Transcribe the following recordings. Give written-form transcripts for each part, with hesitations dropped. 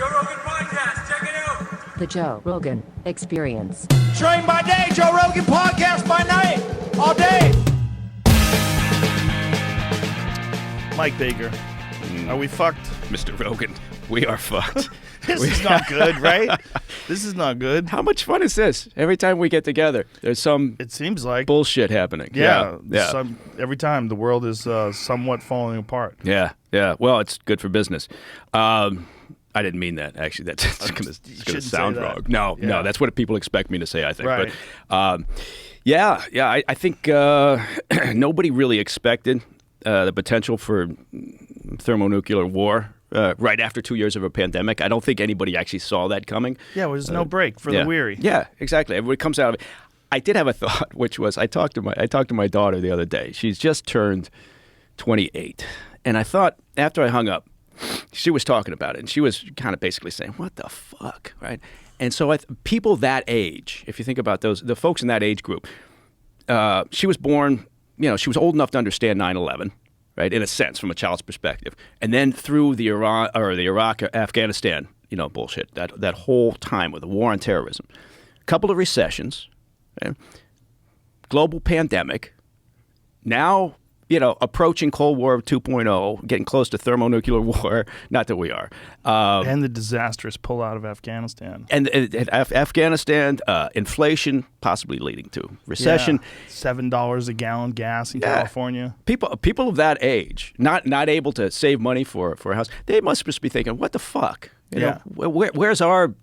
Joe Rogan Podcast. Check it out. The Joe Rogan Experience. Train by day, Joe Rogan Podcast by night, all day. Mike Baker, are we fucked? Mr. Rogan, we are fucked. This is not good, right? This is not good. How much fun is this? Every time we get together, there's some It seems like bullshit happening. Yeah. Yeah. Every time the world is somewhat falling apart. Yeah. Well, it's good for business. I didn't mean that, actually. That's going to sound wrong. No, that's what people expect me to say, I think. Right. But, I think nobody really expected the potential for thermonuclear war right after 2 years of a pandemic. I don't think anybody actually saw that coming. Yeah, well, there's no break for the weary. Yeah, exactly. Everybody comes out of it. I did have a thought, which was I talked to my daughter the other day. She's just turned 28, and I thought after I hung up, she was talking about it, and she was kind of basically saying, "What the fuck," right? And so people that age, if you think about the folks in that age group, she was born. She was old enough to understand 9/11, right? In a sense, from a child's perspective, and then through the Iraq, Afghanistan, bullshit. That whole time with the war on terrorism, a couple of recessions, right? Global pandemic, now approaching Cold War 2.0, getting close to thermonuclear war. Not that we are. And the disastrous pullout of Afghanistan. And Afghanistan, inflation possibly leading to recession. Yeah. $7 a gallon gas in California. People of that age, not able to save money for a house, they must just be thinking, what the fuck? Where's our,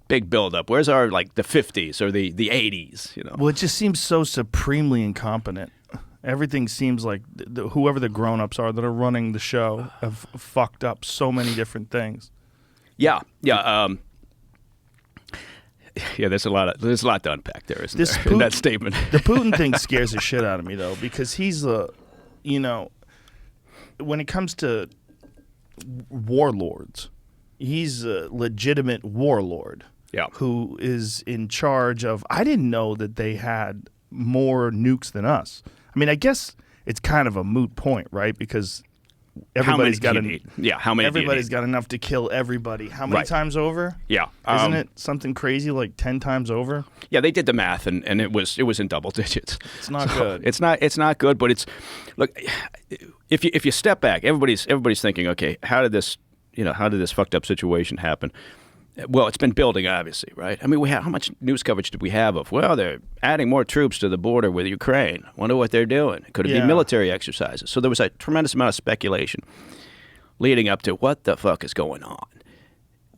big buildup? Where's our, the 50s or the 80s? Well, it just seems so supremely incompetent. Everything seems like whoever the grown-ups are that are running the show have fucked up so many different things. Yeah. There's a lot to unpack there, isn't there? In that statement. The Putin thing scares the shit out of me though, because he's when it comes to warlords, he's a legitimate warlord. Yeah. Who is in charge of? I didn't know that they had more nukes than us. I mean, I guess it's kind of a moot point, right? Because everybody's got everybody's got enough to kill everybody. How many times over? Yeah, isn't it something crazy like 10 times over? Yeah, they did the math, and it was in double digits. It's not good. It's not good. But look, if you step back, everybody's thinking, okay, how did this fucked up situation happen? Well, it's been building, obviously, right? I mean, how much news coverage did we have of? Well, they're adding more troops to the border with Ukraine. Wonder what they're doing. Could it be military exercises? So there was a tremendous amount of speculation leading up to what the fuck is going on,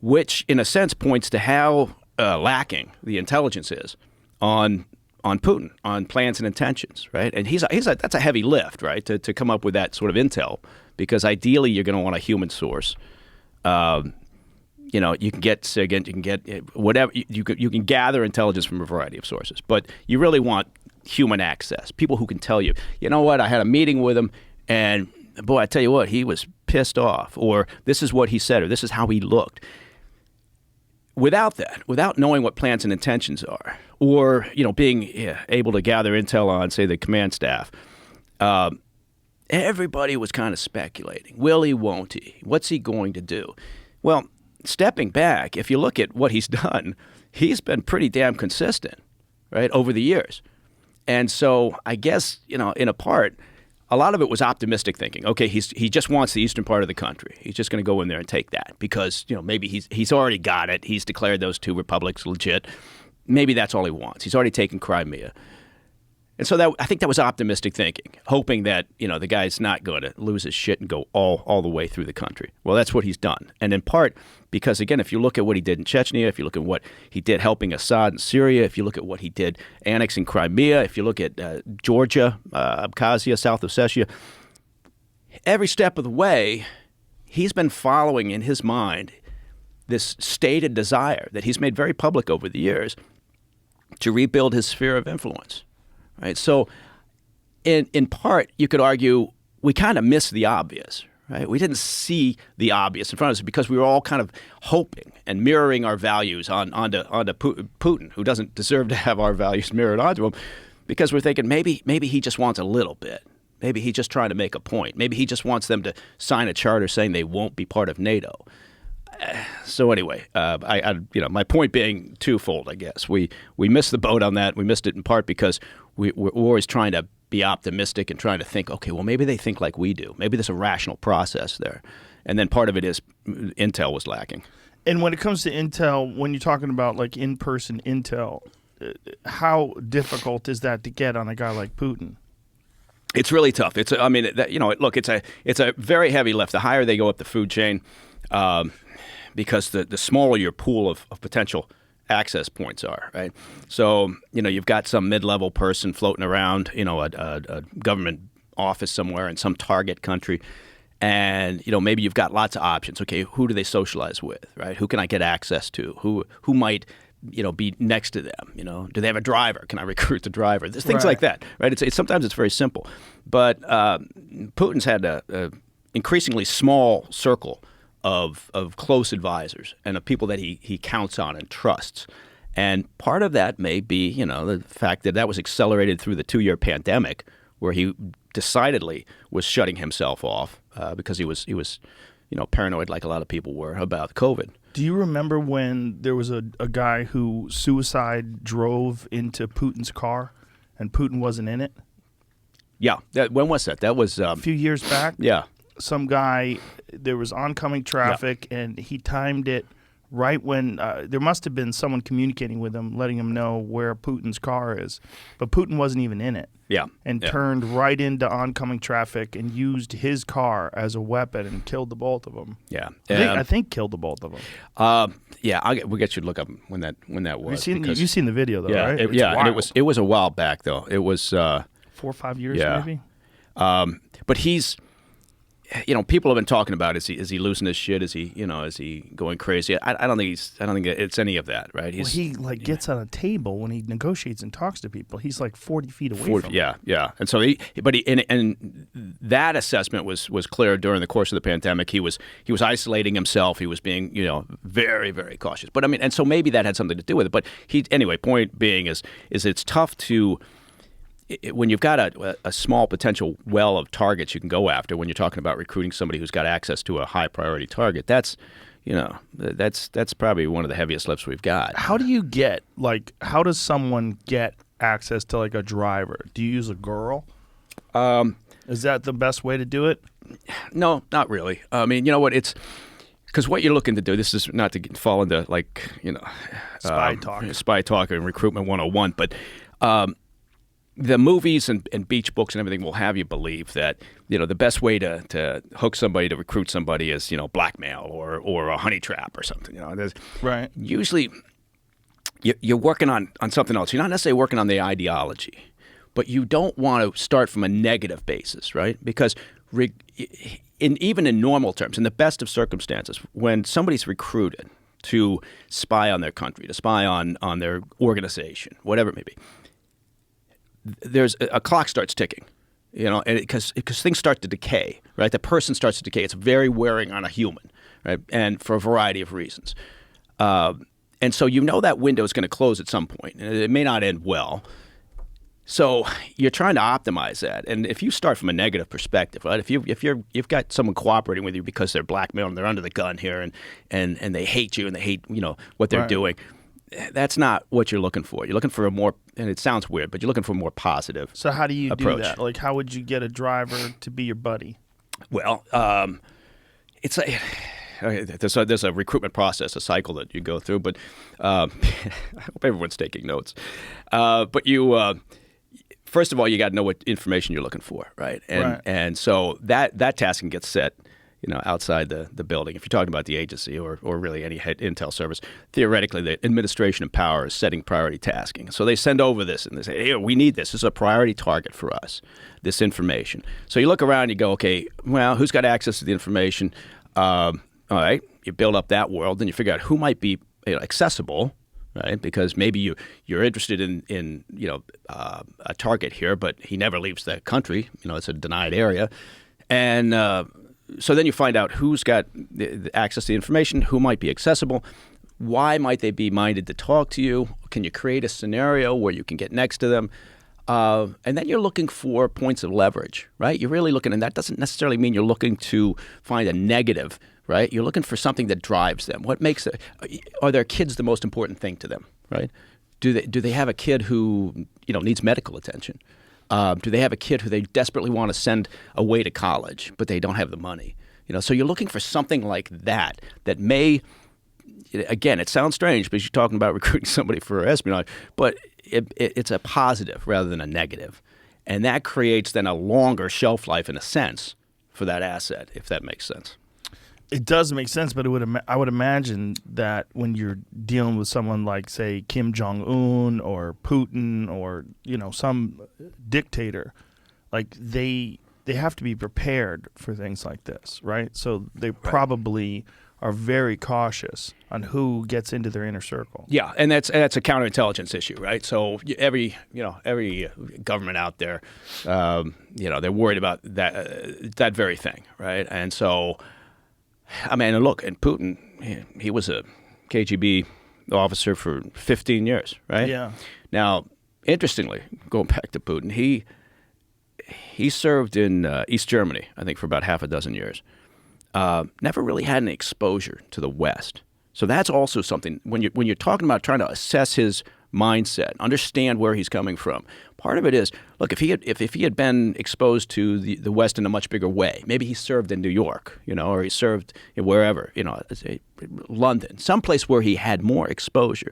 which, in a sense, points to how lacking the intelligence is on Putin, on plans and intentions, right? And that's a heavy lift, right, to come up with that sort of intel, because ideally you're going to want a human source. You can get SIGINT, you can get whatever, you can gather intelligence from a variety of sources, but you really want human access, people who can tell you, you know what, I had a meeting with him, and boy, I tell you what, he was pissed off, or this is what he said, or this is how he looked. Without that, without knowing what plans and intentions are, or being able to gather intel on, say, the command staff, everybody was kind of speculating. Will he, won't he? What's he going to do? Well, stepping back, if you look at what he's done, he's been pretty damn consistent, right, over the years. And so I guess, in a part, a lot of it was optimistic thinking. Okay, he just wants the eastern part of the country. He's just going to go in there and take that because, maybe he's already got it. He's declared those two republics legit. Maybe that's all he wants. He's already taken Crimea. And so I think that was optimistic thinking, hoping that, the guy's not going to lose his shit and go all the way through the country. Well, that's what he's done. And in part because, again, if you look at what he did in Chechnya, if you look at what he did helping Assad in Syria, if you look at what he did annexing Crimea, if you look at Georgia, Abkhazia, South Ossetia, every step of the way, he's been following in his mind this stated desire that he's made very public over the years to rebuild his sphere of influence. Right, so in part, you could argue we kind of missed the obvious, right? We didn't see the obvious in front of us because we were all kind of hoping and mirroring our values onto Putin, who doesn't deserve to have our values mirrored onto him, because we're thinking maybe he just wants a little bit. Maybe he's just trying to make a point. Maybe he just wants them to sign a charter saying they won't be part of NATO. So anyway, my point being twofold, I guess. We missed the boat on that. We missed it in part because we're always trying to be optimistic and trying to think, okay, well, maybe they think like we do. Maybe there's a rational process there. And then part of it is intel was lacking. And when it comes to intel, when you're talking about like in-person intel, how difficult is that to get on a guy like Putin? It's really tough. It's a very heavy lift. The higher they go up the food chain, because the smaller your pool of potential access points are, right? So, you've got some mid-level person floating around, a government office somewhere in some target country, and, maybe you've got lots of options. Okay, who do they socialize with, right? Who can I get access to? Who might, be next to them? Do they have a driver? Can I recruit the driver? There's things like that, right? It's sometimes it's very simple. But Putin's had a increasingly small circle of close advisors and of people that he counts on and trusts. And part of that may be, the fact that was accelerated through the 2-year pandemic, where he decidedly was shutting himself off because he was paranoid, like a lot of people were, about COVID. Do you remember when there was a guy who suicide drove into Putin's car and Putin wasn't in it? Yeah. When was that? That was a few years back. Yeah. Some guy, there was oncoming traffic, and he timed it right when there must have been someone communicating with him, letting him know where Putin's car is. But Putin wasn't even in it. Yeah. And turned right into oncoming traffic and used his car as a weapon and killed the both of them. Yeah. I think killed the both of them. We'll get you to look up when that was. You've seen the video, though, right? And it was a while back, though. It was 4 or 5 years, maybe? But he's... people have been talking about is he losing his shit? Is he going crazy? I don't think it's any of that, right? He gets on a table when he negotiates and talks to people. He's like 40 feet away from them. Yeah. And so and that assessment was clear during the course of the pandemic. He was isolating himself. He was being very, very cautious. But and so maybe that had something to do with it. But point being is it's tough to. When you've got a small potential well of targets you can go after, when you're talking about recruiting somebody who's got access to a high priority target, that's probably one of the heaviest lifts we've got. How does someone get access to like a driver? Do you use a girl? Is that the best way to do it? No, not really. It's because what you're looking to do. This is not to fall into spy talk and recruitment 101, but. The movies and beach books and everything will have you believe that the best way to hook somebody, to recruit somebody is blackmail or a honey trap or something. Right. Usually you're working on something else. You're not necessarily working on the ideology, but you don't want to start from a negative basis, right? Because even in normal terms, in the best of circumstances, when somebody's recruited to spy on their country, to spy on their organization, whatever it may be, there's a clock starts ticking, because things start to decay, right? The person starts to decay. It's very wearing on a human, right? And for a variety of reasons. And so that window is going to close at some point, and it may not end well. So you're trying to optimize that. And if you start from a negative perspective, right? If you've got someone cooperating with you because they're blackmailing, they're under the gun here, and they hate you and they hate what they're doing. That's not what you're looking for. You're looking for a more, and it sounds weird, but you're looking for a more positive So how do you approach. Do that? Like, how would you get a driver to be your buddy? Well, it's there's a recruitment process, a cycle that you go through, but I hope everyone's taking notes. But you, first of all, you got to know what information you're looking for, right? And so that tasking gets set outside the building. If you're talking about the agency or really any intel service, theoretically, the administration of power is setting priority tasking. So they send over this and they say, hey, we need this. This is a priority target for us, this information. So you look around and you go, okay, well, who's got access to the information? All right, you build up that world, then you figure out who might be accessible, right? Because maybe you're interested in a target here, but he never leaves the country. It's a denied area. And so then you find out who's got the access to the information, who might be accessible, why might they be minded to talk to you, can you create a scenario where you can get next to them, and then you're looking for points of leverage, right? You're really looking, and that doesn't necessarily mean you're looking to find a negative right? You're looking for something that drives them. What makes it? Are their kids the most important thing to them, right? Do they have a kid who needs medical attention? Do they have a kid who they desperately want to send away to college, but they don't have the money? So you're looking for something like that may. Again, it sounds strange because you're talking about recruiting somebody for espionage, but it's a positive rather than a negative. And that creates then a longer shelf life in a sense for that asset, if that makes sense. It does make sense, but I would imagine that when you're dealing with someone like, say, Kim Jong-un or Putin or, some dictator, like they have to be prepared for things like this, right? So they probably are very cautious on who gets into their inner circle. Yeah, and that's a counterintelligence issue, right? So every government out there, they're worried about that very thing, right? And so, and look, and Putin, he was a KGB officer for 15 years, right? Yeah. Now, interestingly, going back to Putin, he served in East Germany, I think, for about half a dozen years. Never really had any exposure to the West. So that's also something when you're talking about trying to assess his mindset, understand where he's coming from. Part of it is, look, if he had been exposed to the West in a much bigger way, maybe he served in New York, or he served wherever, London, someplace where he had more exposure.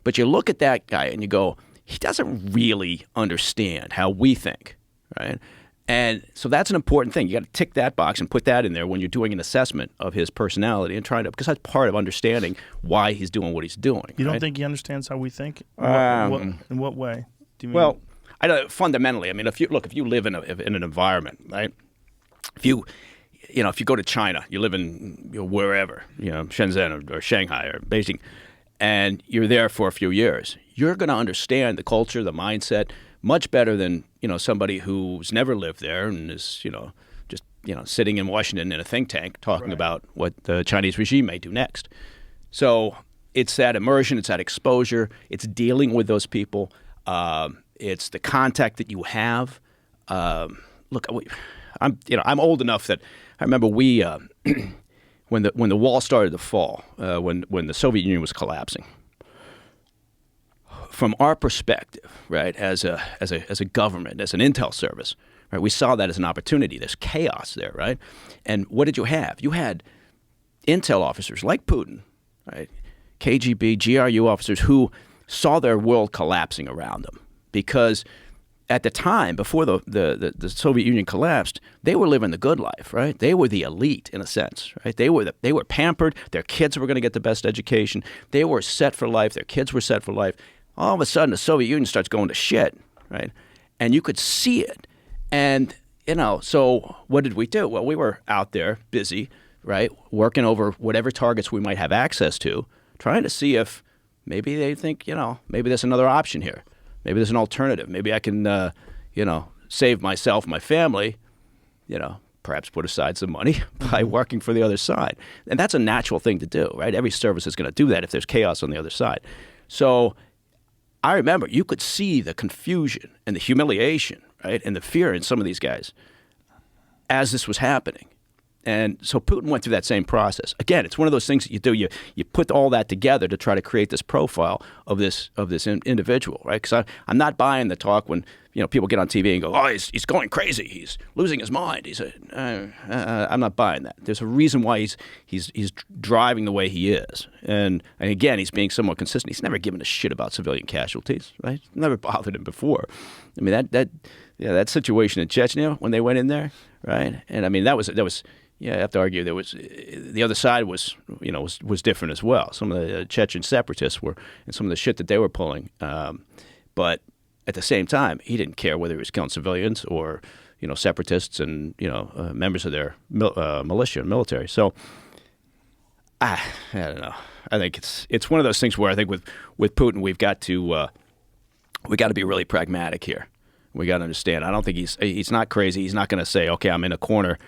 But you look at that guy and you go, he doesn't really understand how we think, right? And so that's an important thing. You got to tick that box and put that in there when you're doing an assessment of his personality and because that's part of understanding why he's doing what he's doing. You don't right? think he understands how we think? In what way? Do you mean? Well, fundamentally, if you live in an environment, right? If you go to China, you live in wherever, Shenzhen or Shanghai or Beijing, and you're there for a few years, you're going to understand the culture, the mindset, much better than somebody who's never lived there and is just sitting in Washington in a think tank talking about what the Chinese regime may do next. So it's that immersion, it's that exposure, it's dealing with those people, it's the contact that you have. Look, I'm old enough that I remember we when the wall started to fall, when the Soviet Union was collapsing. From our perspective, right, as a government, as an intel service, right, we saw that as an opportunity. There's chaos there, right? And what did you have? You had intel officers like Putin, right, KGB, GRU officers who saw their world collapsing around them because at the time, before the Soviet Union collapsed, they were living the good life, right? They were the elite in a sense, right? They were pampered. Their kids were going to get the best education. They were set for life. Their kids were set for life. All of a sudden, the Soviet Union starts going to shit, right? And you could see it. And, so what did we do? Well, we were out there busy, right, working over whatever targets we might have access to, trying to see if maybe they think, maybe there's another option here. Maybe there's an alternative. Maybe I can, save myself, my family, perhaps put aside some money by working for the other side. And that's a natural thing to do, right? Every service is going to do that if there's chaos on the other side. So I remember you could see the confusion and the humiliation, right, and the fear in some of these guys as this was happening. And so Putin went through that same process. Again, it's one of those things that you do. You put all that together to try to create this profile of this individual, right? Because I'm not buying the talk when people get on TV and go, "Oh, he's going crazy. He's losing his mind." I'm not buying that. There's a reason why he's driving the way he is, and again, he's being somewhat consistent. He's never given a shit about civilian casualties, right? Never bothered him before. I mean that situation in Chechnya when they went in there, right? And I mean that was. Yeah, I have to argue there was the other side was different as well. Some of the Chechen separatists were, and some of the shit that they were pulling. But at the same time, he didn't care whether he was killing civilians or separatists and members of their militia and military. So I don't know. I think it's one of those things where I think with Putin we got to be really pragmatic here. We got to understand. I don't think he's not crazy. He's not going to say, okay, I'm in a corner.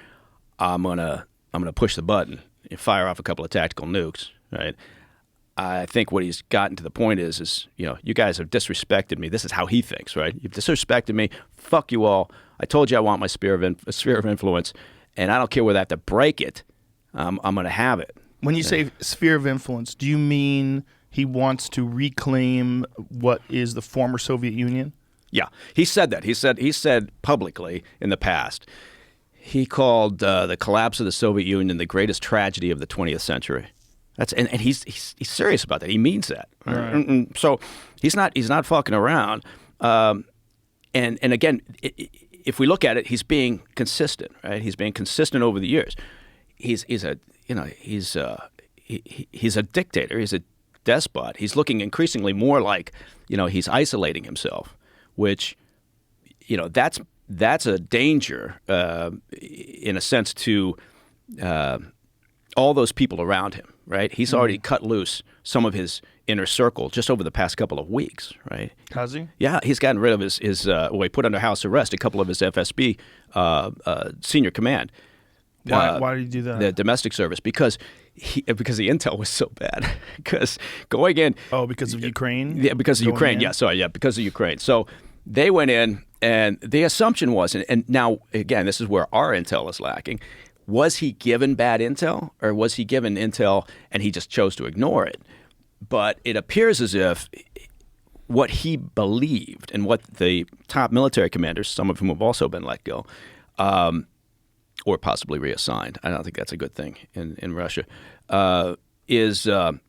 I'm gonna push the button and fire off a couple of tactical nukes, right? I think what he's gotten to the point is you guys have disrespected me. This is how he thinks, right? You've disrespected me. Fuck you all. I told you I want my sphere of influence, and I don't care whether I have to break it. I'm going to have it. When you say sphere of influence, do you mean he wants to reclaim what is the former Soviet Union? Yeah, he said that. He said publicly in the past. He called the collapse of the Soviet Union the greatest tragedy of the 20th century. And he's serious about that. He means that. Right. So he's not fucking around. And again, if we look at it, he's being consistent, right? He's being consistent over the years. He's a dictator. He's a despot. He's looking increasingly more like, he's isolating himself, which, that's a danger in a sense to all those people around him, right? He's already cut loose some of his inner circle just over the past couple of weeks, right? Has he? Yeah, he's gotten rid of he put under house arrest a couple of his FSB senior command. Why did he do that? The domestic service, because the intel was so bad. Because going in... Oh, because of Ukraine? Yeah, because of Ukraine. In? Yeah, sorry, yeah, because of Ukraine. So they went in, and the assumption was, and now, again, this is where our intel is lacking, was he given bad intel, or was he given intel and he just chose to ignore it? But it appears as if what he believed and what the top military commanders, some of whom have also been let go, or possibly reassigned, I don't think that's a good thing in Russia, is that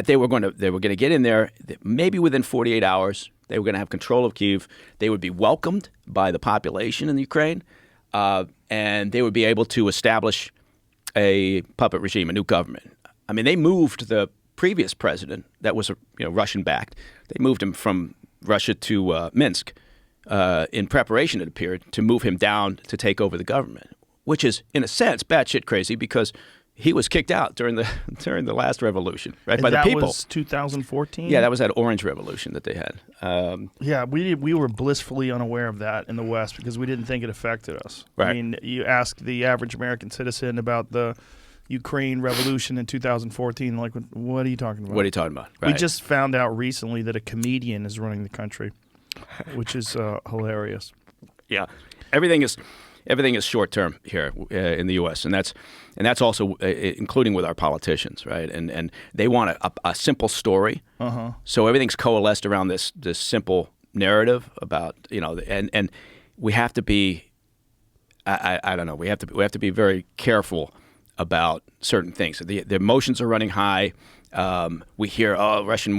they were going to get in there maybe within 48 hours. They were going to have control of Kyiv. They would be welcomed by the population in Ukraine, and they would be able to establish a puppet regime, a new government. I mean, they moved the previous president that was Russian-backed. They moved him from Russia to Minsk in preparation, it appeared, to move him down to take over the government, which is, in a sense, batshit crazy because he was kicked out during the last revolution, right, by the people. That was 2014? Yeah, that was that Orange Revolution that they had. Yeah, we were blissfully unaware of that in the West because we didn't think it affected us. Right. I mean, you ask the average American citizen about the Ukraine Revolution in 2014, like, what are you talking about? What are you talking about? Right. We just found out recently that a comedian is running the country, which is hilarious. Yeah, everything is short term here in the U.S. and that's also including with our politicians, right? And they want a simple story, so everything's coalesced around this simple narrative about and we have to be I don't know, we have to be very careful about certain things. The emotions are running high. We hear, Russian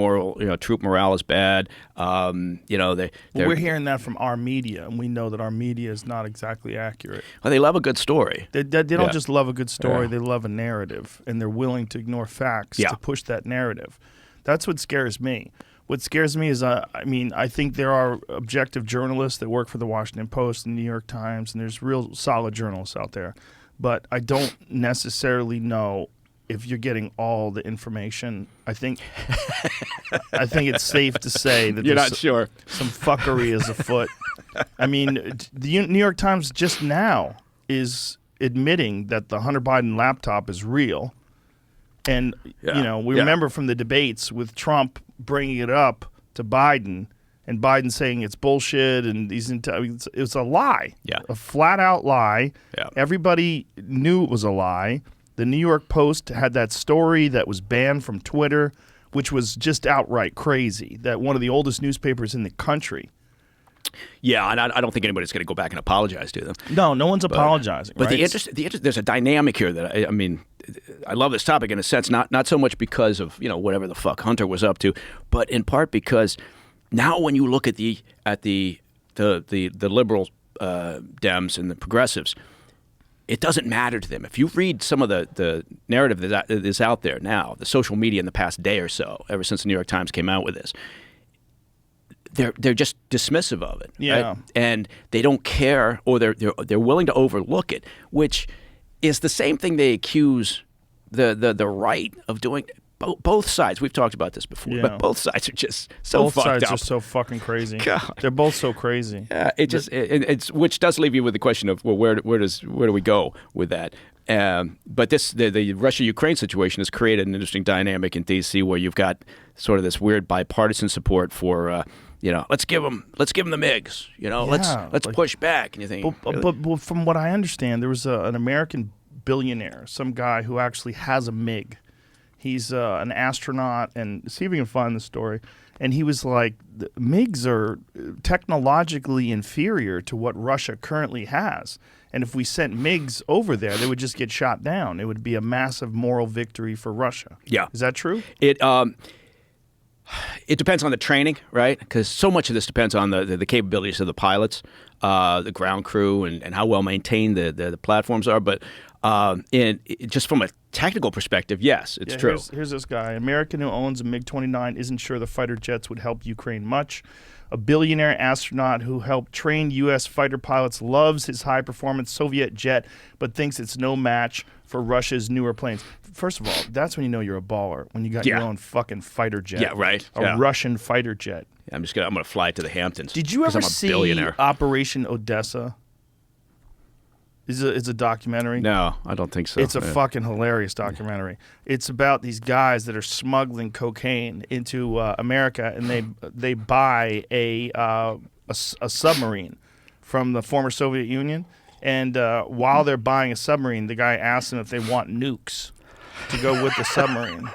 troop morale is bad. We're hearing that from our media, and we know that our media is not exactly accurate. Well, they love a good story. They don't just love a good story; they love a narrative, and they're willing to ignore facts to push that narrative. That's what scares me. What scares me is, I think there are objective journalists that work for the Washington Post and New York Times, and there's real solid journalists out there. But I don't necessarily know if you're getting all the information. I think it's safe to say that you're not sure. Some fuckery is afoot. I mean, the New York Times just now is admitting that the Hunter Biden laptop is real. And, we remember from the debates with Trump bringing it up to Biden and Biden saying it's bullshit and it's a lie. Yeah. A flat-out lie. Yeah. Everybody knew it was a lie. The New York Post had that story that was banned from Twitter, which was just outright crazy, that one of the oldest newspapers in the country. Yeah, and I don't think anybody's going to go back and apologize to them. No one's apologizing. But right? There's a dynamic here that I love this topic in a sense, not so much because of whatever the fuck Hunter was up to, but in part because now when you look at the liberal Dems and the progressives, it doesn't matter to them. If you read some of the narrative that is out there now, the social media in the past day or so, ever since the New York Times came out with this, they're just dismissive of it, right? And they don't care, or they're willing to overlook it, which is the same thing they accuse the right of doing. Both sides. We've talked about this before, but both sides are just so fucked up. Both sides are so fucking crazy. God. They're both so crazy. Yeah, it's which does leave you with the question of, well, where do we go with that? But the Russia-Ukraine situation has created an interesting dynamic in D.C. where you've got sort of this weird bipartisan support for let's give them the MiGs. Let's push back. And you think, but from what I understand, there was an American billionaire, some guy who actually has a MiG. He's an astronaut, and see if we can find the story. And he was like, the MiGs are technologically inferior to what Russia currently has. And if we sent MiGs over there, they would just get shot down. It would be a massive moral victory for Russia. Yeah. Is that true? It depends on the training, right? Because so much of this depends on the capabilities of the pilots, the ground crew, and how well maintained the platforms are. But just from a technical perspective, yes, it's true. Here's this guy. American who owns a MiG-29 isn't sure the fighter jets would help Ukraine much. A billionaire astronaut who helped train U.S. fighter pilots loves his high-performance Soviet jet, but thinks it's no match for Russia's newer planes. First of all, that's when you know you're a baller, when you got your own fucking fighter jet. Yeah, right. A Russian fighter jet. I'm gonna fly to the Hamptons. Did you ever see Operation Odessa? It's a documentary. No, I don't think so. It's a fucking hilarious documentary. It's about these guys that are smuggling cocaine into America, and they buy a submarine from the former Soviet Union. And while they're buying a submarine, the guy asks them if they want nukes to go with the submarine.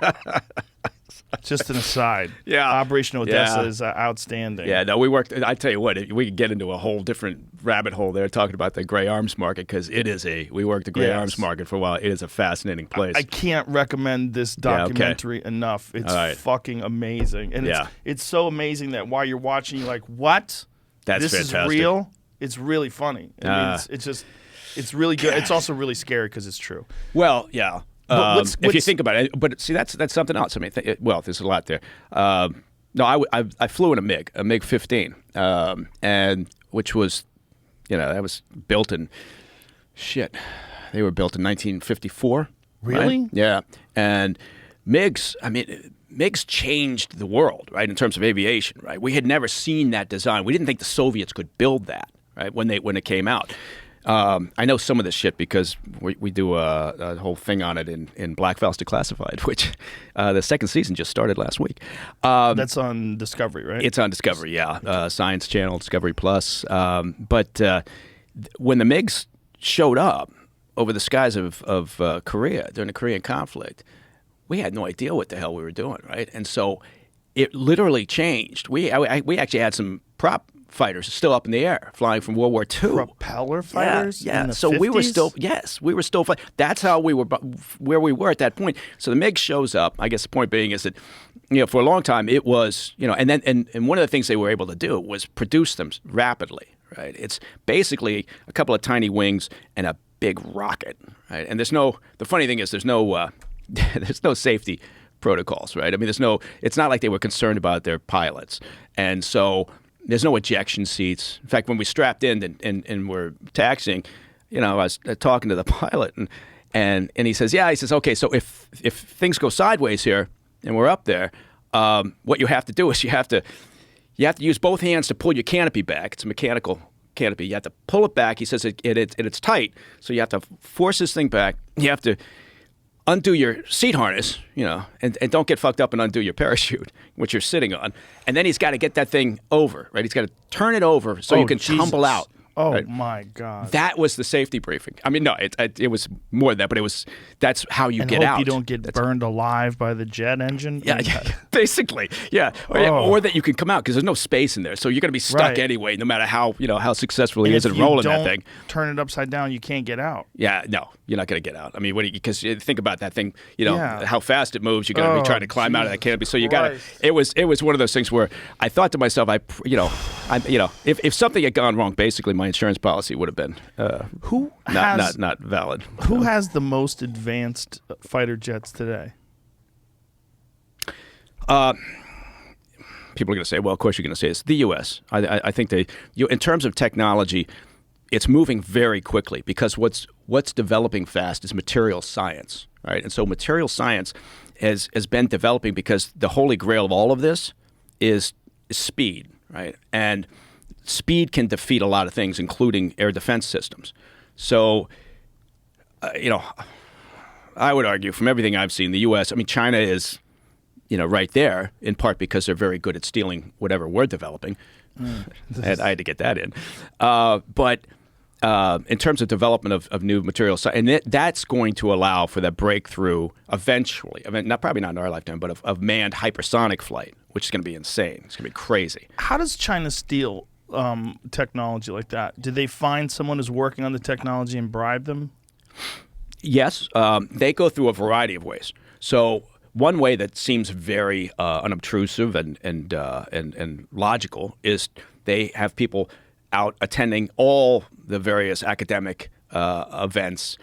Just an aside. Yeah. Operation Odessa is outstanding. Yeah, no, we worked. I tell you what, we could get into a whole different rabbit hole there talking about the gray arms market, because we worked the gray arms market for a while. It is a fascinating place. I can't recommend this documentary enough. It's fucking amazing. And it's so amazing that while you're watching, you're like, what? This is real? It's really funny. I mean, it's really good. It's also really scary because it's true. Well, yeah. If you think about it, but see, that's something else. I mean, there's a lot there. No, I flew in a MiG-15, and which was, that was built in, they were built in 1954. Really? Right? Yeah, and MiGs changed the world, right, in terms of aviation, right? We had never seen that design. We didn't think the Soviets could build that, right, when it came out. I know some of this shit because we do a whole thing on it in Black Files Declassified, which the second season just started last week. That's on Discovery, right? It's on Discovery, yeah. Science Channel, Discovery Plus. But when the MiGs showed up over the skies of Korea during the Korean conflict, we had no idea what the hell we were doing, right? And so it literally changed. We actually had some prop fighters still up in the air, flying from World War II. Propeller fighters? Yeah. In the so 50s? we were still flying. That's how we were, where we were at that point. So the MiG shows up. I guess the point being is that, for a long time it was, and one of the things they were able to do was produce them rapidly, right? It's basically a couple of tiny wings and a big rocket, right? And the funny thing is there's no safety protocols, right? I mean, it's not like they were concerned about their pilots. And so there's no ejection seats. In fact, when we strapped in and we're taxiing, I was talking to the pilot, and he says, okay, so if things go sideways here and we're up there, what you have to do is you have to use both hands to pull your canopy back. It's a mechanical canopy. You have to pull it back. He says it's tight, so you have to force this thing back. You have to undo your seat harness, and don't get fucked up and undo your parachute, which you're sitting on. And then he's got to get that thing over, right? He's got to turn it over so you can tumble out. Oh, right? my God. That was the safety briefing. I mean, no, it was more than that, but that's how you get out. You don't get burned alive by the jet engine? Yeah, basically. Yeah. Or that you can come out because there's no space in there. So you're going to be stuck anyway, no matter how successful he is at rolling that thing. Turn it upside down, you can't get out. Yeah, no, you're not going to get out. I mean, because think about that thing, how fast it moves. You're going to be trying to climb out of that canopy. So you got to. It was one of those things where I thought to myself, if something had gone wrong, basically my insurance policy would have been not valid. Who has the most advanced fighter jets today? People are going to say, well, of course you're going to say it's the U.S. I think in terms of technology, it's moving very quickly because what's developing fast is material science, right? And so material science has been developing because the holy grail of all of this is speed, right? And speed can defeat a lot of things, including air defense systems. So, I would argue from everything I've seen, the U.S., China is, right there, in part because they're very good at stealing whatever we're developing. I had to get that in. But in terms of development of new materials, and that's going to allow for that breakthrough eventually. I mean, probably not in our lifetime, but of manned hypersonic flight, which is going to be insane. It's going to be crazy. How does China steal technology like that? Do they find someone who's working on the technology and bribe them? Yes, they go through a variety of ways. So one way that seems very unobtrusive and logical is they have people out attending all the various academic events,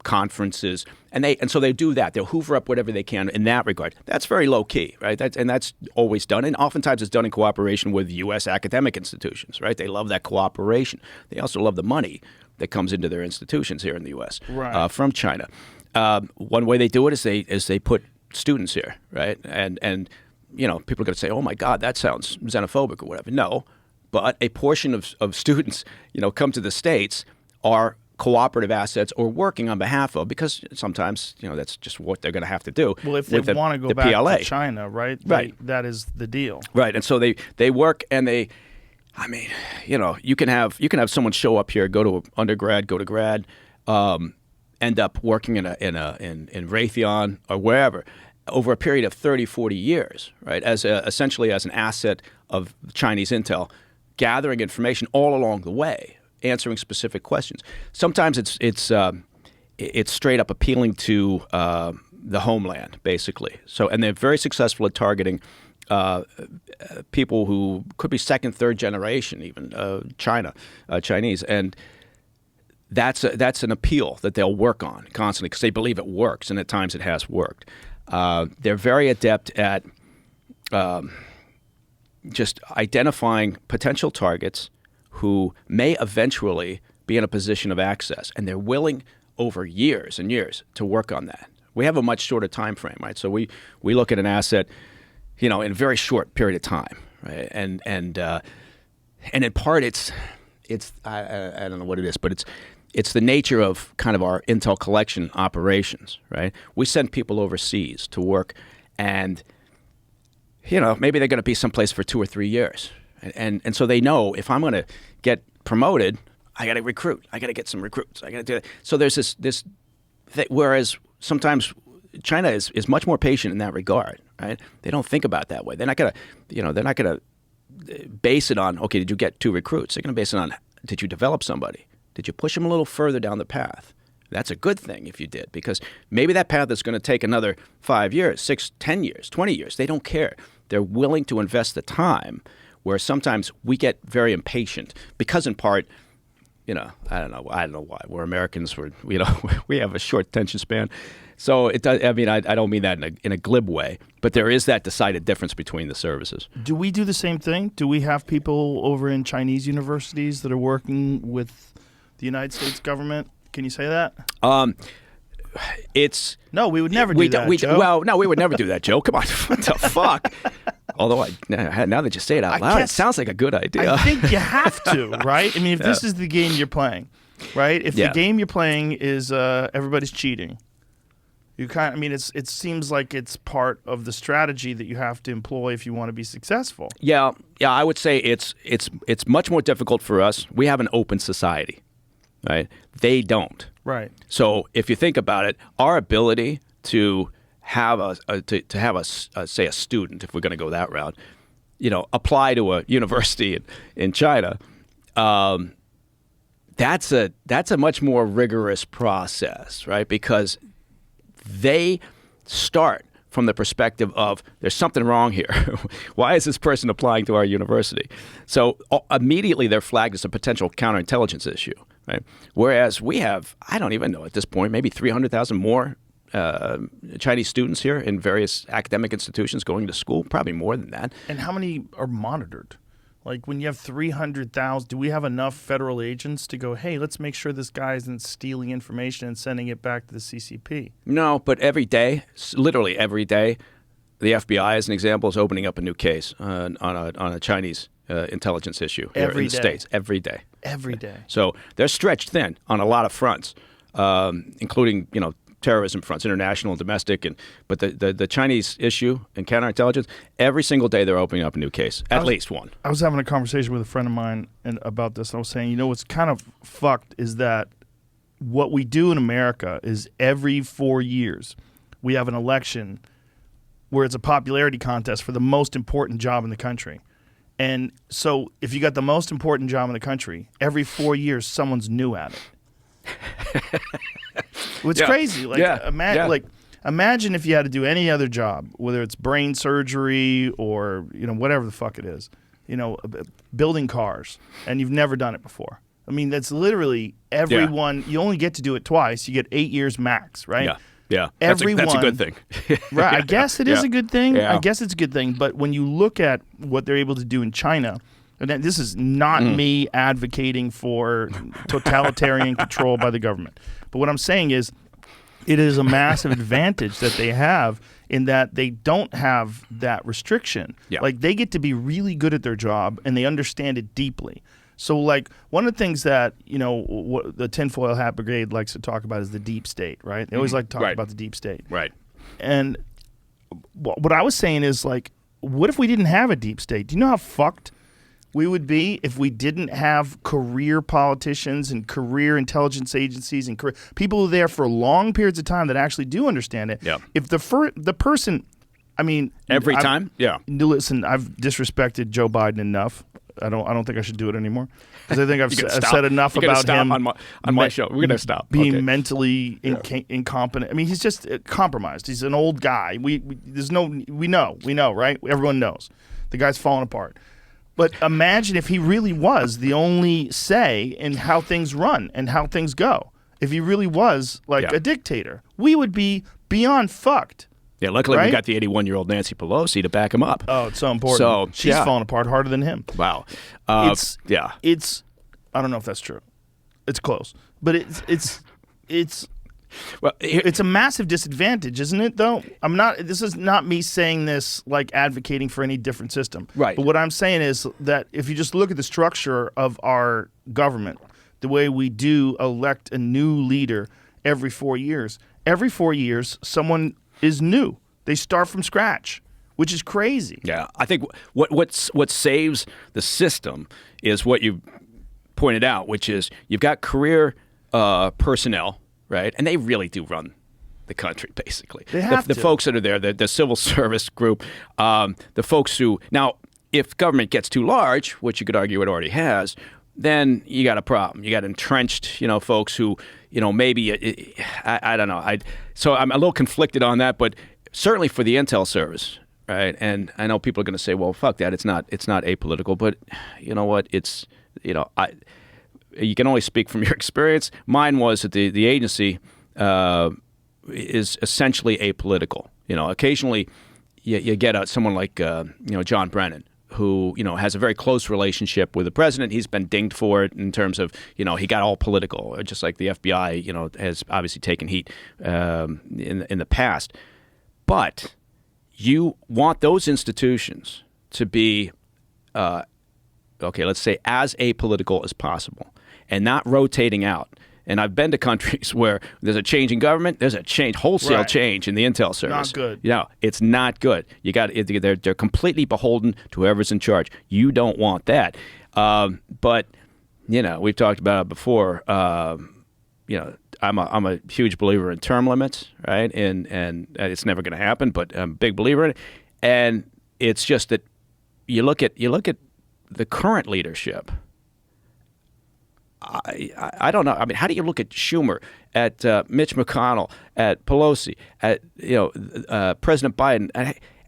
conferences, and so they do that. They'll hoover up whatever they can in that regard. That's very low key, right? That's always done, and oftentimes it's done in cooperation with U.S. academic institutions, right? They love that cooperation. They also love the money that comes into their institutions here in the U.S. Right. From China. One way they do it is they put students here, right? And people are going to say, "Oh my God, that sounds xenophobic" or whatever. No. But a portion of students, come to the States are cooperative assets or working on behalf of, because sometimes, that's just what they're going to have to do. Well, if they want to go back PLA. to China, right? That is the deal. Right. And so they work and you can have someone show up here, go to undergrad, go to grad, end up working in Raytheon or wherever over a period of 30, 40 years, right? Essentially as an asset of Chinese intel, gathering information all along the way, answering specific questions. Sometimes it's straight up appealing to the homeland, basically. So, and they're very successful at targeting people who could be second, third generation, even Chinese, and that's an appeal that they'll work on constantly because they believe it works, and at times it has worked. They're very adept at just identifying potential targets who may eventually be in a position of access, and they're willing over years and years to work on that. We have a much shorter time frame, right? So we look at an asset, in a very short period of time, right? And in part it's I don't know what it is, but it's the nature of kind of our intel collection operations, right? We send people overseas to work, and maybe they're going to be someplace for 2 or 3 years. And so they know if I'm going to get promoted, I got to recruit. I got to get some recruits. I got to do that. So there's this whereas sometimes China is much more patient in that regard, right? They don't think about it that way. They're not going to base it on, okay, did you get 2 recruits? They're going to base it on, did you develop somebody? Did you push them a little further down the path? That's a good thing if you did, because maybe that path is going to take another 5 years, 6, 10 years, 20 years. They don't care. They're willing to invest the time, where sometimes we get very impatient because in part, I don't know why. We're Americans. We have a short attention span. So it does. I mean, I don't mean that in a glib way, but there is that decided difference between the services. Do we do the same thing? Do we have people over in Chinese universities that are working with the United States government? Can you say that? No, we would never do that, Joe. Well, no, we would never do that, Joe. Come on, what the fuck? Although now that you say it out loud, it sounds like a good idea. I think you have to, right? I mean, if this is the game you're playing, right? If the game you're playing is everybody's cheating, it seems like it's part of the strategy that you have to employ if you want to be successful. Yeah, I would say it's much more difficult for us. We have an open society, right? They don't. Right. So if you think about it, our ability to have a student, if we're going to go that route, apply to a university in China, that's a much more rigorous process, right? Because they start from the perspective of there's something wrong here. Why is this person applying to our university? So immediately they're flagged as a potential counterintelligence issue, right? Whereas we have, I don't even know at this point, maybe 300,000 more Chinese students here in various academic institutions going to school, probably more than that. And how many are monitored? Like when you have 300,000, do we have enough federal agents to go, hey, let's make sure this guy isn't stealing information and sending it back to the CCP? No, but every day, literally every day, the FBI, as an example, is opening up a new case on a Chinese intelligence issue here in the States. Every day. Every day. So they're stretched thin on a lot of fronts, including, terrorism fronts, international and domestic, but the Chinese issue and counterintelligence, every single day they're opening up a new case, at least one. I was having a conversation with a friend of mine about this, and I was saying, what's kind of fucked is that what we do in America is every 4 years we have an election where it's a popularity contest for the most important job in the country. And so if you got the most important job in the country, every 4 years someone's new at it. It's crazy. Imagine if you had to do any other job, whether it's brain surgery or whatever the fuck it is, building cars, and you've never done it before. I mean, that's literally everyone. You only get to do it twice. You get 8 years max, right? Yeah. That's a good thing. Right. I guess it is a good thing. Yeah. I guess it's a good thing. But when you look at what they're able to do in China, and this is not me advocating for totalitarian control by the government. But what I'm saying is it is a massive advantage that they have in that they don't have that restriction. Yeah. Like, they get to be really good at their job, and they understand it deeply. So, like, one of the things that, what the tinfoil hat brigade likes to talk about is the deep state, right? They always like to talk about the deep state. Right. And what I was saying is, like, what if we didn't have a deep state? Do you know how fucked we would be if we didn't have career politicians and career intelligence agencies and people who are there for long periods of time that actually do understand it? Yeah. If the person, I mean, every time? Yeah. Listen, I've disrespected Joe Biden enough. I don't think I should do it anymore because I think I've said enough about him on my show. We're gonna stop being mentally incompetent. I mean, he's just compromised. He's an old guy. We know, right? Everyone knows the guy's falling apart. But imagine if he really was the only say in how things run and how things go. If he really was like a dictator, we would be beyond fucked. Yeah, luckily we got the 81-year-old Nancy Pelosi to back him up. Oh, it's so important. So she's falling apart harder than him. Wow. It's I don't know if that's true. It's close, but it's well, it's a massive disadvantage, isn't it? Though this is not me saying this like advocating for any different system. Right. But what I'm saying is that if you just look at the structure of our government, the way we do elect a new leader every 4 years, someone is new. They start from scratch, which is crazy. Yeah, I think what saves the system is what you pointed out, which is you've got career personnel, right? And they really do run the country, basically. They have the folks that are there, the civil service group, the folks who now, if government gets too large, which you could argue it already has, then you got a problem. You got entrenched, folks who, maybe I don't know. So I'm a little conflicted on that, but certainly for the intel service, right? And I know people are going to say, "Well, fuck that. It's not apolitical." But you know what? It's you can only speak from your experience. Mine was that the agency is essentially apolitical. Occasionally you get someone like John Brennan, who has a very close relationship with the president. He's been dinged for it in terms of he got all political, just like the FBI has obviously taken heat in the past. But you want those institutions to be let's say as apolitical as possible and not rotating out. And I've been to countries where there's a change in government, there's a wholesale change in the intel service. Not good. It's not good. They're completely beholden to whoever's in charge. You don't want that. But we've talked about it before. I'm a huge believer in term limits, right? And it's never going to happen, but I'm a big believer in it. And it's just that you look at the current leadership. I don't know. I mean, how do you look at Schumer, at Mitch McConnell, at Pelosi, at President Biden,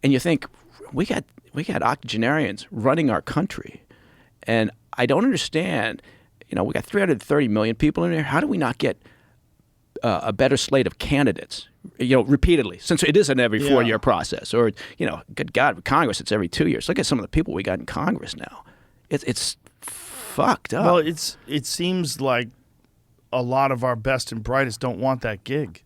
and you think we got octogenarians running our country, and I don't understand. We got 330 million people in there. How do we not get a better slate of candidates? Repeatedly, since it is an every 4-year process, or good God, with Congress it's every 2 years. Look at some of the people we got in Congress now. It's fucked up. Well, it seems like a lot of our best and brightest don't want that gig.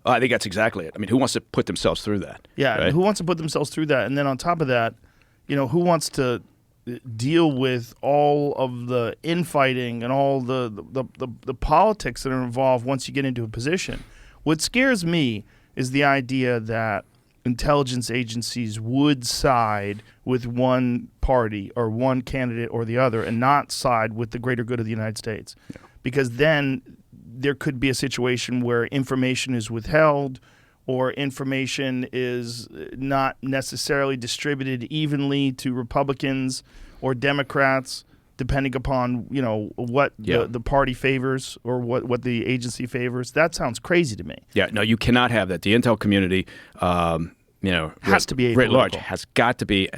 I think that's exactly it. I mean, who wants to put themselves through that? Yeah, right? Who wants to put themselves through that? And then on top of that, who wants to deal with all of the infighting and all the politics that are involved once you get into a position What scares me is the idea that intelligence agencies would side with one party or one candidate or the other and not side with the greater good of the United States. Yeah. Because then there could be a situation where information is withheld or information is not necessarily distributed evenly to Republicans or Democrats, depending upon, what the party favors or what the agency favors. That sounds crazy to me. Yeah, no, you cannot have that. The intel community, has to be apolitical. Writ large has got to be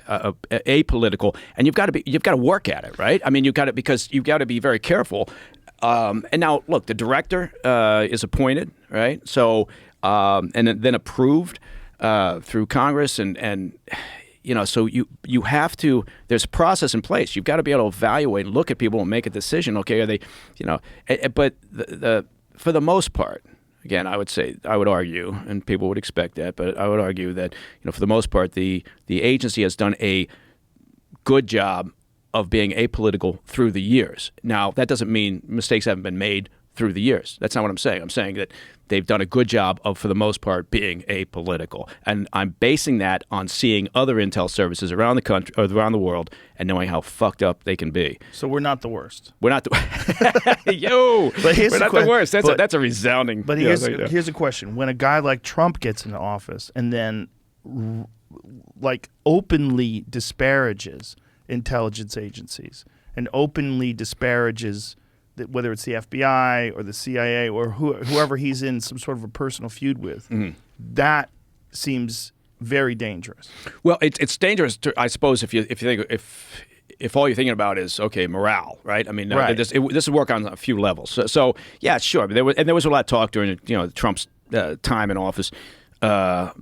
apolitical, and you've got to work at it, right? I mean, because you've got to be very careful. And now, look, the director is appointed, right? So, and then approved through Congress, and so you have to. There's a process in place. You've got to be able to evaluate and look at people and make a decision. Okay, are they, but for the most part. Again, I would argue, and people would expect that, but I would argue that, for the most part, the agency has done a good job of being apolitical through the years. Now, that doesn't mean mistakes haven't been made through the years. That's not what I'm saying. I'm saying that they've done a good job of, for the most part, being apolitical. And I'm basing that on seeing other intel services around the country or around the world and knowing how fucked up they can be. So we're not the worst. We're not the we're not the worst. That's a resounding. But here's a question: when a guy like Trump gets into office and then openly disparages intelligence agencies and openly disparages whether it's the FBI or the CIA or whoever he's in some sort of a personal feud with, that seems very dangerous. Well, it's dangerous, I suppose, if you think if all you're thinking about is morale, right? I mean, right. This would work on a few levels. So yeah, sure. There was a lot of talk during Trump's time in office, that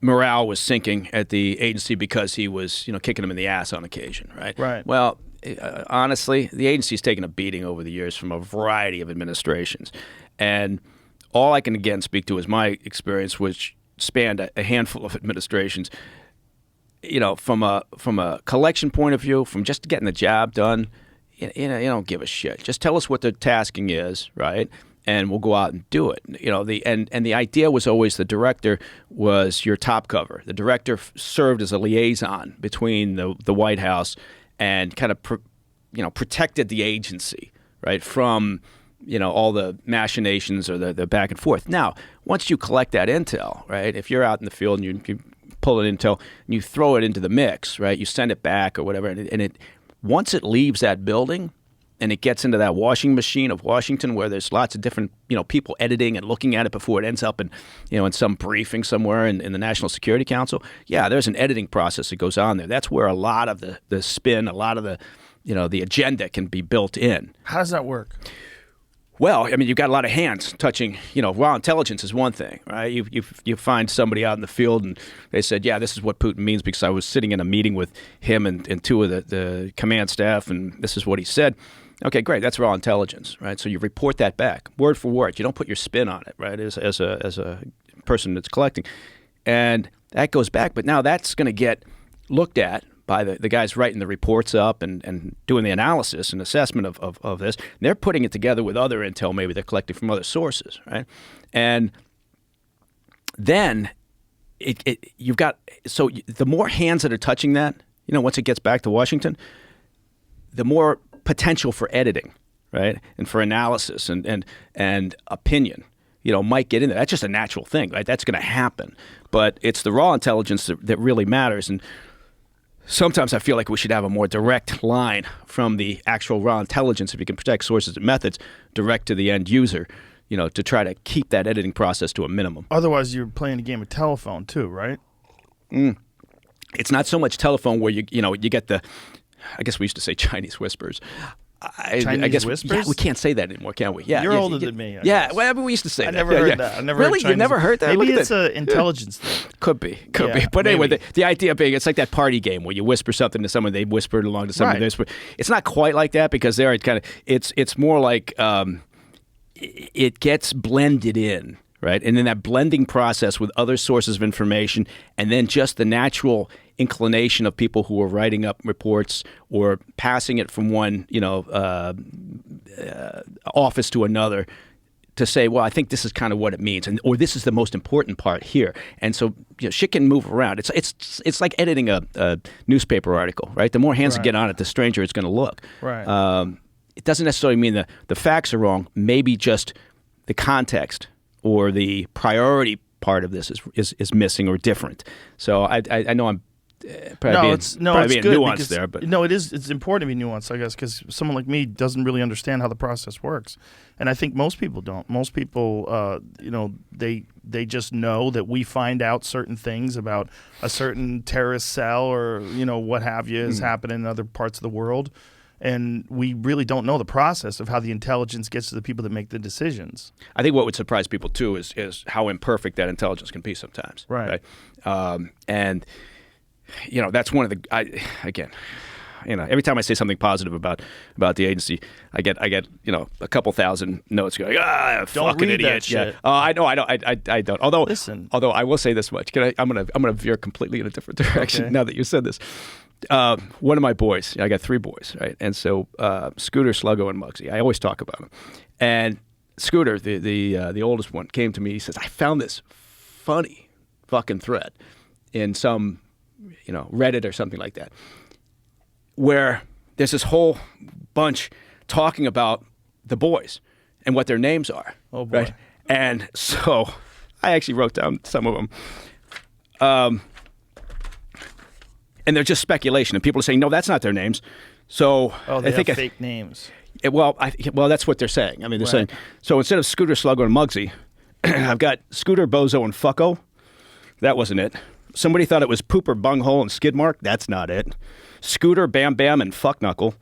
morale was sinking at the agency because he was kicking them in the ass on occasion, right? Right. Well. Honestly, the agency's taken a beating over the years from a variety of administrations. And all I can, again, speak to is my experience, which spanned a handful of administrations. From a collection point of view, from just getting the job done, you don't give a shit. Just tell us what the tasking is, right? And we'll go out and do it. The idea was always the director was your top cover. The director served as a liaison between the White House and kind of, protected the agency, right, from, all the machinations or the back and forth. Now, once you collect that intel, right, if you're out in the field and you pull an intel and you throw it into the mix, right, you send it back or whatever, and it once it leaves that building and it gets into that washing machine of Washington where there's lots of different, people editing and looking at it before it ends up in, in some briefing somewhere in the National Security Council. Yeah, there's an editing process that goes on there. That's where a lot of the spin, a lot of the agenda can be built in. How does that work? Well, I mean, you've got a lot of hands touching, raw intelligence is one thing, right? You find somebody out in the field and they said, yeah, this is what Putin means because I was sitting in a meeting with him and two of the command staff and this is what he said. Okay, great. That's raw intelligence, right? So you report that back, word for word. You don't put your spin on it, right? As a person that's collecting, and that goes back. But now that's going to get looked at by the guys writing the reports up and doing the analysis and assessment of this. And they're putting it together with other intel, maybe they're collecting from other sources, right? And then you've got the more hands that are touching that, once it gets back to Washington, the more potential for editing, right, and for analysis and opinion, might get in there. That's just a natural thing, right? That's going to happen. But it's the raw intelligence that really matters. And sometimes I feel like we should have a more direct line from the actual raw intelligence, if you can protect sources and methods, direct to the end user, to try to keep that editing process to a minimum. Otherwise, you're playing a game of telephone too, right? It's not so much telephone where you get the. I guess we used to say Chinese whispers. I guess whispers? Yeah, we can't say that anymore, can we? Yeah, you're older than me. Yeah, well, we used to say that. I never heard that. I never really? Heard you never heard that? Maybe it's an intelligence thing. Could be. But anyway, the idea being it's like that party game where you whisper something to someone, they whisper it along to someone. Right. It's not quite like that because there it's more like it gets blended in right? And then that blending process with other sources of information, and then just the natural inclination of people who are writing up reports or passing it from one, office to another, to say, well, I think this is kind of what it means, or this is the most important part here. And so shit can move around. It's like editing a newspaper article, right? The more hands that get on it, the stranger it's going to look. Right. It doesn't necessarily mean that the facts are wrong. Maybe just the context or the priority part of this is missing or different. So I know I'm probably it's being good nuanced because, there, but no, it's important to be nuanced, I guess, because someone like me doesn't really understand how the process works, and I think most people don't. Most people, they just know that we find out certain things about a certain terrorist cell or what have you is happening in other parts of the world, and we really don't know the process of how the intelligence gets to the people that make the decisions. I think what would surprise people too is how imperfect that intelligence can be sometimes. Right. And that's one of the every time I say something positive about the agency, I get a couple thousand notes going, don't fucking read idiot. that shit. Yeah. I know. I don't. Although I will say this much. I'm gonna veer completely in a different direction now that you said this. One of my boys, I got 3 boys, right? And so Scooter, Sluggo, and Muggsy, I always talk about them. And Scooter, the oldest one, came to me. He says, I found this funny fucking thread in some Reddit or something like that, where there's this whole bunch talking about the boys and what their names are. Oh, boy. Right? And so I actually wrote down some of them. And they're just speculation. And people are saying, no, that's not their names. So they I think have fake names. Well, that's what they're saying. I mean, they're saying, so instead of Scooter, Sluggo, and Muggsy, I've got Scooter, Bozo, and Fucko. That wasn't it. Somebody thought it was Pooper, Bunghole, and Skidmark. That's not it. Scooter, Bam Bam, and Fuckknuckle.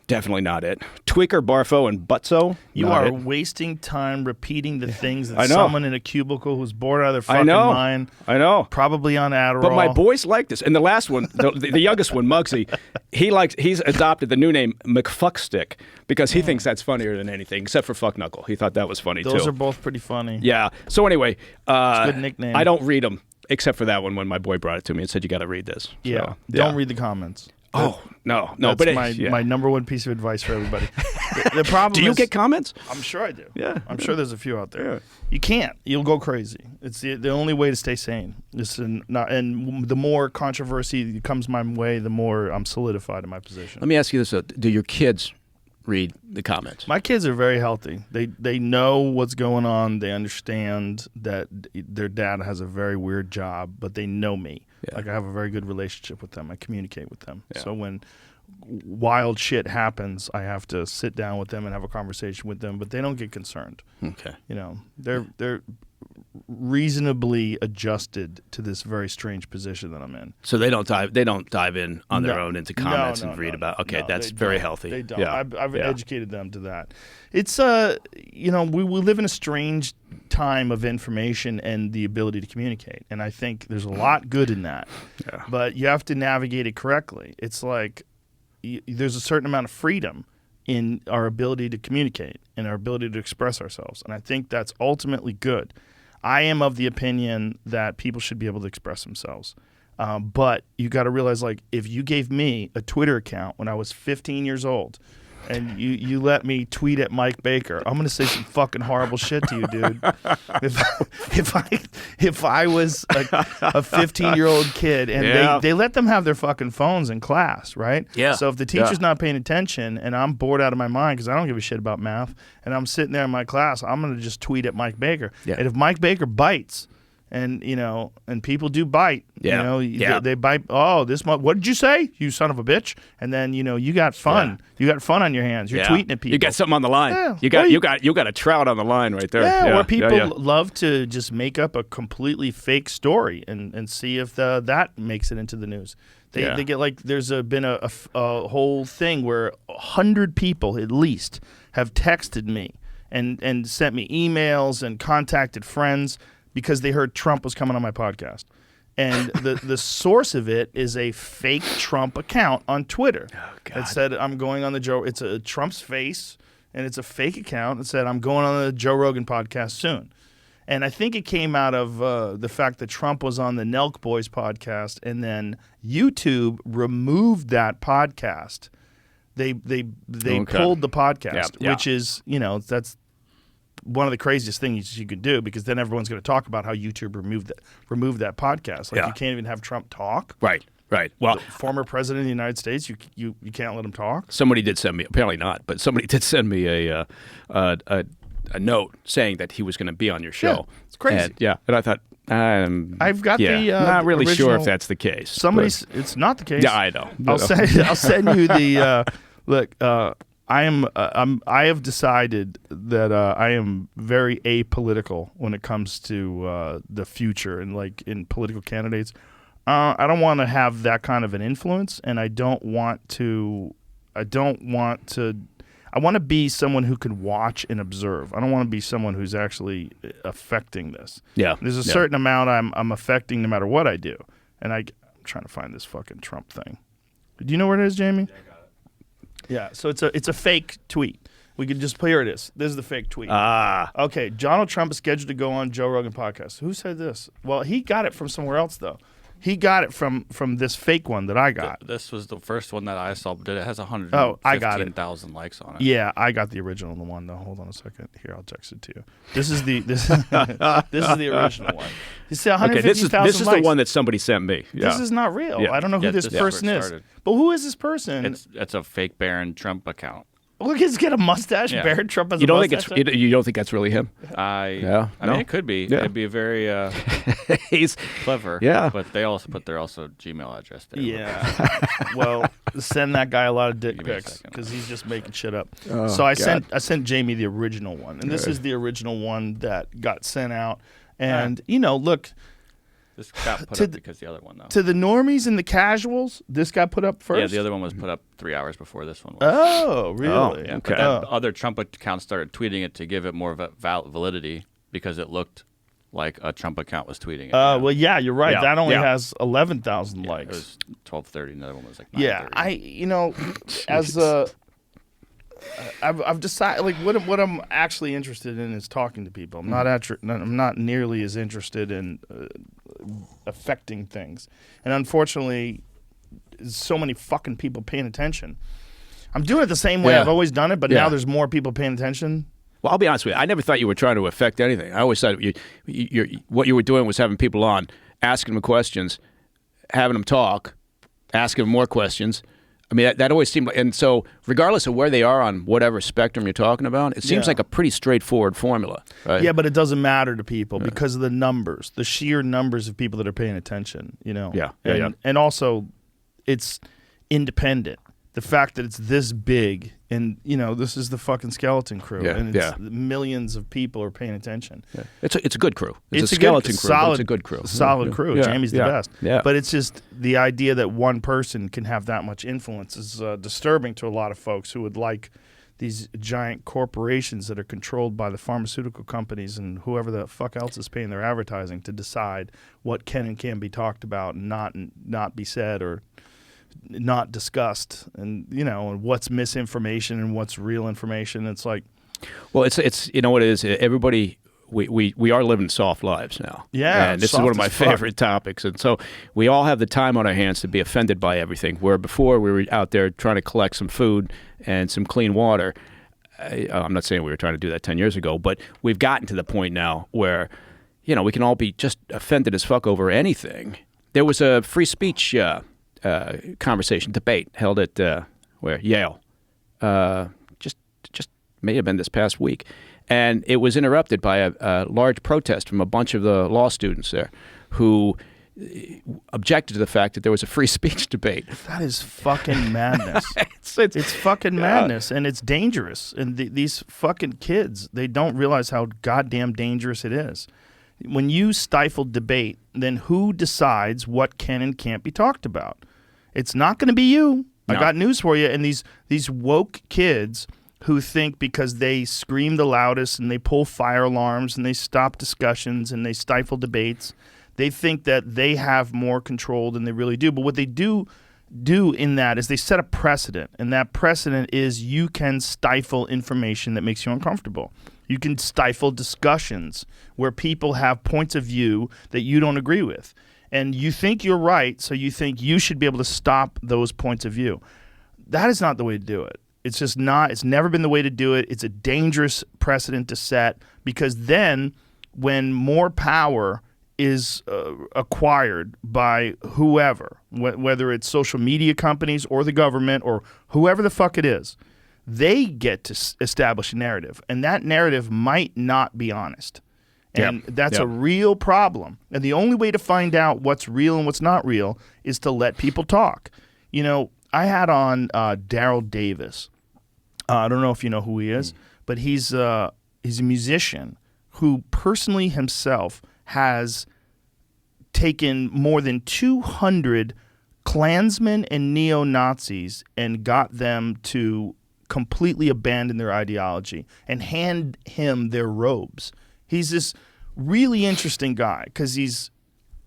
Definitely not it. Tweaker, Barfo, and Butzo. You are wasting time repeating the things that someone in a cubicle who's bored out of their fucking mind. I know. Probably on Adderall. But my boys like this. And the last one, the youngest one, Muggsy, he's adopted the new name McFuckstick because he thinks that's funnier than anything, except for Fuckknuckle. He thought that was funny too. Those are both pretty funny. Yeah. So anyway, it's a good nickname. I don't read them except for that one when my boy brought it to me and said, you got to read this. Yeah. So, don't read the comments. Oh, no. That's my number one piece of advice for everybody. The problem do you get comments? I'm sure I do. Yeah. I'm sure there's a few out there. Yeah. You can't. You'll go crazy. It's the only way to stay sane. And the more controversy comes my way, the more I'm solidified in my position. Let me ask you this. Do your kids read the comments? My kids are very healthy. They know what's going on. They understand that their dad has a very weird job, but they know me. Yeah. Like I have a very good relationship with them. I communicate with them. Yeah. So when wild shit happens, I have to sit down with them and have a conversation with them, but they don't get concerned. Okay. They're reasonably adjusted to this very strange position that I'm in. So they don't dive in on their own into comments and read about. Okay, that's very healthy. They don't. Yeah. I've educated them to that. It's we live in a strange time of information and the ability to communicate, and I think there's a lot good in that. Yeah. But you have to navigate it correctly. It's like there's a certain amount of freedom in our ability to communicate and our ability to express ourselves, and I think that's ultimately good. I am of the opinion that people should be able to express themselves. But you got to realize, like, if you gave me a Twitter account when I was 15 years old and you let me tweet at Mike Baker, I'm going to say some fucking horrible shit to you, dude. If I was a 15-year-old kid and they let them have their fucking phones in class, right? Yeah. So if the teacher's not paying attention and I'm bored out of my mind because I don't give a shit about math and I'm sitting there in my class, I'm going to just tweet at Mike Baker. Yeah. And if Mike Baker bites, and people do bite. They bite. Oh, what did you say? You son of a bitch! And then you got fun. Yeah. You got fun on your hands. You're tweeting at people. You got something on the line. Yeah. You got a trout on the line right there. Yeah. Where people love to just make up a completely fake story and see if that makes it into the news. They get like there's been a whole thing where 100 people at least have texted me and sent me emails and contacted friends because they heard Trump was coming on my podcast. And the source of it is a fake Trump account on Twitter. Oh, God. That said, I'm going on the Joe... It's a Trump's face, and it's a fake account that said, I'm going on the Joe Rogan podcast soon. And I think it came out of the fact that Trump was on the Nelk Boys podcast, and then YouTube removed that podcast. They pulled the podcast, which is, that's one of the craziest things you could do, because then everyone's going to talk about how YouTube removed that podcast. Like you can't even have Trump talk. Right. Well, the former president of the United States, you can't let him talk. Somebody did send me, apparently not, but somebody did send me a note saying that he was going to be on your show. Yeah, it's crazy. And I thought, I've got not really original, sure if that's the case. It's not the case. Yeah, I know. I'll send you the look. I have decided that I am very apolitical when it comes to the future and like in political candidates. I don't want to have that kind of an influence, and I want to be someone who can watch and observe. I don't want to be someone who's actually affecting this. Yeah. There's a certain amount I'm affecting no matter what I do. And I'm trying to find this fucking Trump thing. Do you know where it is, Jamie? Yeah, I got it. Yeah, so it's a fake tweet. We could just, here it is. This is the fake tweet. Okay, Donald Trump is scheduled to go on Joe Rogan podcast. Who said this? Well, he got it from somewhere else, though. He got it from this fake one that I got. This was the first one that I saw, but it has 115,000 likes on it. Yeah, I got the original one though. Hold on a second. Here, I'll text it to you. This is the this is the original one. You see, 150,000 This is likes. the one that somebody sent me. Yeah. This is not real. Yeah. I don't know who this person is. But who is this person? It's a fake Barron Trump account. Look, he's got a mustache. Yeah. Barron Trump has you a don't mustache. think you don't think that's really him? I mean, it could be. Yeah. It'd be a very He's clever. Yeah. But they also put their Gmail address there. Yeah. Well, send that guy a lot of dick Give me a pics second. because he's just making shit up. Oh, so I God. sent Jamie the original one, and this is the original one that got sent out. And look. This got put up because the other one, though. To the normies and the casuals, this got put up first? Yeah, the other one was put up 3 hours before this one was. Oh, really? Yeah, okay. but then other Trump accounts started tweeting it to give it more validity because it looked like a Trump account was tweeting it. Well, yeah, you're right. Yeah, That only yeah. has 11,000 It likes. was 12:30, and the other one was like 9:30. As I've decided, like, what I'm actually interested in is talking to people. I'm not nearly as interested in affecting things. And unfortunately, so many fucking people paying attention. I'm doing it the same way I've always done it, but now there's more people paying attention. Well, I'll be honest with you. I never thought you were trying to affect anything. I always thought what you were doing was having people on, asking them questions, having them talk, asking them more questions. I mean, that always seemed like, and so regardless of where they are on whatever spectrum you're talking about, it seems like a pretty straightforward formula, right? Yeah, but it doesn't matter to people because of the numbers, the sheer numbers of people that are paying attention, Yeah. And also, it's independent. The fact that it's this big, and this is the fucking skeleton crew, and it's millions of people are paying attention. Yeah. It's a good crew. It's a crew. skeleton crew. But it's a good crew. Solid crew. Yeah. Jamie's the best. Yeah. But it's just the idea that one person can have that much influence is disturbing to a lot of folks who would like these giant corporations that are controlled by the pharmaceutical companies and whoever the fuck else is paying their advertising to decide what can and can't be talked about and not be said or not discussed, and and what's misinformation and what's real information. It's like, well, it's what it is. Everybody, we are living soft lives now. Yeah, and this is one of my favorite topics. And so we all have the time on our hands to be offended by everything. Where before we were out there trying to collect some food and some clean water. I'm not saying we were trying to do that 10 years ago, but we've gotten to the point now where we can all be just offended as fuck over anything. There was a free speech conversation, debate held at Yale, just may have been this past week, and it was interrupted by a large protest from a bunch of the law students there, who objected to the fact that there was a free speech debate. That is fucking madness. It's fucking madness, and it's dangerous. And these fucking kids, they don't realize how goddamn dangerous it is. When you stifle debate, then who decides what can and can't be talked about? It's not going to be you. No. I got news for you. And these woke kids who think because they scream the loudest and they pull fire alarms and they stop discussions and they stifle debates, they think that they have more control than they really do. But what they do in that is they set a precedent, and that precedent is you can stifle information that makes you uncomfortable. You can stifle discussions where people have points of view that you don't agree with. And you think you're right, so you think you should be able to stop those points of view. That is not the way to do it. It's just not. It's never been the way to do it. It's a dangerous precedent to set, because then when more power is acquired by whoever, whether it's social media companies or the government or whoever the fuck it is, they get to establish a narrative. And that narrative might not be honest. And that's a real problem. And the only way to find out what's real and what's not real is to let people talk. You know, I had on Daryl Davis. I don't know if you know who he is, but he's a musician who personally himself has taken more than 200 Klansmen and neo-Nazis and got them to completely abandon their ideology and hand him their robes. He's this really interesting guy because he's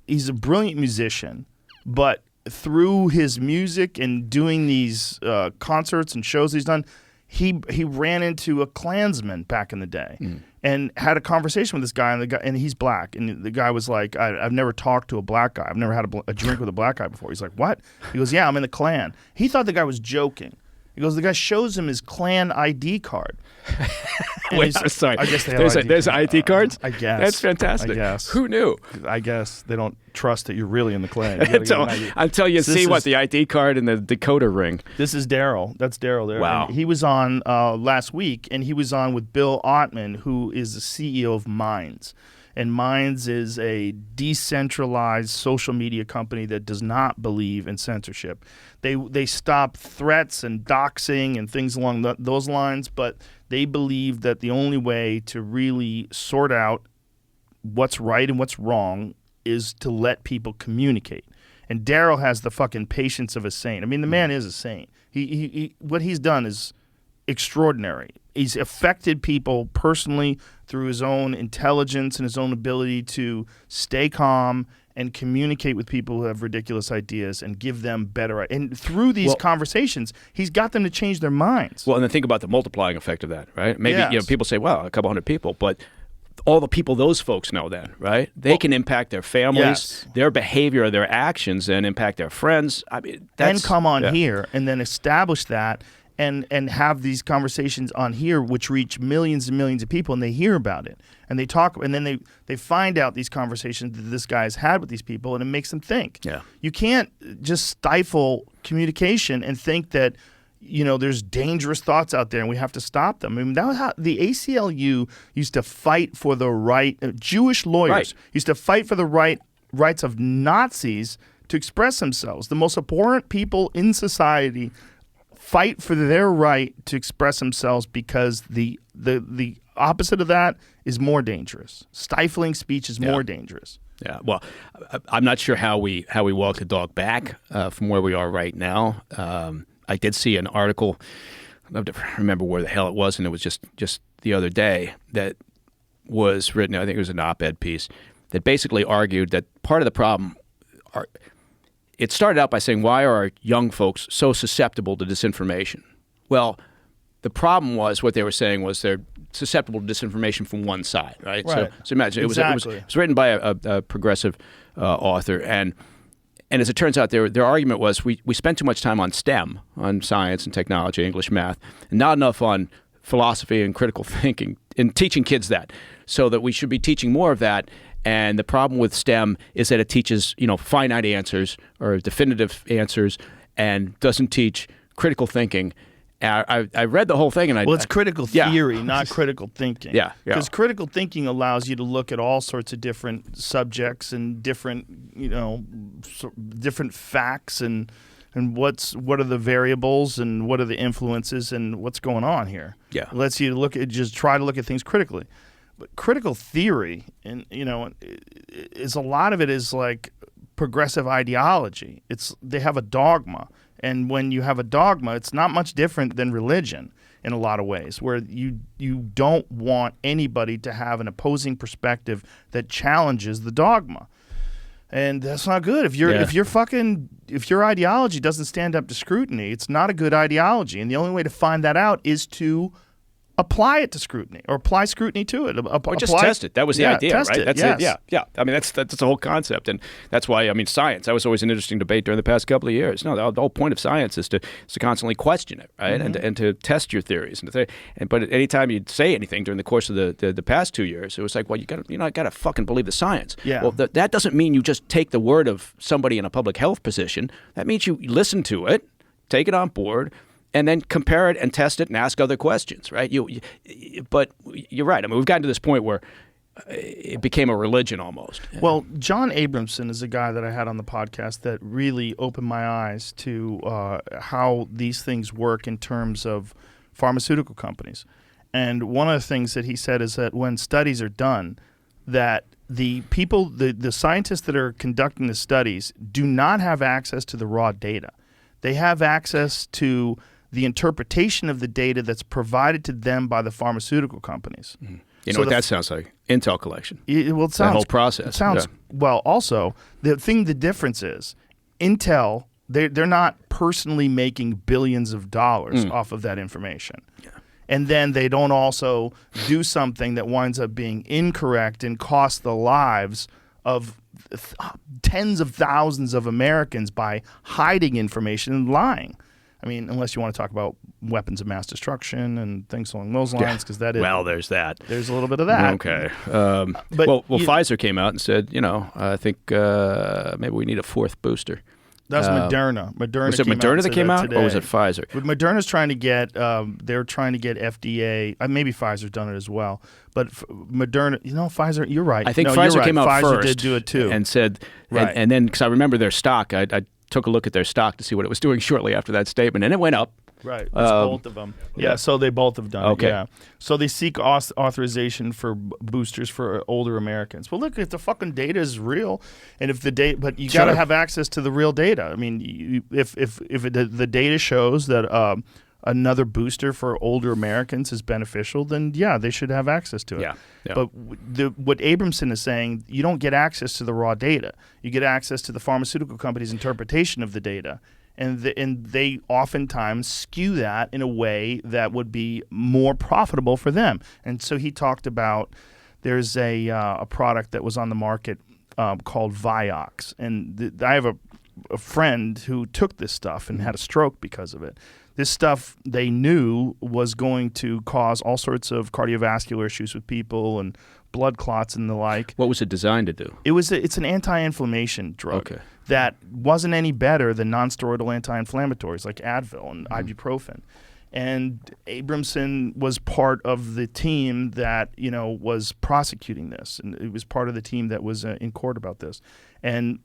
a brilliant musician, but through his music and doing these concerts and shows he's done, he ran into a Klansman back in the day and had a conversation with this guy, and he's black, and the guy was like, I've never talked to a black guy. I've never had a drink with a black guy before. He's like, what? He goes, yeah, I'm in the Klan. He thought the guy was joking. He goes, the guy shows him his Klan ID card. Wait, sorry. I guess they have there's ID cards? I guess. That's fantastic. I guess. Who knew? I guess they don't trust that you're really in the Klan. You until you see what the ID card and the decoder ring. This is Daryl. That's Daryl there. Wow. And he was on last week, and he was on with Bill Ottman, who is the CEO of Minds. And Minds is a decentralized social media company that does not believe in censorship. They stop threats and doxing and things along those lines, but they believe that the only way to really sort out what's right and what's wrong is to let people communicate. And Daryl has the fucking patience of a saint. I mean, the man is a saint. He what he's done is extraordinary. He's affected people personally through his own intelligence and his own ability to stay calm and communicate with people who have ridiculous ideas and give them better. And through these conversations, he's got them to change their minds. Well, and then think about the multiplying effect of that, right? Maybe people say, well, a couple hundred people, but all the people those folks know then, right? They can impact their families, their behavior, their actions, and impact their friends. I mean, and come on here and then establish that and have these conversations on here, which reach millions and millions of people, and they hear about it. And they talk, and then they find out these conversations that this guy's had with these people, and it makes them think. Yeah. You can't just stifle communication and think that, you know, there's dangerous thoughts out there and we have to stop them. I mean, that was how the ACLU used to fight for the right, Jewish lawyers used to fight for the rights of Nazis to express themselves. The most abhorrent people in society fight for their right to express themselves because the opposite of that is more dangerous. Stifling speech is more dangerous. Yeah, well, I'm not sure how we walk the dog back from where we are right now. I did see an article. I don't remember where the hell it was, and it was just the other day that was written. I think it was an op-ed piece that basically argued that part of the problem it started out by saying, why are our young folks so susceptible to disinformation? Well, the problem was what they were saying was they're susceptible to disinformation from one side, right? So imagine it was written by a progressive author, and as it turns out, their argument was we spent too much time on STEM, on science and technology, English, math, and not enough on philosophy and critical thinking, and teaching kids that, so that we should be teaching more of that. And the problem with STEM is that it teaches, finite answers or definitive answers, and doesn't teach critical thinking. I read the whole thing, and it's critical theory, not critical thinking. Yeah, because critical thinking allows you to look at all sorts of different subjects and different, different facts and what are the variables and what are the influences and what's going on here. Yeah, it lets you try to look at things critically. But critical theory, and is a lot of it is like progressive ideology. They have a dogma, and when you have a dogma, it's not much different than religion in a lot of ways, where you don't want anybody to have an opposing perspective that challenges the dogma, and that's not good. If your ideology doesn't stand up to scrutiny, it's not a good ideology, and the only way to find that out is to apply it to scrutiny or apply scrutiny to it. Or just test it. That was the idea, test right? It, that's yes. it. Yeah. I mean, that's the whole concept, and that's why science. That was always an interesting debate during the past couple of years. No, the whole point of science is to constantly question it, right, and to test your theories. But any time you say anything during the course of the past 2 years, it was like, well, you got to fucking believe the science. Yeah. Well, that doesn't mean you just take the word of somebody in a public health position. That means you listen to it, take it on board, and then compare it and test it and ask other questions, right? But you're right. I mean, we've gotten to this point where it became a religion almost. Well, John Abramson is a guy that I had on the podcast that really opened my eyes to how these things work in terms of pharmaceutical companies. And one of the things that he said is that when studies are done, that the people, the scientists that are conducting the studies do not have access to the raw data. They have access to the interpretation of the data that's provided to them by the pharmaceutical companies. Mm-hmm. You know what that sounds like? Intel collection. It sounds, that whole process. It sounds, well, also, the difference is Intel, they're not personally making billions of dollars off of that information. Yeah. And then they don't also do something that winds up being incorrect and costs the lives of tens of thousands of Americans by hiding information and lying. I mean, unless you want to talk about weapons of mass destruction and things along those lines, because that is... Well, there's that. There's a little bit of that. Okay. Pfizer came out and said, I think maybe we need a fourth booster. That was Moderna. Was it Moderna that came out, today. or was it Pfizer? But Moderna's trying to get, they're trying to get FDA, maybe Pfizer's done it as well, but Moderna, Pfizer, you're right. I think Pfizer came out Pfizer first. Did do it too. And said, right. and then, because I remember their stock, I took a look at their stock to see what it was doing shortly after that statement, and it went up. Right, it's both of them. Yeah, so they both have done it, yeah. So they seek authorization for boosters for older Americans. Well, look, if the fucking data is real, and if the data, but you got to have access to the real data. I mean, if the data shows that another booster for older Americans is beneficial, then yeah, they should have access to it. Yeah. But what Abramson is saying, you don't get access to the raw data. You get access to the pharmaceutical company's interpretation of the data. And they oftentimes skew that in a way that would be more profitable for them. And so he talked about there's a product that was on the market called Vioxx. And I have a friend who took this stuff and had a stroke because of it. This stuff they knew was going to cause all sorts of cardiovascular issues with people and blood clots and the like. What was it designed to do? It's an anti-inflammation drug that wasn't any better than non-steroidal anti-inflammatories like Advil and ibuprofen. And Abramson was part of the team that was prosecuting this, and it was part of the team that was in court about this. And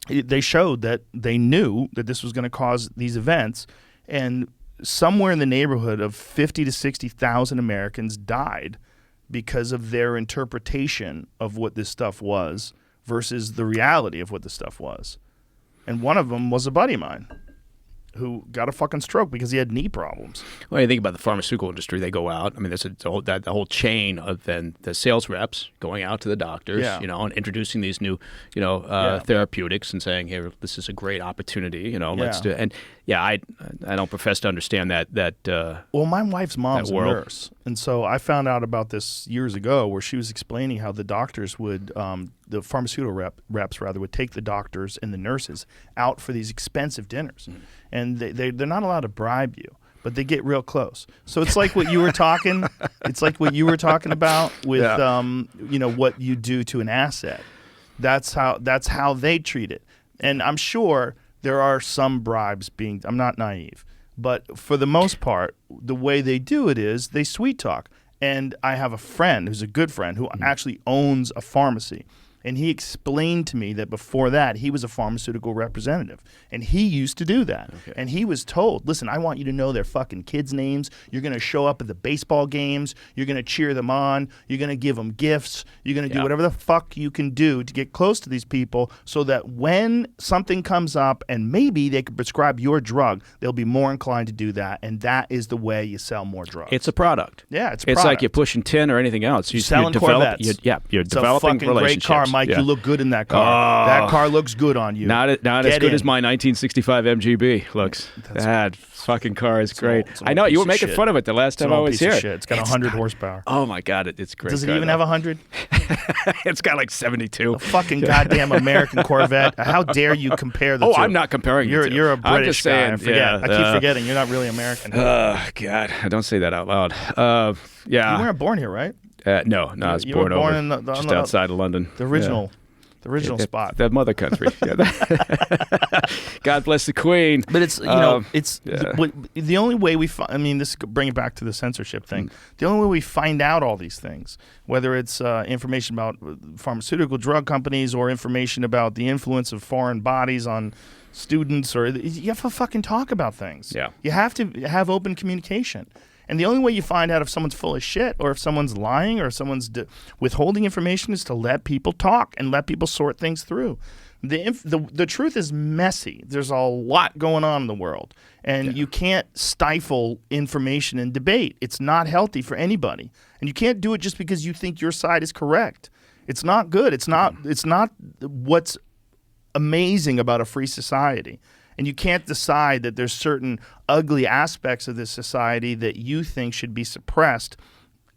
they showed that they knew that this was going to cause these events, and somewhere in the neighborhood of 50 to 60,000 Americans died because of their interpretation of what this stuff was versus the reality of what this stuff was. And one of them was a buddy of mine who got a fucking stroke because he had knee problems. Well, you think about the pharmaceutical industry, they go out. I mean, there's the whole chain of then the sales reps going out to the doctors, and introducing these new, therapeutics and saying, "Here, this is a great opportunity." Let's do it. And I don't profess to understand that. Well, my wife's mom's a nurse, and so I found out about this years ago, where she was explaining how the doctors would, the pharmaceutical reps would take the doctors and the nurses out for these expensive dinners. And they're not allowed to bribe you, but they get real close. So it's like what you were talking. It's like what you were talking about with, what you do to an asset. That's how they treat it. And I'm sure there are some bribes being. I'm not naive, but for the most part, the way they do it is they sweet talk. And I have a friend who's a good friend who actually owns a pharmacy. And he explained to me that before that, he was a pharmaceutical representative. And he used to do that. Okay. And he was told, listen, I want you to know their fucking kids' names. You're going to show up at the baseball games. You're going to cheer them on. You're going to give them gifts. You're going to do whatever the fuck you can do to get close to these people so that when something comes up and maybe they could prescribe your drug, they'll be more inclined to do that. And that is the way you sell more drugs. It's a product. Yeah, it's a product. It's like you're pushing tin or anything else. You're selling Corvettes. You're developing relationships. Great car. Mike, you look good in that car. That car looks good on you. Not as good as my 1965 MGB looks. That fucking car is great. I know you were making fun of it the last time I was here. It's got 100 horsepower. Oh my God, it's great. Does it even have 100? It's got like 72. A fucking goddamn American Corvette. How dare you compare the two? I'm not comparing. You're a British I'm just saying, guy. I keep forgetting you're not really American. Oh God, don't say that out loud. Yeah, you weren't born here, right? No, I was born over just outside of London. The original spot. That mother country. God bless the Queen. But it's the only way we I mean, this bring it back to the censorship thing. The only way we find out all these things, whether it's information about pharmaceutical drug companies or information about the influence of foreign bodies on students, or you have to fucking talk about things. Yeah. You have to have open communication. And the only way you find out if someone's full of shit or if someone's lying or if someone's withholding information is to let people talk and let people sort things through. The truth is messy. There's a lot going on in the world, and you can't stifle information and debate. It's not healthy for anybody, and you can't do it just because you think your side is correct. It's not good. It's not what's amazing about a free society. And you can't decide that there's certain ugly aspects of this society that you think should be suppressed,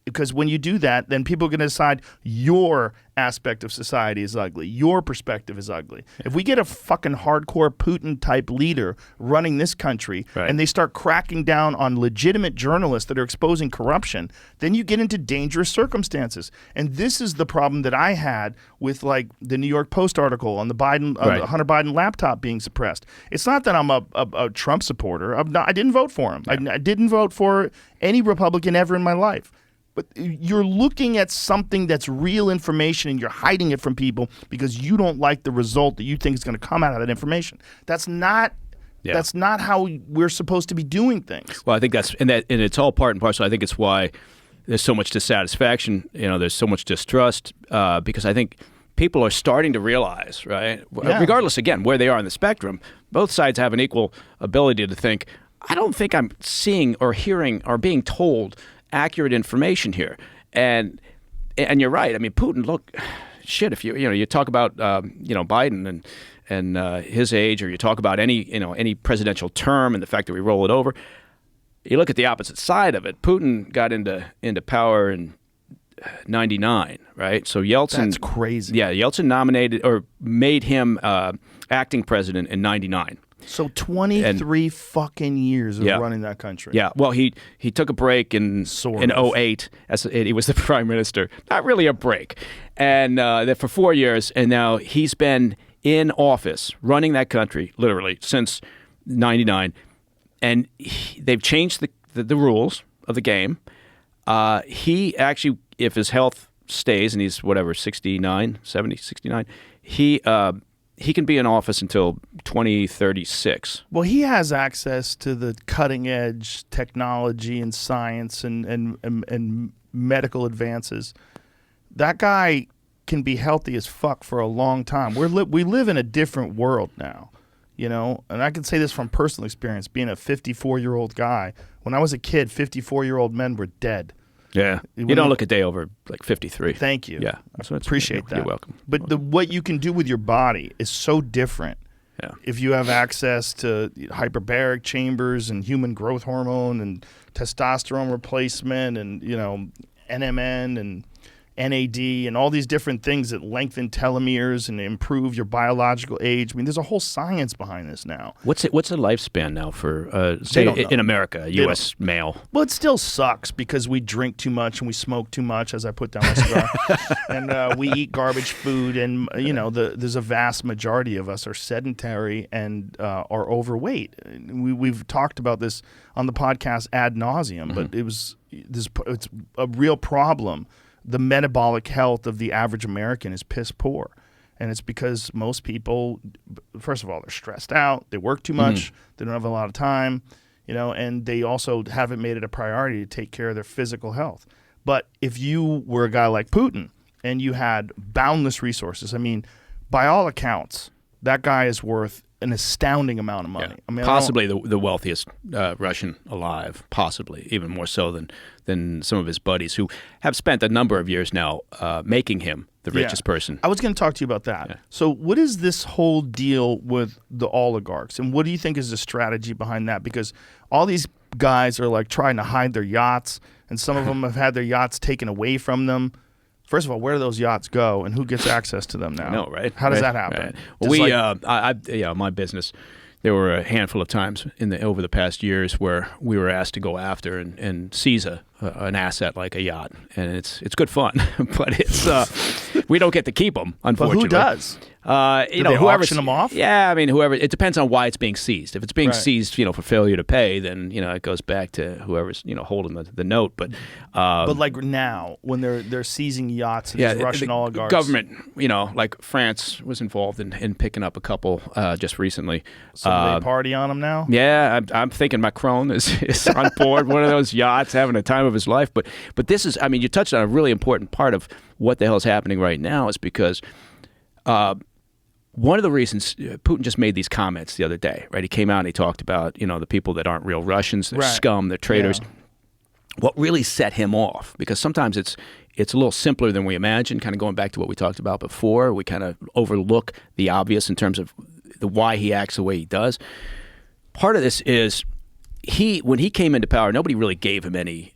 because when you do that, then people are going to decide your aspect of society is ugly. Your perspective is ugly. If we get a fucking hardcore Putin-type leader running this country and they start cracking down on legitimate journalists that are exposing corruption, then you get into dangerous circumstances. And this is the problem that I had with like the New York Post article on the Hunter Biden laptop being suppressed. It's not that I'm a Trump supporter. I didn't vote for him. I didn't vote for any Republican ever in my life. But you're looking at something that's real information and you're hiding it from people because you don't like the result that you think is going to come out of that information. That's not how we're supposed to be doing things. Well, I think and it's all part and parcel. I think it's why there's so much dissatisfaction. There's so much distrust because I think people are starting to realize, right? Yeah. Regardless, again, where they are in the spectrum, both sides have an equal ability to think, I don't think I'm seeing or hearing or being told accurate information here, and you're right. I mean, Putin. Look, shit. If you talk about Biden and his age, or you talk about any presidential term and the fact that we roll it over, you look at the opposite side of it. Putin got into power in '99, right? So Yeltsin. That's crazy. Yeah, Yeltsin nominated or made him acting president in '99. So 23 fucking years of running that country. Yeah. Well, he took a break in 08 as he was the prime minister. Not really a break. And that for 4 years, and now he's been in office running that country literally since '99. And they've changed the rules of the game. He actually, if his health stays, and he's 69, he can be in office until 2036. Well, he has access to the cutting edge technology and science and medical advances. That guy can be healthy as fuck for a long time. We live in a different world now, and I can say this from personal experience, being a 54-year-old guy. When I was a kid, 54-year-old men were dead. Yeah, you don't look a day over like 53. Thank you. Yeah, appreciate that. You're welcome. But what you can do with your body is so different. Yeah. If you have access to hyperbaric chambers and human growth hormone and testosterone replacement and NMN and NAD and all these different things that lengthen telomeres and improve your biological age. I mean, there's a whole science behind this now. What's the lifespan now for, say, in America, a U.S. male? Well, it still sucks because we drink too much and we smoke too much, as I put down my cigar, and we eat garbage food, and there's a vast majority of us are sedentary and are overweight. We've talked about this on the podcast ad nauseum, but it's a real problem. The metabolic health of the average American is piss poor. And it's because most people, first of all, they're stressed out. They work too much. They don't have a lot of time, and they also haven't made it a priority to take care of their physical health. But if you were a guy like Putin and you had boundless resources, I mean, by all accounts, that guy is worth an astounding amount of money. Yeah. I mean, possibly the wealthiest Russian alive, possibly even more so than some of his buddies who have spent a number of years now making him the richest person. I was going to talk to you about that. Yeah. So what is this whole deal with the oligarchs, and what do you think is the strategy behind that? Because all these guys are like trying to hide their yachts, and some of them have had their yachts taken away from them. First of all, where do those yachts go, and who gets access to them now? I know, right? How does right, that happen? Right. Well, my business, there were a handful of times over the past years where we were asked to go after and seize an asset like a yacht, and it's good fun, but it's we don't get to keep them, unfortunately. But who does? Do they auction them off? Yeah, I mean, whoever. It depends on why it's being seized. If it's being Right. seized, for failure to pay, then it goes back to whoever's holding the note. But like now, when they're seizing yachts, and these Russian the oligarchs, government, like France was involved in picking up a couple just recently. so they party on them now. Yeah, I'm thinking Macron is on board one of those yachts, having a time of his life. But this is, you touched on a really important part of what the hell is happening right now is because one of the reasons Putin just made these comments the other day, right? He came out and he talked about, the people that aren't real Russians, they're Right. scum, they're traitors. Yeah. What really set him off, because sometimes it's a little simpler than we imagine, kind of going back to what we talked about before. We kind of overlook the obvious in terms of the why he acts the way he does. Part of this is when he came into power, nobody really gave him any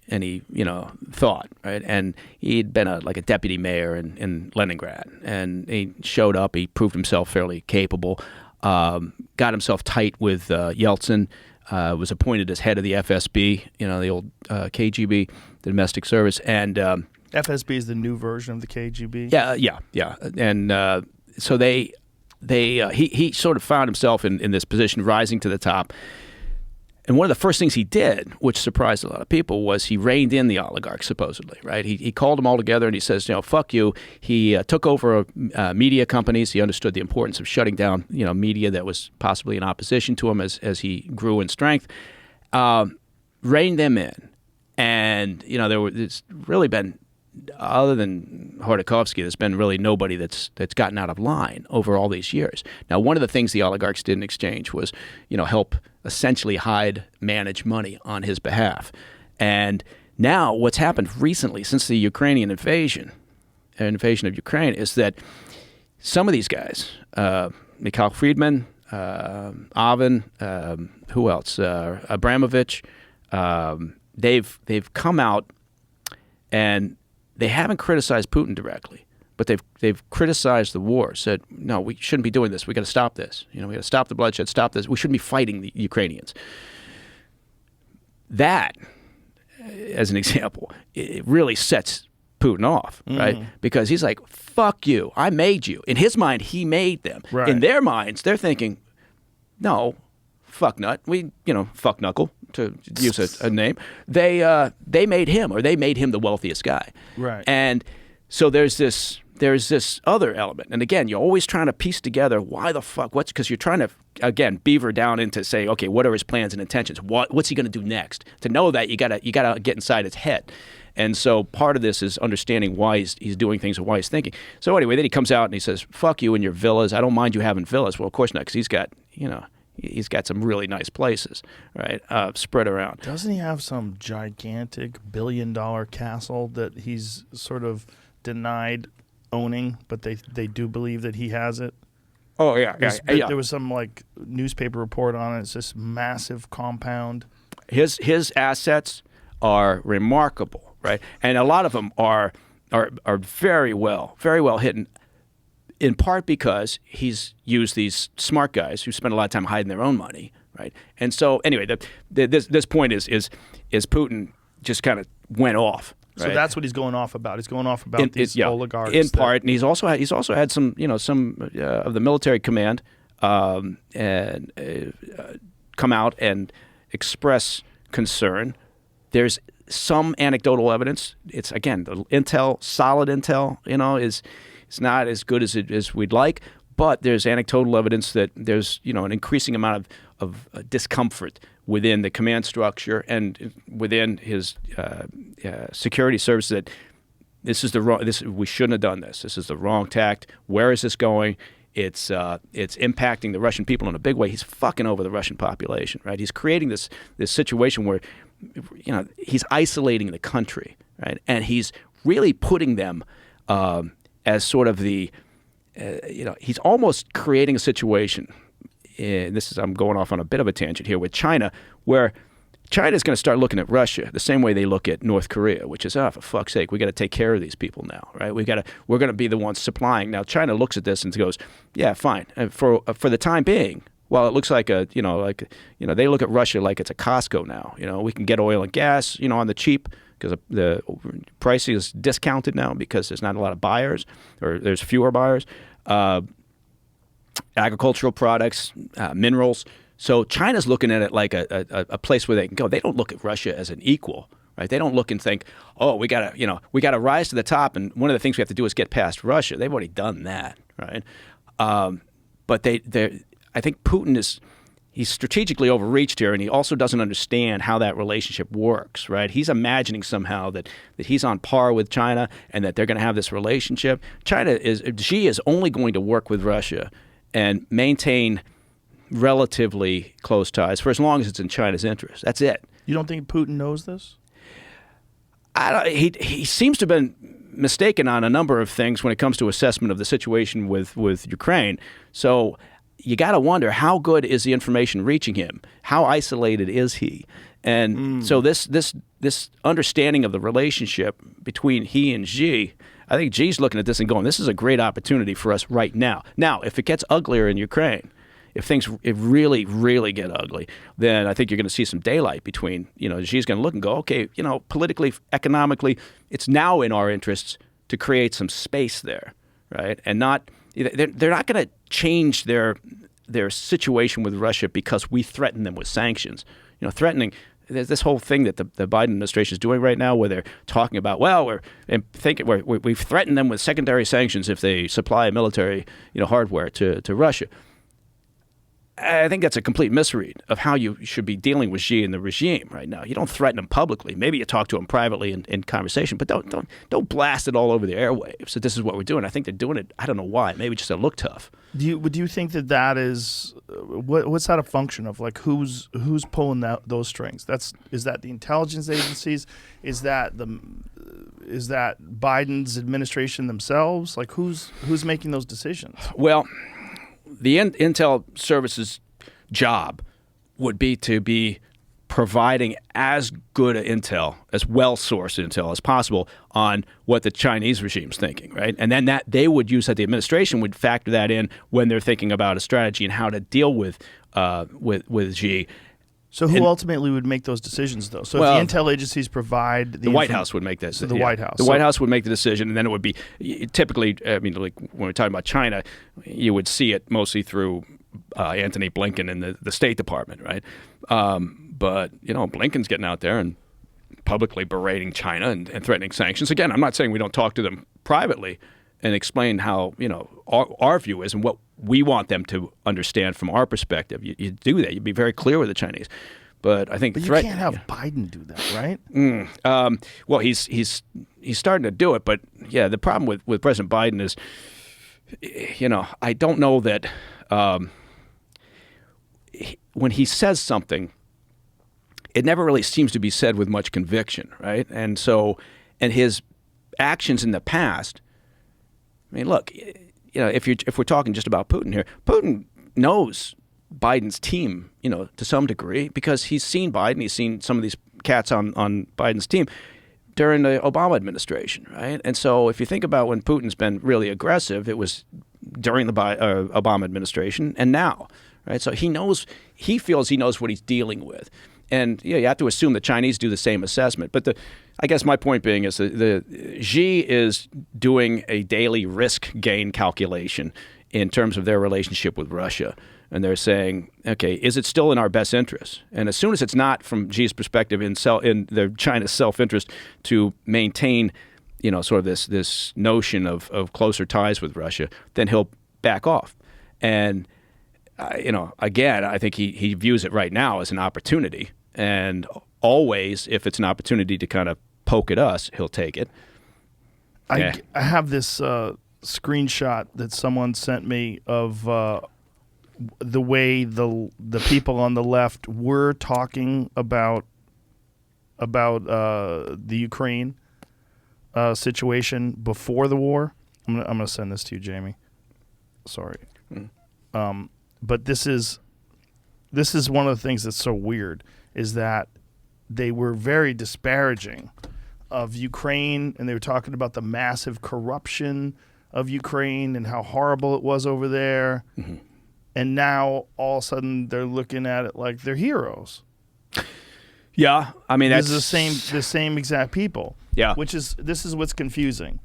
thought, right? And he'd been a deputy mayor in Leningrad, and he showed up. He proved himself fairly capable. Got himself tight with Yeltsin. Was appointed as head of the FSB, the old KGB, the domestic service, and FSB is the new version of the KGB. Yeah. And so he sort of found himself in this position, rising to the top. And one of the first things he did, which surprised a lot of people, was he reined in the oligarchs, supposedly, right? He called them all together and he says, fuck you. He took over media companies. He understood the importance of shutting down, media that was possibly in opposition to him as he grew in strength. Reined them in. And, there's really been, other than Khodorkovsky, there's been really nobody that's gotten out of line over all these years. Now, one of the things the oligarchs did in exchange was, help essentially manage money on his behalf. And now what's happened recently since the Ukrainian invasion of Ukraine is that some of these guys, Mikhail Friedman, Avin, who else? Abramovich, they've come out and they haven't criticized Putin directly, but they've criticized the war. Said, no, we shouldn't be doing this. We got to stop this. We got to stop the bloodshed. Stop this. We shouldn't be fighting the Ukrainians. That, as an example, it really sets Putin off, right? Because he's like, "Fuck you! I made you." In his mind, he made them. Right. In their minds, they're thinking, "No, fuck nut. Fuck knuckle." To use a name, they made him, or they made him the wealthiest guy, Right. And so there's this other element, and again, you're always trying to piece together why the fuck, because you're trying to again beaver down into say, okay, what are his plans and intentions? What's he going to do next? To know that you gotta get inside his head, and so part of this is understanding why he's doing things and why he's thinking. So anyway, then he comes out and he says, "Fuck you and your villas. I don't mind you having villas." Well, of course not, because he's got some really nice places, right, spread around. Doesn't he have some gigantic billion-dollar castle that he's sort of denied owning, but they do believe that he has it? Oh, yeah. There was some newspaper report on it. It's this massive compound. His assets are remarkable, right? And a lot of them are very well hidden. In part because he's used these smart guys who spend a lot of time hiding their own money, right? And so, anyway, this point is Putin just kind of went off. Right? So that's what he's going off about. He's going off about these oligarchs. In part, and he's also had some of the military command come out and express concern. There's some anecdotal evidence. It's again the solid intel, It's not as good as we'd like, but there's anecdotal evidence that there's an increasing amount of discomfort within the command structure and within his security services that we shouldn't have done this. This is the wrong tact. Where is this going? It's impacting the Russian people in a big way. He's fucking over the Russian population, right? He's creating this situation where he's isolating the country, right? And he's really putting them as sort of the, he's almost creating a situation. I'm going off on a bit of a tangent here with China, where China's going to start looking at Russia the same way they look at North Korea, which is, for fuck's sake, we got to take care of these people now, right? We're going to be the ones supplying. Now China looks at this and goes, yeah, fine. And for the time being, while it looks like they look at Russia like it's a Costco now. We can get oil and gas, on the cheap because the price is discounted now because there's not a lot of buyers, or there's fewer buyers. Agricultural products, minerals. So China's looking at it like a place where they can go. They don't look at Russia as an equal, right? They don't look and think, oh, we gotta rise to the top, and one of the things we have to do is get past Russia. They've already done that, right? But I think Putin he's strategically overreached here, and he also doesn't understand how that relationship works, right? He's imagining somehow that he's on par with China and that they're going to have this relationship. Xi is only going to work with Russia and maintain relatively close ties for as long as it's in China's interest. That's it. You don't think Putin knows this? He seems to have been mistaken on a number of things when it comes to assessment of the situation with Ukraine. So you got to wonder, how good is the information reaching him? How isolated is he? And so this understanding of the relationship between he and Xi, I think Xi's looking at this and going, this is a great opportunity for us right now. Now, if it gets uglier in Ukraine, if things really, really get ugly, then I think you're going to see some daylight between, Xi's going to look and go, okay, politically, economically, it's now in our interests to create some space there, right? And they're not going to change their situation with Russia because we threaten them with sanctions. Threatening, there's this whole thing that the Biden administration is doing right now where they're talking about, we've threatened them with secondary sanctions if they supply military, hardware to Russia. I think that's a complete misread of how you should be dealing with Xi and the regime right now. You don't threaten him publicly. Maybe you talk to him privately in conversation, but don't blast it all over the airwaves. So this is what we're doing. I think they're doing it. I don't know why. Maybe just to look tough. Do you think that is what's that a function of? Like who's pulling those strings? Is that the intelligence agencies? Is that Biden's administration themselves? Like who's making those decisions? Well, the intel service's job would be to be providing as good intel, as well-sourced intel as possible on what the Chinese regime's thinking, right? And then that they would use that, the administration would factor that in when they're thinking about a strategy and how to deal with Xi. So who ultimately would make those decisions, though? So if the intel agencies provide the White House would make that decision. White House. The White House would make the decision, and then it would be typically. I mean, like when we're talking about China, you would see it mostly through Antony Blinken and the State Department, right? But Blinken's getting out there and publicly berating China and threatening sanctions. Again, I'm not saying we don't talk to them privately and explain how our view is and what we want them to understand from our perspective. You do that. You'd be very clear with the Chinese. But I think you can't have Biden do that, right? Well, he's starting to do it. But yeah, the problem with President Biden is, I don't know that when he says something, it never really seems to be said with much conviction, right? And his actions in the past. I mean, look, if we're talking just about Putin here, Putin knows Biden's team, to some degree, because he's seen Biden, he's seen some of these cats on Biden's team during the Obama administration, right? And so if you think about when Putin's been really aggressive, it was during the Obama administration and now, right? So he feels he knows what he's dealing with. And you have to assume the Chinese do the same assessment. But I guess my point being is that Xi is doing a daily risk gain calculation in terms of their relationship with Russia. And they're saying, okay, is it still in our best interest? And as soon as it's not, from Xi's perspective, in China's self-interest to maintain, sort of this notion of closer ties with Russia, then he'll back off. And again, I think he views it right now as an opportunity. And always, if it's an opportunity to kind of poke at us, he'll take it. I have this screenshot that someone sent me of the way the people on the left were talking about the Ukraine situation before the war I'm gonna send this to you, Jamie. Sorry. But this is one of the things that's so weird is that they were very disparaging of Ukraine, and they were talking about the massive corruption of Ukraine and how horrible it was over there. Mm-hmm. And now all of a sudden they're looking at it like they're heroes. Yeah, I mean that's the same exact people. Yeah, this is what's confusing.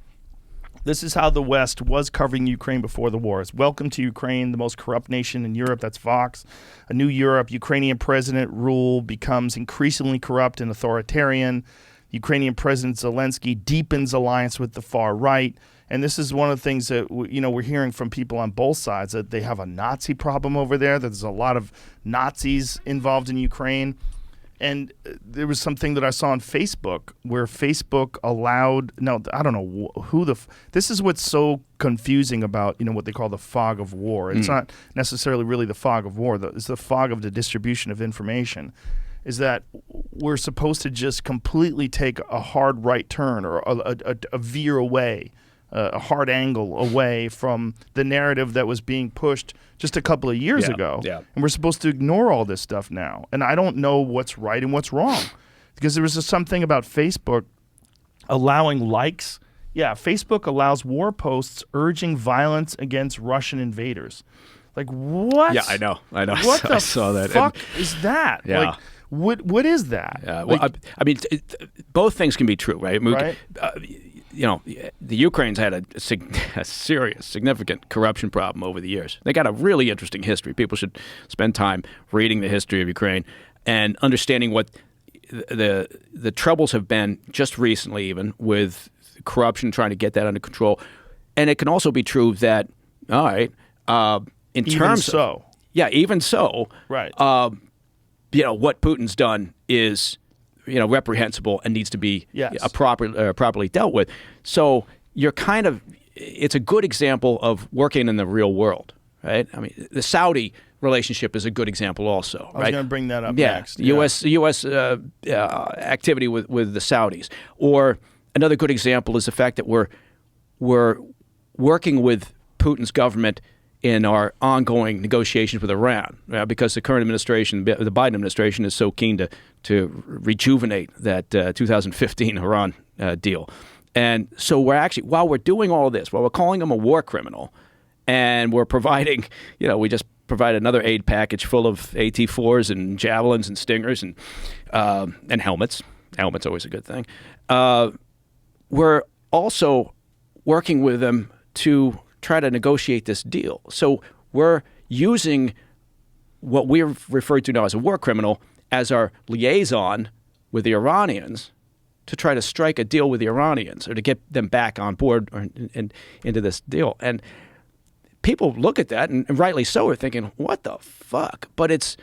This is how the West was covering Ukraine before the war. It's welcome to Ukraine, the most corrupt nation in Europe. That's Vox. A new Europe, Ukrainian president rule becomes increasingly corrupt and authoritarian. Ukrainian President Zelensky deepens alliance with the far right. And this is one of the things that we're hearing from people on both sides, that they have a Nazi problem over there, that there's a lot of Nazis involved in Ukraine. And there was something that I saw on Facebook where Facebook allowed, I don't know who this is what's so confusing about, what they call the fog of war. It's not necessarily really the fog of war. It's the fog of the distribution of information. Is that we're supposed to just completely take a hard right turn or a veer away, a hard angle away from the narrative that was being pushed just a couple of years ago. Yeah. And we're supposed to ignore all this stuff now. And I don't know what's right and what's wrong. Because there was just something about Facebook allowing likes. Yeah, Facebook allows war posts urging violence against Russian invaders. Like, what? Yeah, I know. What I saw that. Fuck is that? Yeah. Like, what is that? Well, I mean, both things can be true, right? Right. The Ukraine's had a serious, significant corruption problem over the years. They got a really interesting history. People should spend time reading the history of Ukraine and understanding what the troubles have been just recently, even with corruption, trying to get that under control. And it can also be true that, all right, even so, right. What Putin's done is, reprehensible and needs to be properly dealt with. So it's a good example of working in the real world, right? I mean, the Saudi relationship is a good example also, I was going to bring that up next. U.S. Activity with the Saudis. Or another good example is the fact that we're working with Putin's government in our ongoing negotiations with Iran, because the current administration, the Biden administration, is so keen to rejuvenate that 2015 Iran deal. And so we're actually, while we're doing all this, while we're calling him a war criminal, and we're providing, we just provided another aid package full of AT-4s and javelins and stingers and helmets. Helmets always a good thing. We're also working with them to try to negotiate this deal. So we're using what we're referred to now as a war criminal as our liaison with the Iranians to try to strike a deal with the Iranians or to get them back on board and into this deal. And people look at that, and rightly so, are thinking, what the fuck? But it's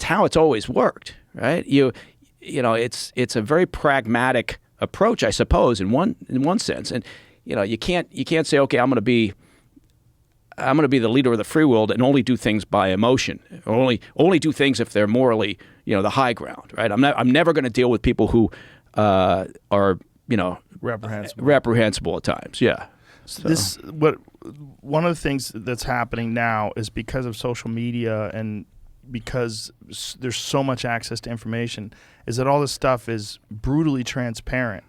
how it's always worked, right? It's a very pragmatic approach, I suppose, in one sense. And you can't say, okay, I'm going to be the leader of the free world and only do things by emotion, or only do things if they're morally, the high ground, right? I'm never going to deal with people who are, reprehensible at times. Yeah. So. One of the things that's happening now is because of social media and because there's so much access to information, is that all this stuff is brutally transparent.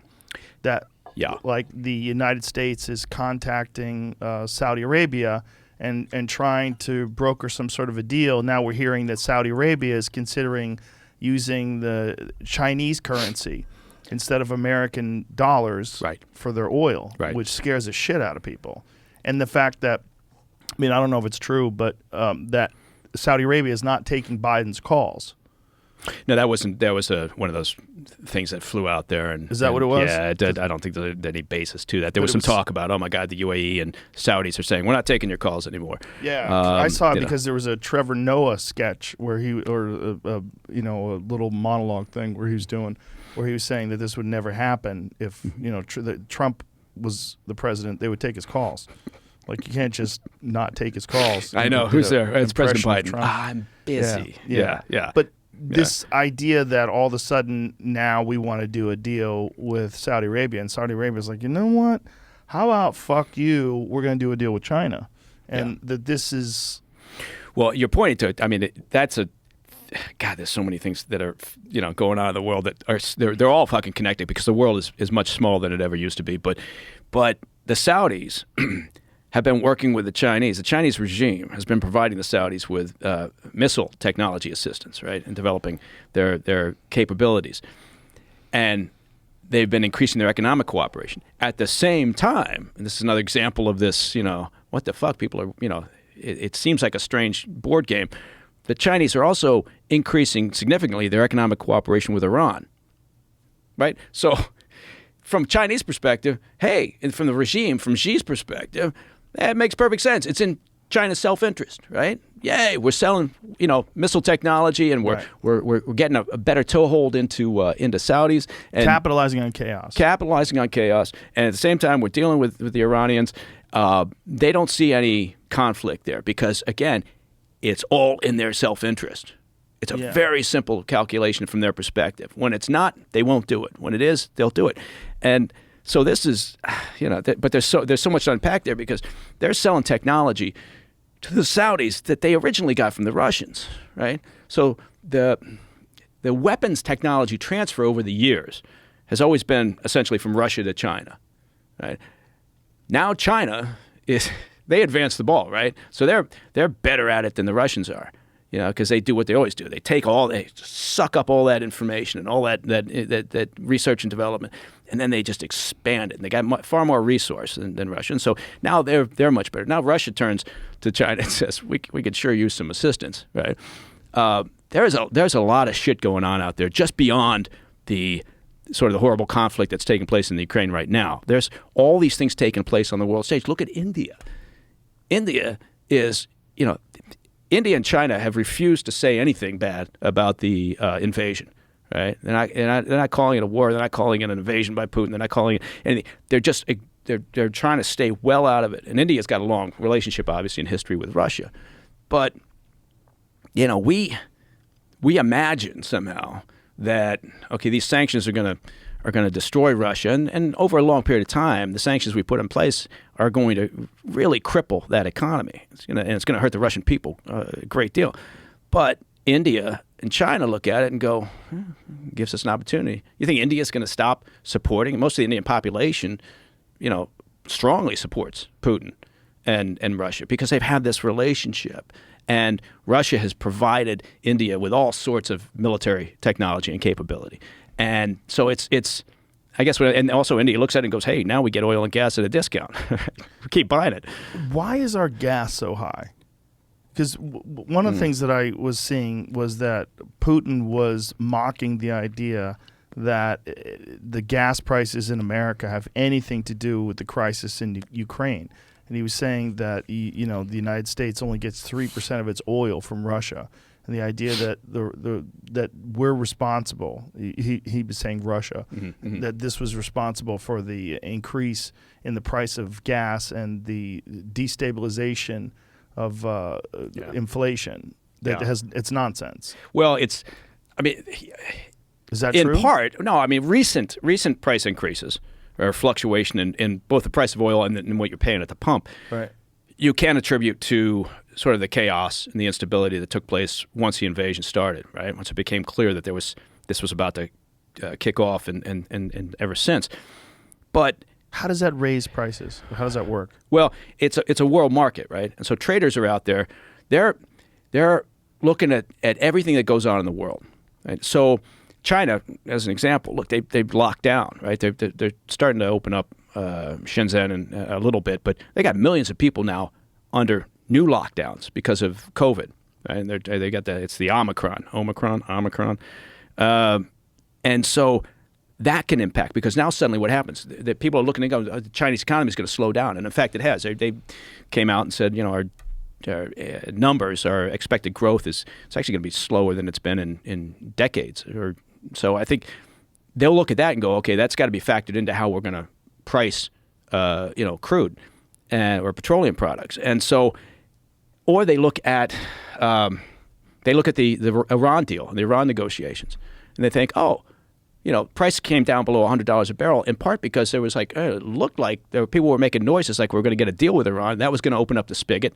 That. Yeah, like the United States is contacting Saudi Arabia and trying to broker some sort of a deal. Now we're hearing that Saudi Arabia is considering using the Chinese currency instead of American dollars for their oil, which scares the shit out of people. And the fact that, I don't know if it's true, but that Saudi Arabia is not taking Biden's calls. No, that wasn't. That was one of those things that flew out there. And is that what it was? Yeah, I don't think there's any basis to that. There was some talk about, oh my God, the UAE and Saudis are saying we're not taking your calls anymore. Yeah, I saw it because there was a Trevor Noah sketch where a little monologue thing where he was saying that this would never happen if Trump was the president. They would take his calls. Like, you can't just not take his calls. I know. Who's there? It's President Biden. I'm busy. Yeah. But this idea that all of a sudden now we want to do a deal with Saudi Arabia, and Saudi Arabia is like, you know what? how about fuck you? We're going to do a deal with China, and that this is. Well, you're pointing to it. I mean, that's a. God, there's so many things that are going on in the world that are they're all fucking connected because the world is much smaller than it ever used to be. But the Saudis have been working with the Chinese. The Chinese regime has been providing the Saudis with missile technology assistance, right, in developing their capabilities, and they've been increasing their economic cooperation. At the same time, and this is another example of this, what the fuck, people are, it seems like a strange board game. The Chinese are also increasing significantly their economic cooperation with Iran, right? So from Chinese perspective, hey, and from the regime, from Xi's perspective, it makes perfect sense. It's in China's self-interest, right? Yay, we're selling, missile technology, and we're getting a better toehold into Saudis, and capitalizing on chaos. And at the same time, we're dealing with the Iranians. They don't see any conflict there because, again, it's all in their self-interest. It's a very simple calculation from their perspective. When it's not, they won't do it. When it is, they'll do it. And so this is, but there's so much to unpack there because they're selling technology to the Saudis that they originally got from the Russians, right? So the weapons technology transfer over the years has always been essentially from Russia to China, right? Now China they advance the ball, right? So they're better at it than the Russians are, because they do what they always do. They suck up all that information and all that research and development, and then they just expand it. And they got far more resource than Russia. And so now they're much better. Now Russia turns to China and says, we could sure use some assistance, right? There's a lot of shit going on out there just beyond the sort of the horrible conflict that's taking place in the Ukraine right now. There's all these things taking place on the world stage. Look at India. India and China have refused to say anything bad about the invasion, right? They're not calling it a war. They're not calling it an invasion by Putin. They're not calling it anything. They're trying to stay well out of it. And India's got a long relationship, obviously, in history with Russia. But, we imagine somehow that, okay, these sanctions are going to destroy Russia, and over a long period of time, the sanctions we put in place are going to really cripple that economy. It's going to hurt the Russian people a great deal. But India and China look at it and go, gives us an opportunity. You think India is going to stop supporting? Most of the Indian population, strongly supports Putin and Russia because they've had this relationship. And Russia has provided India with all sorts of military technology and capability. And so it's I guess, and also India looks at it and goes, hey, now we get oil and gas at a discount. We keep buying it. Why is our gas so high? Because one of the things that I was seeing was that Putin was mocking the idea that the gas prices in America have anything to do with the crisis in Ukraine. And he was saying that the United States only gets 3% of its oil from Russia, and the idea that that we're responsible. He was saying Russia, that this was responsible for the increase in the price of gas and the destabilization of inflation. It's nonsense. Well, is that in true? part? No, I mean recent price increases or fluctuation in both the price of oil and what you're paying at the pump. Right. You can attribute to sort of the chaos and the instability that took place once the invasion started. Right. Once it became clear that this was about to kick off, and ever since. But how does that raise prices? How does that work? Well, it's a world market, right? And so traders are out there. They're looking at everything that goes on in the world. Right? So China, as an example, look, they've locked down, right? They're starting to open up Shenzhen and a little bit, but they got millions of people now under new lockdowns because of COVID. Right? And they got it's the Omicron, and so that can impact, because now suddenly what happens? That people are looking and going, the Chinese economy is going to slow down, and in fact it has. They came out and said, our numbers, our expected growth it's actually going to be slower than it's been in decades. Or so I think they'll look at that and go, okay, that's got to be factored into how we're going to price, crude or petroleum products. And so, or they look at the Iran deal, the Iran negotiations, and they think, oh, price came down below $100 a barrel, in part because there was it looked like there were people were making noises like we were going to get a deal with Iran. That was going to open up the spigot.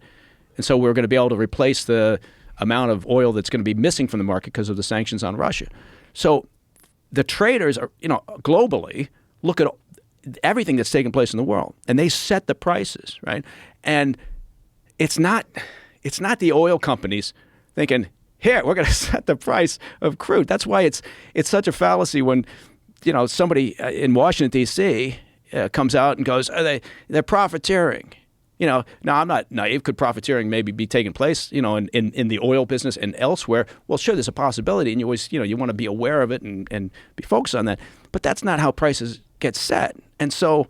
And so we were going to be able to replace the amount of oil that's going to be missing from the market because of the sanctions on Russia. So the traders are, globally look at everything that's taking place in the world, and they set the prices, right? And it's not the oil companies thinking, here, we're going to set the price of crude. That's why it's such a fallacy when, somebody in Washington, D.C. Comes out and goes, they're profiteering. Now I'm not naive. Could profiteering maybe be taking place, in the oil business and elsewhere? Well, sure, there's a possibility, and you always, you want to be aware of it and be focused on that. But that's not how prices get set. And so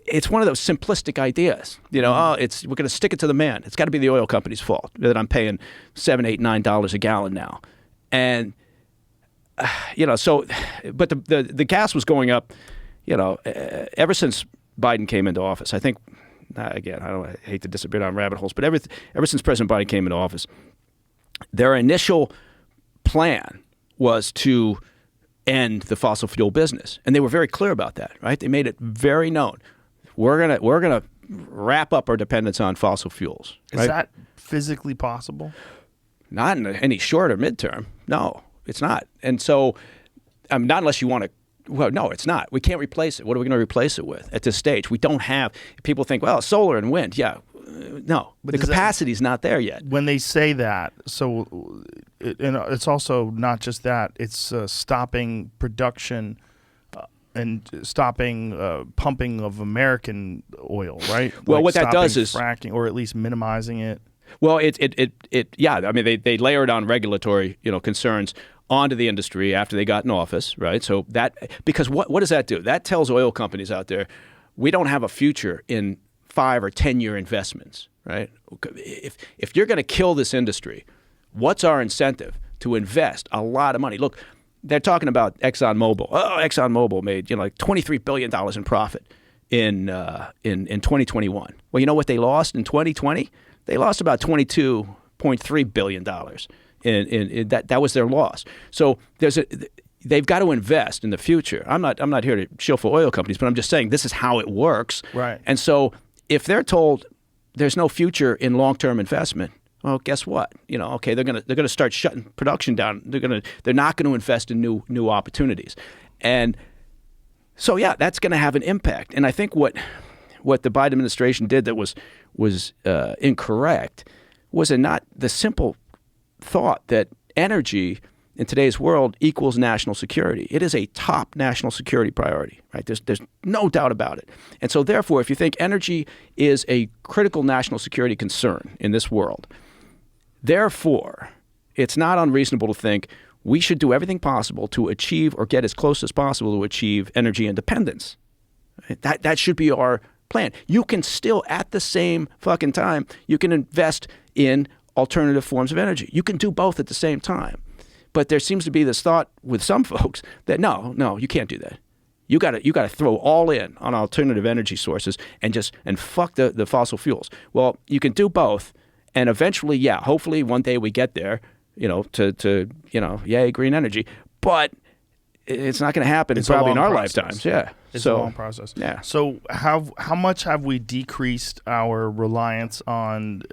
it's one of those simplistic ideas. We're going to stick it to the man. It's got to be the oil company's fault that I'm paying $7, $8, $9 a gallon now. And so, but the gas was going up, ever since Biden came into office. I think. Again, I hate to disappear down rabbit holes, but ever since President Biden came into office, their initial plan was to end the fossil fuel business, and they were very clear about that. Right? They made it very known. We're gonna wrap up our dependence on fossil fuels. Right? Is that physically possible? Not in any short or midterm. No, it's not. And so, not unless you want to. Well, no, it's not. We can't replace it. What are we going to replace it with at this stage? We don't have. People think, well, solar and wind. Yeah, no, but the capacity's not there yet. When they say that, so it's also not just that. It's stopping production and stopping pumping of American oil, right? Well, what that does is fracking, or at least minimizing it. Well, yeah. I mean, they layered on regulatory, concerns onto the industry after they got in office, right? So because what does that do? That tells oil companies out there, we don't have a future in 5 or 10-year investments, right? If you're going to kill this industry, what's our incentive to invest a lot of money? Look, they're talking about ExxonMobil. Oh, ExxonMobil made like $23 billion in profit in 2021. Well, you know what they lost in 2020? They lost about $22.3 billion. In that was their loss. So they've got to invest in the future. I'm not here to shill for oil companies, but I'm just saying this is how it works. Right. And so if they're told there's no future in long-term investment, well, guess what? Okay, they're gonna start shutting production down. They're not going to invest in new opportunities, and so yeah, that's going to have an impact. And I think what the Biden administration did that was incorrect was not the simple thought that energy in today's world equals national security. It is a top national security priority, right? There's no doubt about it. And so therefore, if you think energy is a critical national security concern in this world, therefore, it's not unreasonable to think we should do everything possible to achieve or get as close as possible to achieve energy independence. That should be our plan. You can still, at the same fucking time, you can invest in alternative forms of energy. You can do both at the same time. But there seems to be this thought with some folks that no, you can't do that. You got to throw all in on alternative energy sources and fuck the fossil fuels. Well, you can do both, and eventually, yeah, hopefully one day we get there, yay, green energy. But it's not going to happen probably in our lifetimes. Yeah. It's a long process. Yeah. So how much have we decreased our reliance on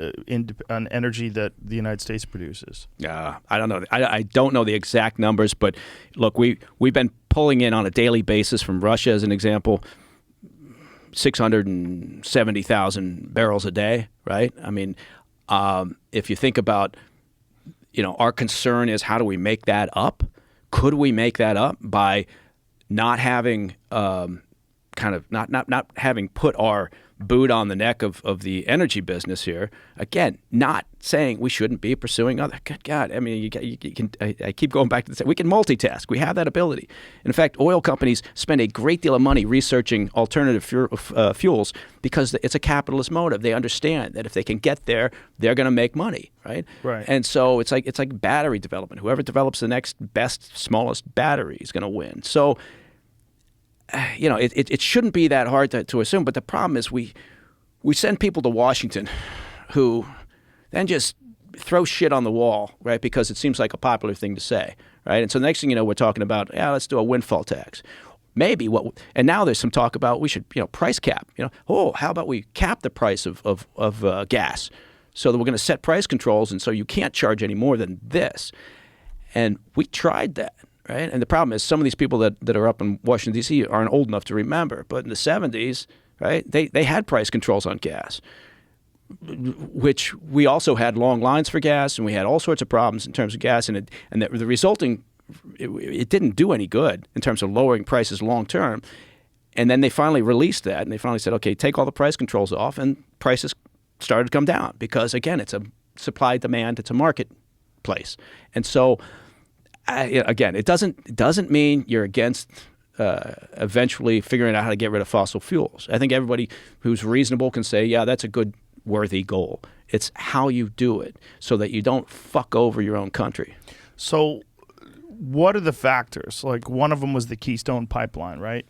energy that the United States produces? I don't know. I don't know the exact numbers, but look, we've been pulling in on a daily basis from Russia, as an example, 670,000 barrels a day, right? I mean, if you think about, our concern is how do we make that up? Could we make that up by not having not having put our boot on the neck of the energy business here? Again, not saying we shouldn't be pursuing other. Good God, I mean, you can. I keep going back to this. We can multitask. We have that ability. In fact, oil companies spend a great deal of money researching alternative fuels because it's a capitalist motive. They understand that if they can get there, they're going to make money, right? Right. And so it's like battery development. Whoever develops the next best, smallest battery is going to win. So, it shouldn't be that hard to assume. But the problem is we send people to Washington who then just throw shit on the wall, right? Because it seems like a popular thing to say, right? And so the next thing you know, we're talking about, let's do a windfall tax. Maybe and now there's some talk about we should, price cap. How about we cap the price of gas so that we're going to set price controls, and so you can't charge any more than this. And we tried that, right? And the problem is some of these people that are up in Washington, D.C. aren't old enough to remember. But in the 70s, right, they had price controls on gas, which we also had long lines for gas, and we had all sorts of problems in terms of gas. And the resulting, it didn't do any good in terms of lowering prices long term. And then they finally released that, and they finally said, okay, take all the price controls off, and prices started to come down because, again, it's a supply-demand, it's a marketplace. And so, again, it doesn't mean you're against eventually figuring out how to get rid of fossil fuels. I think everybody who's reasonable can say, yeah, that's a good, worthy goal. It's how you do it so that you don't fuck over your own country. So what are the factors? Like, one of them was the Keystone Pipeline, right?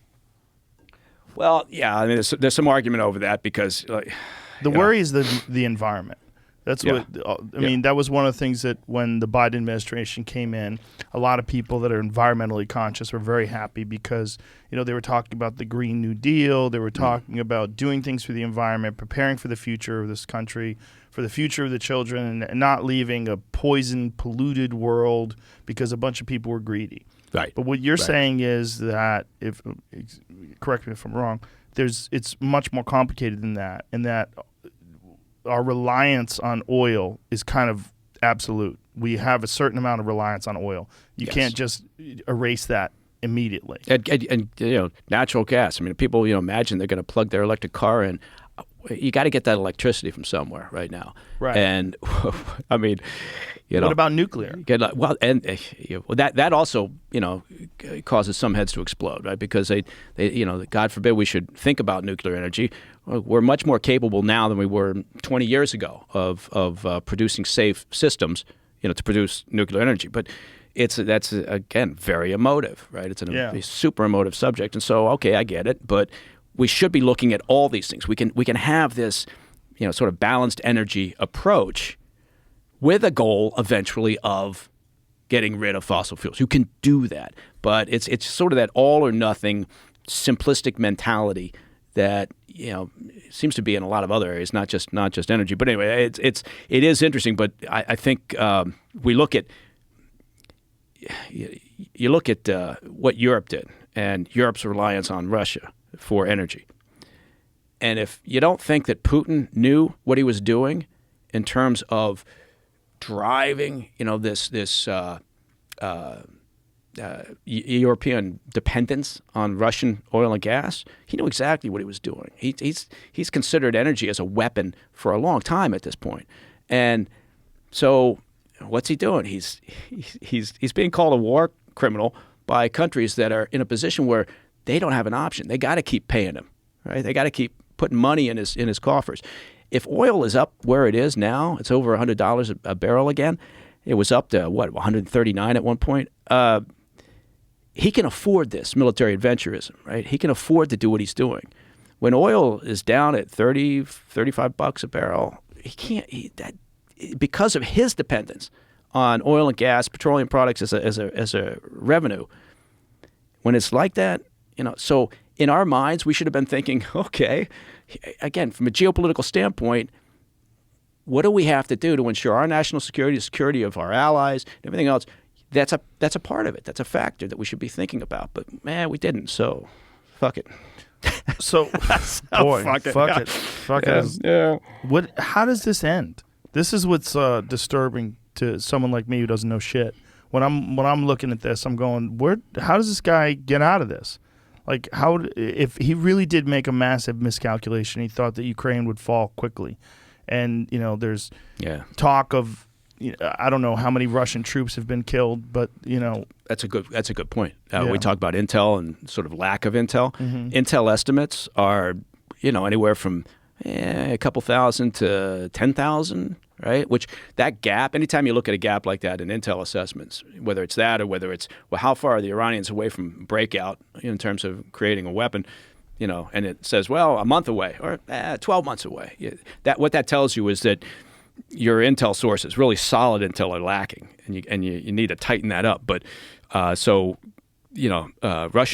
Well, yeah, I mean, there's some argument over that because the worry is the environment. That's what I mean. That was one of the things that when the Biden administration came in, a lot of people that are environmentally conscious were very happy because they were talking about the Green New Deal. They were talking about doing things for the environment, preparing for the future of this country, for the future of the children, and not leaving a poisoned, polluted world because a bunch of people were greedy. Right. But what you're saying is that, correct me if I'm wrong, it's much more complicated than that, and that our reliance on oil is kind of absolute. We have a certain amount of reliance on oil. You can't just erase that immediately. And natural gas. I mean, people imagine they're going to plug their electric car in. You got to get that electricity from somewhere right now. Right. And I mean, what about nuclear? Well, and that also causes some heads to explode, right? Because they God forbid we should think about nuclear energy. We're much more capable now than we were 20 years ago of producing safe systems, to produce nuclear energy. But that's again very emotive, right? It's a super emotive subject, and so okay, I get it, but we should be looking at all these things. We can have this, sort of balanced energy approach with a goal eventually of getting rid of fossil fuels. You can do that, but it's sort of that all or nothing simplistic mentality that seems to be in a lot of other areas, not just energy. But anyway, it is interesting. But I think we look at what Europe did and Europe's reliance on Russia for energy. And if you don't think that Putin knew what he was doing in terms of driving, this European dependence on Russian oil and gas, he knew exactly what he was doing. He's considered energy as a weapon for a long time at this point. And so what's he doing? He's being called a war criminal by countries that are in a position where they don't have an option. They got to keep paying him, right? They got to keep putting money in his coffers. If oil is up where it is now, it's over $100 a barrel again. It was up to, 139 at one point. He can afford this military adventurism, right? He can afford to do what he's doing. When oil is down at $35 a barrel, he can't. Because of his dependence on oil and gas, petroleum products as a revenue. When it's like that, so in our minds, we should have been thinking, okay, again, from a geopolitical standpoint, what do we have to do to ensure our national security, the security of our allies, and everything else? That's a part of it. That's a factor that we should be thinking about. But man, we didn't. So, fuck it. So, boy, fuck it. Yeah. How does this end? This is what's disturbing to someone like me who doesn't know shit. When I'm looking at this, I'm going, how does this guy get out of this? Like, if he really did make a massive miscalculation, he thought that Ukraine would fall quickly, and there's talk of I don't know how many Russian troops have been killed, but that's a good point. We talk about intel and sort of lack of intel. Mm-hmm. Intel estimates are anywhere from a couple thousand to 10,000. Right, which that gap. Anytime you look at a gap like that in intel assessments, whether it's that or whether it's how far are the Iranians away from breakout in terms of creating a weapon, and it says a month away or 12 months away. What that tells you is that your intel sources, really solid intel, are lacking, and you need to tighten that up. But Russian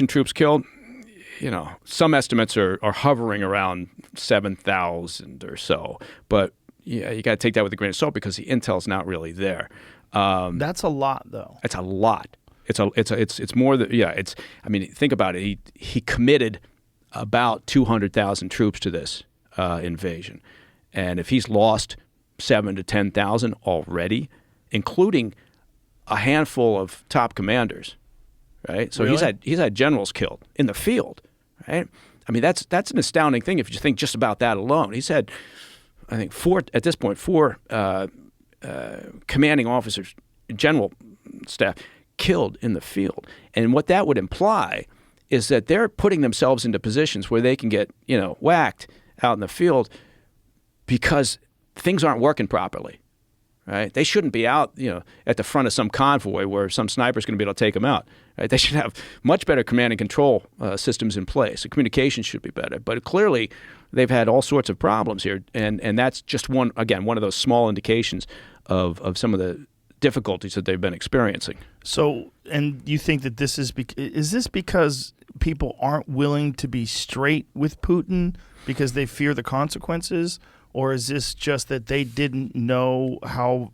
troops killed. Some estimates are hovering around 7,000 or so, but yeah, you got to take that with a grain of salt because the intel's not really there. That's a lot, though. It's a lot. It's more than I mean, think about it. He committed about 200,000 troops to this invasion, and if he's lost 7,000 to 10,000 already, including a handful of top commanders, right? So Really? he's had generals killed in the field, right? I mean, that's an astounding thing if you think just about that alone. He's had, I think, four commanding officers, general staff, killed in the field. And what that would imply is that they're putting themselves into positions where they can get, whacked out in the field because things aren't working properly, right? They shouldn't be out, at the front of some convoy where some sniper's going to be able to take them out, right? They should have much better command and control systems in place. The communication should be better. But clearly, they've had all sorts of problems here, and that's just one of those small indications of some of the difficulties that they've been experiencing. So, and you think that this is this because people aren't willing to be straight with Putin because they fear the consequences, or is this just that they didn't know how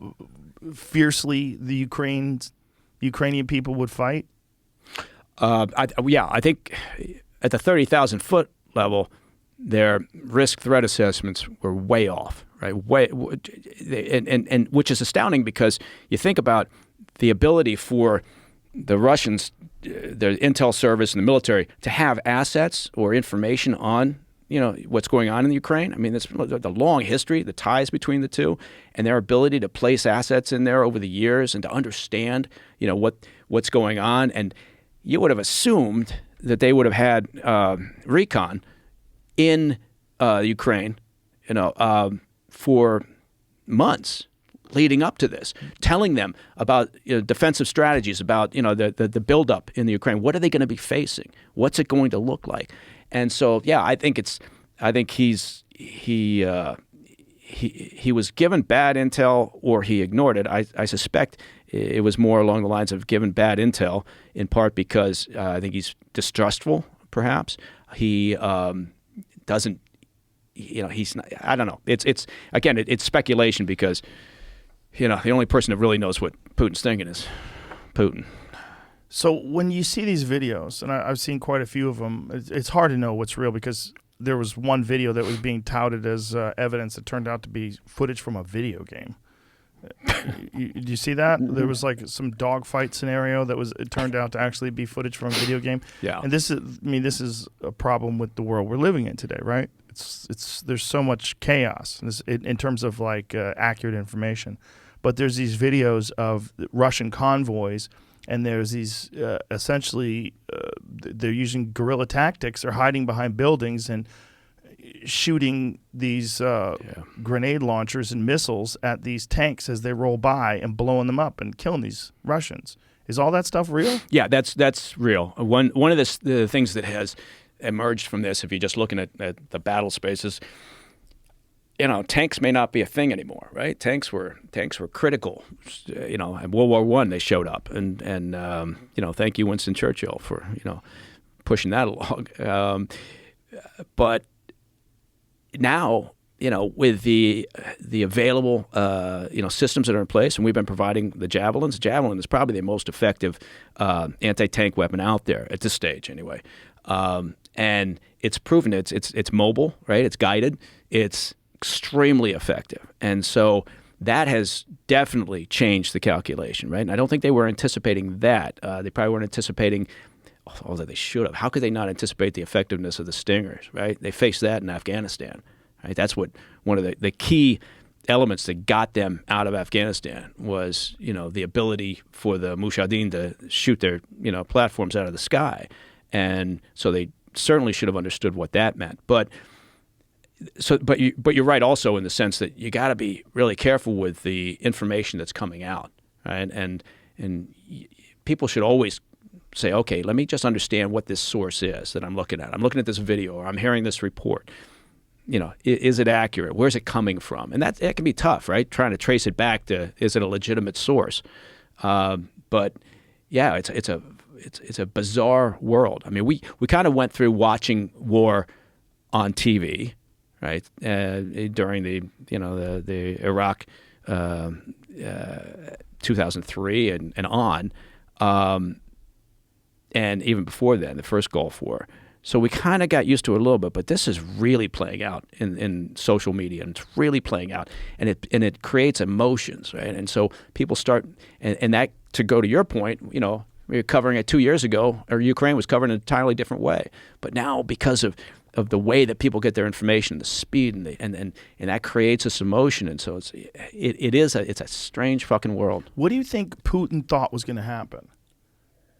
fiercely the Ukrainian people would fight? I think at the 30,000 foot level, their risk threat assessments were way off, right? And which is astounding because you think about the ability for the Russians, their intel service and the military, to have assets or information on what's going on in the Ukraine. I mean, that's the long history, the ties between the two, and their ability to place assets in there over the years and to understand what's going on. And you would have assumed that they would have had recon in Ukraine, for months leading up to this, telling them about defensive strategies, about the buildup in the Ukraine. What are they going to be facing? What's it going to look like? And so, I think he was given bad intel or he ignored it. I suspect it was more along the lines of given bad intel, in part because I think he's distrustful, perhaps. He doesn't, he's not, I don't know. It's speculation because, the only person that really knows what Putin's thinking is Putin. So when you see these videos, and I've seen quite a few of them, it's hard to know what's real because there was one video that was being touted as evidence that turned out to be footage from a video game. Did you see that? There was like some dogfight scenario it turned out to actually be footage from a video game. Yeah. And this is a problem with the world we're living in today, right? There's so much chaos in terms of accurate information, but there's these videos of Russian convoys. And there's these essentially, they're using guerrilla tactics. They're hiding behind buildings and shooting these grenade launchers and missiles at these tanks as they roll by and blowing them up and killing these Russians. Is all that stuff real? Yeah, that's real. One of the things that has emerged from this, if you're just looking at the battle spaces, tanks may not be a thing anymore, right? Tanks were critical. In World War I, they showed up, and thank you, Winston Churchill, for pushing that along. But now, with the available systems that are in place, and we've been providing the javelins. Javelin is probably the most effective anti-tank weapon out there at this stage, anyway. And it's proven it's mobile, right? It's guided. It's extremely effective. And so that has definitely changed the calculation, right? And I don't think they were anticipating that. They probably weren't anticipating, although they should have. How could they not anticipate the effectiveness of the Stingers, right? They faced that in Afghanistan, right? That's what one of the key elements that got them out of Afghanistan was, the ability for the Mujahideen to shoot their, platforms out of the sky. And so they certainly should have understood what that meant. But you're right also in the sense that you got to be really careful with the information that's coming out, right? And people should always say, okay, let me just understand what this source is that I'm looking at. I'm looking at this video or I'm hearing this report. is it accurate? Where's it coming from? And that can be tough, right? Trying to trace it back to, is it a legitimate source? But yeah, it's a bizarre world. I mean, we kind of went through watching war on TV, right? During the Iraq 2003 and on, and even before then, the first Gulf War. So we kind of got used to it a little bit, but this is really playing out in social media, and it's really playing out, and it creates emotions, right? And so people start, and that, to go to your point, we were covering it 2 years ago, or Ukraine was covered in an entirely different way, but now because of the way that people get their information, the speed, and that creates this emotion, and so it's a strange fucking world. What do you think Putin thought was going to happen?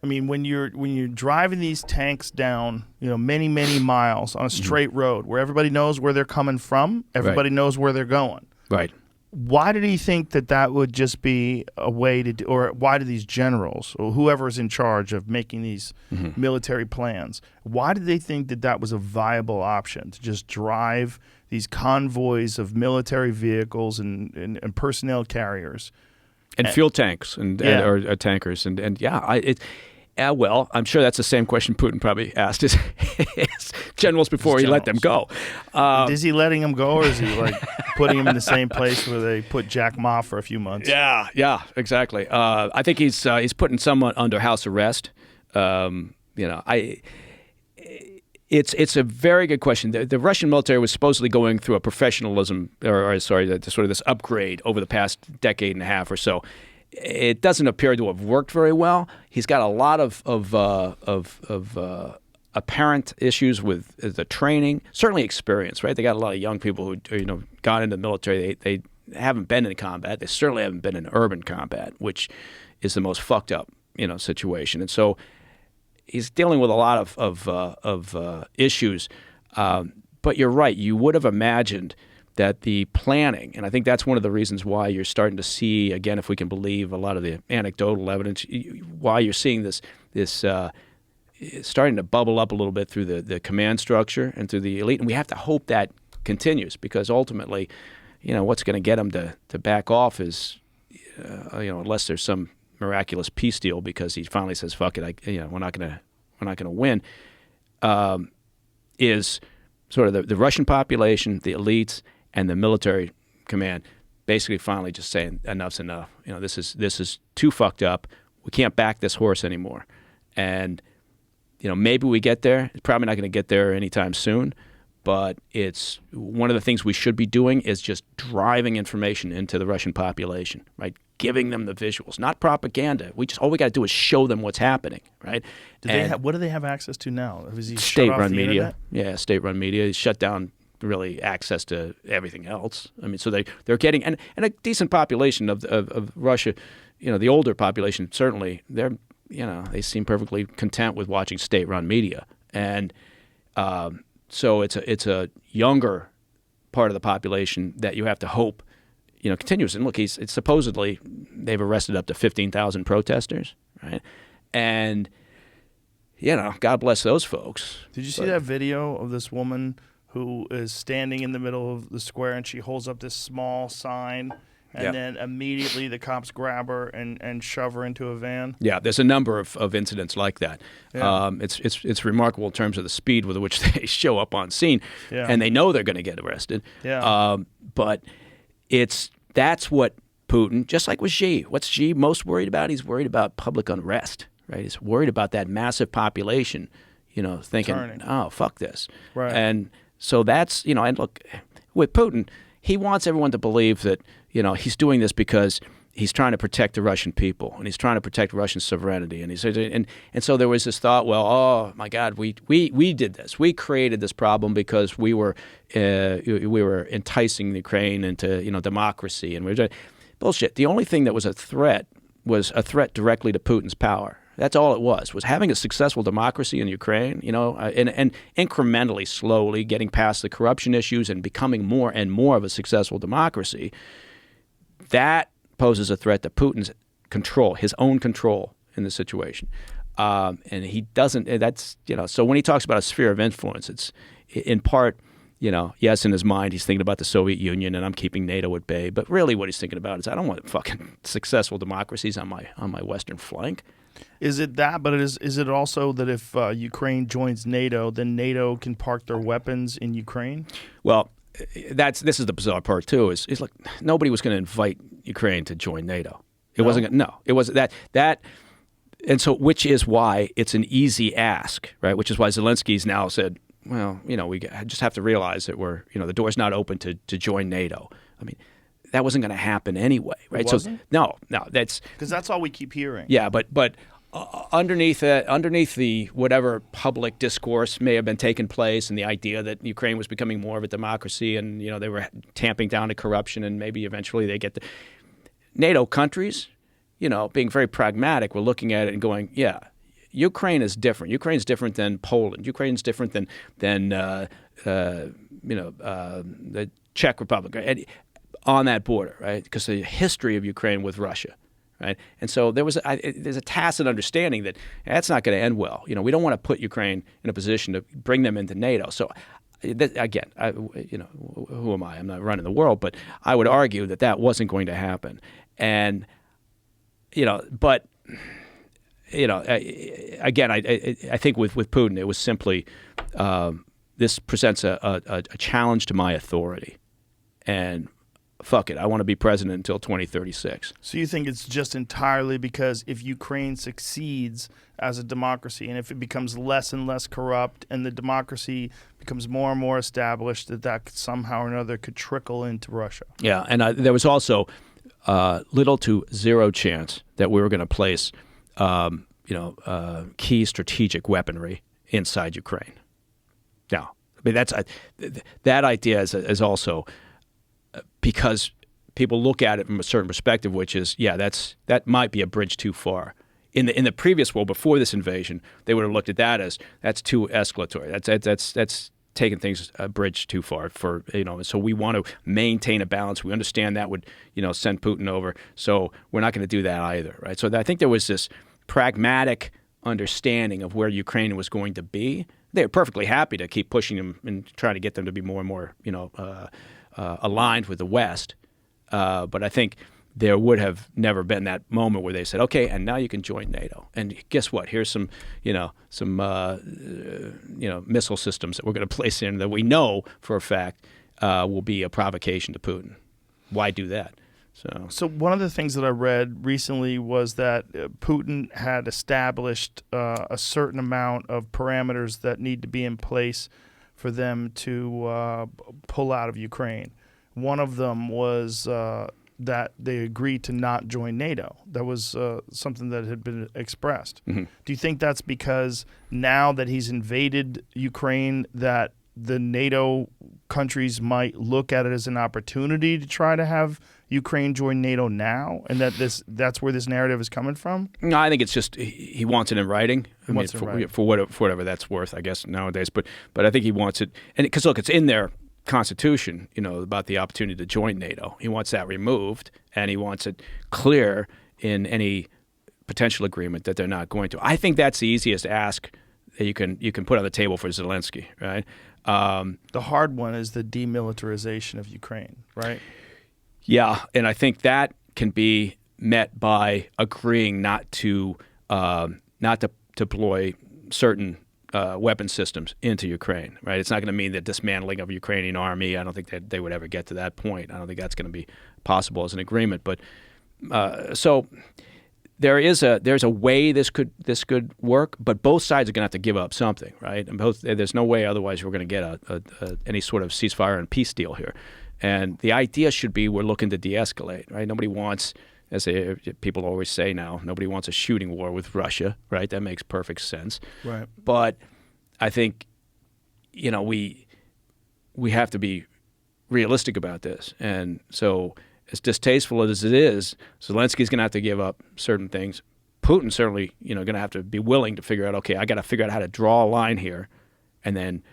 I mean, when you're driving these tanks down, many miles on a straight road where everybody knows where they're coming from, everybody knows where they're going. Right. Why did he think that would just be a way to do, or why do these generals or whoever is in charge of making these military plans, why did they think that was a viable option to just drive these convoys of military vehicles and personnel carriers? And fuel tanks or tankers. Well, I'm sure that's the same question Putin probably asked his generals before he let them go. Is he letting them go, or is he putting them in the same place where they put Jack Ma for a few months? Yeah, exactly. I think he's putting someone under house arrest. It's a very good question. The Russian military was supposedly going through a professionalism, sort of this upgrade over the past decade and a half or so. It doesn't appear to have worked very well. He's got a lot of apparent issues with the training, certainly experience, right? They got a lot of young people who got into the military. They haven't been in combat. They certainly haven't been in urban combat, which is the most fucked up situation. And so he's dealing with a lot of issues. But you're right. You would have imagined that the planning, and I think that's one of the reasons why you're starting to see, again, if we can believe a lot of the anecdotal evidence, why you're seeing this starting to bubble up a little bit through the command structure and through the elite. And we have to hope that continues, because ultimately, what's going to get them to back off is, unless there's some miraculous peace deal because he finally says, fuck it, we're not going to win, is sort of the Russian population, the elites, and the military command basically finally just saying enough's enough. This is too fucked up. We can't back this horse anymore. And maybe we get there. It's probably not going to get there anytime soon. But it's one of the things we should be doing is just driving information into the Russian population, right? Giving them the visuals, not propaganda. All we got to do is show them what's happening, right? What do they have access to now? Is he state-run media? Yeah, state-run media. He's shut down really access to everything else. I mean, so they're getting and a decent population of Russia. The older population certainly they seem perfectly content with watching state-run media, and so it's a younger part of the population that you have to hope continues. And look, it's supposedly they've arrested up to 15,000 protesters, right? And God bless those folks. Did you see that video of this woman who is standing in the middle of the square and she holds up this small sign? And then immediately the cops grab her and shove her into a van. Yeah, there's a number of incidents like that. Yeah. It's remarkable in terms of the speed with which they show up on scene, and they know they're going to get arrested. Yeah. But that's what Putin, just like with Xi, what's Xi most worried about? He's worried about public unrest, right? He's worried about that massive population, thinking, oh, fuck this. Right. And so that's, and look, with Putin, he wants everyone to believe that, he's doing this because he's trying to protect the Russian people and he's trying to protect Russian sovereignty. And so there was this thought, well, oh my God, we did this. We created this problem because we were enticing the Ukraine into democracy, and we were doing bullshit. The only thing that was a threat directly to Putin's power. That's all it was having a successful democracy in Ukraine, and incrementally, slowly getting past the corruption issues and becoming more and more of a successful democracy. That poses a threat to Putin's control, his own control in the situation. And he doesn't, so when he talks about a sphere of influence, it's in part, yes, in his mind he's thinking about the Soviet Union and I'm keeping NATO at bay. But really, what he's thinking about is I don't want fucking successful democracies on my western flank. Is it that? But is it also that if Ukraine joins NATO, then NATO can park their weapons in Ukraine? Well, this is the bizarre part too. Is like nobody was going to invite Ukraine to join NATO. It wasn't. No, it wasn't that. And so, which is why it's an easy ask, right? Which is why Zelensky's now said, well, we just have to realize that the door's not open to join NATO. I mean, that wasn't going to happen anyway, right? It wasn't? So no, that's because that's all we keep hearing. Yeah, but underneath the whatever public discourse may have been taking place, and the idea that Ukraine was becoming more of a democracy, and they were tamping down to corruption, and maybe eventually they get the NATO countries, being very pragmatic, were looking at it and going, yeah. Ukraine is different. Ukraine's different than Poland. Ukraine's different than the Czech Republic, right? On that border, right? Because the history of Ukraine with Russia, right? And so there's a tacit understanding that that's not going to end well. We don't want to put Ukraine in a position to bring them into NATO. So again, who am I? I'm not running the world, but I would argue that wasn't going to happen. And but. Again, I think with Putin, it was simply this presents a challenge to my authority, and fuck it, I want to be president until 2036. So you think it's just entirely because if Ukraine succeeds as a democracy, and if it becomes less and less corrupt, and the democracy becomes more and more established, that somehow or another could trickle into Russia? Yeah, and there was also little to zero chance that we were going to place key strategic weaponry inside Ukraine. Now, I mean, that idea is also because people look at it from a certain perspective, which is, that might be a bridge too far. In the previous world, before this invasion, they would have looked at that as that's too escalatory. That's taking things a bridge too far for, so we want to maintain a balance. We understand that would, send Putin over. So we're not going to do that either, right? So I think there was this pragmatic understanding of where Ukraine was going to be. They were perfectly happy to keep pushing them and trying to get them to be more and more, aligned with the West. But I think there would have never been that moment where they said, okay, and now you can join NATO. And guess what? Here's some missile systems that we're going to place in that we know for a fact will be a provocation to Putin. Why do that? So one of the things that I read recently was that Putin had established a certain amount of parameters that need to be in place for them to pull out of Ukraine. One of them was that they agreed to not join NATO. That was something that had been expressed. Mm-hmm. Do you think that's because now that he's invaded Ukraine that the NATO countries might look at it as an opportunity to try to have Ukraine join NATO now, and that's where this narrative is coming from? No, I think it's just he wants it in writing. For whatever that's worth, I guess nowadays. But I think he wants it, and because look, it's in their Constitution, about the opportunity to join NATO. He wants that removed, and he wants it clear in any potential agreement that they're not going to. I think that's the easiest ask that you can put on the table for Zelensky, right? The hard one is the demilitarization of Ukraine, right? Yeah, and I think that can be met by agreeing not to deploy certain weapon systems into Ukraine, right? It's not going to mean the dismantling of a Ukrainian army. I don't think that they would ever get to that point. I don't think that's going to be possible as an agreement. But so there's a way this could work, but both sides are going to have to give up something, right? And there's no way otherwise we're going to get any sort of ceasefire and peace deal here. And the idea should be we're looking to de-escalate, right? Nobody wants, as people always say now, nobody wants a shooting war with Russia, right? That makes perfect sense. Right. But I think, we have to be realistic about this. And so as distasteful as it is, Zelensky's going to have to give up certain things. Putin's certainly, going to have to be willing to figure out, okay, I got to figure out how to draw a line here and then,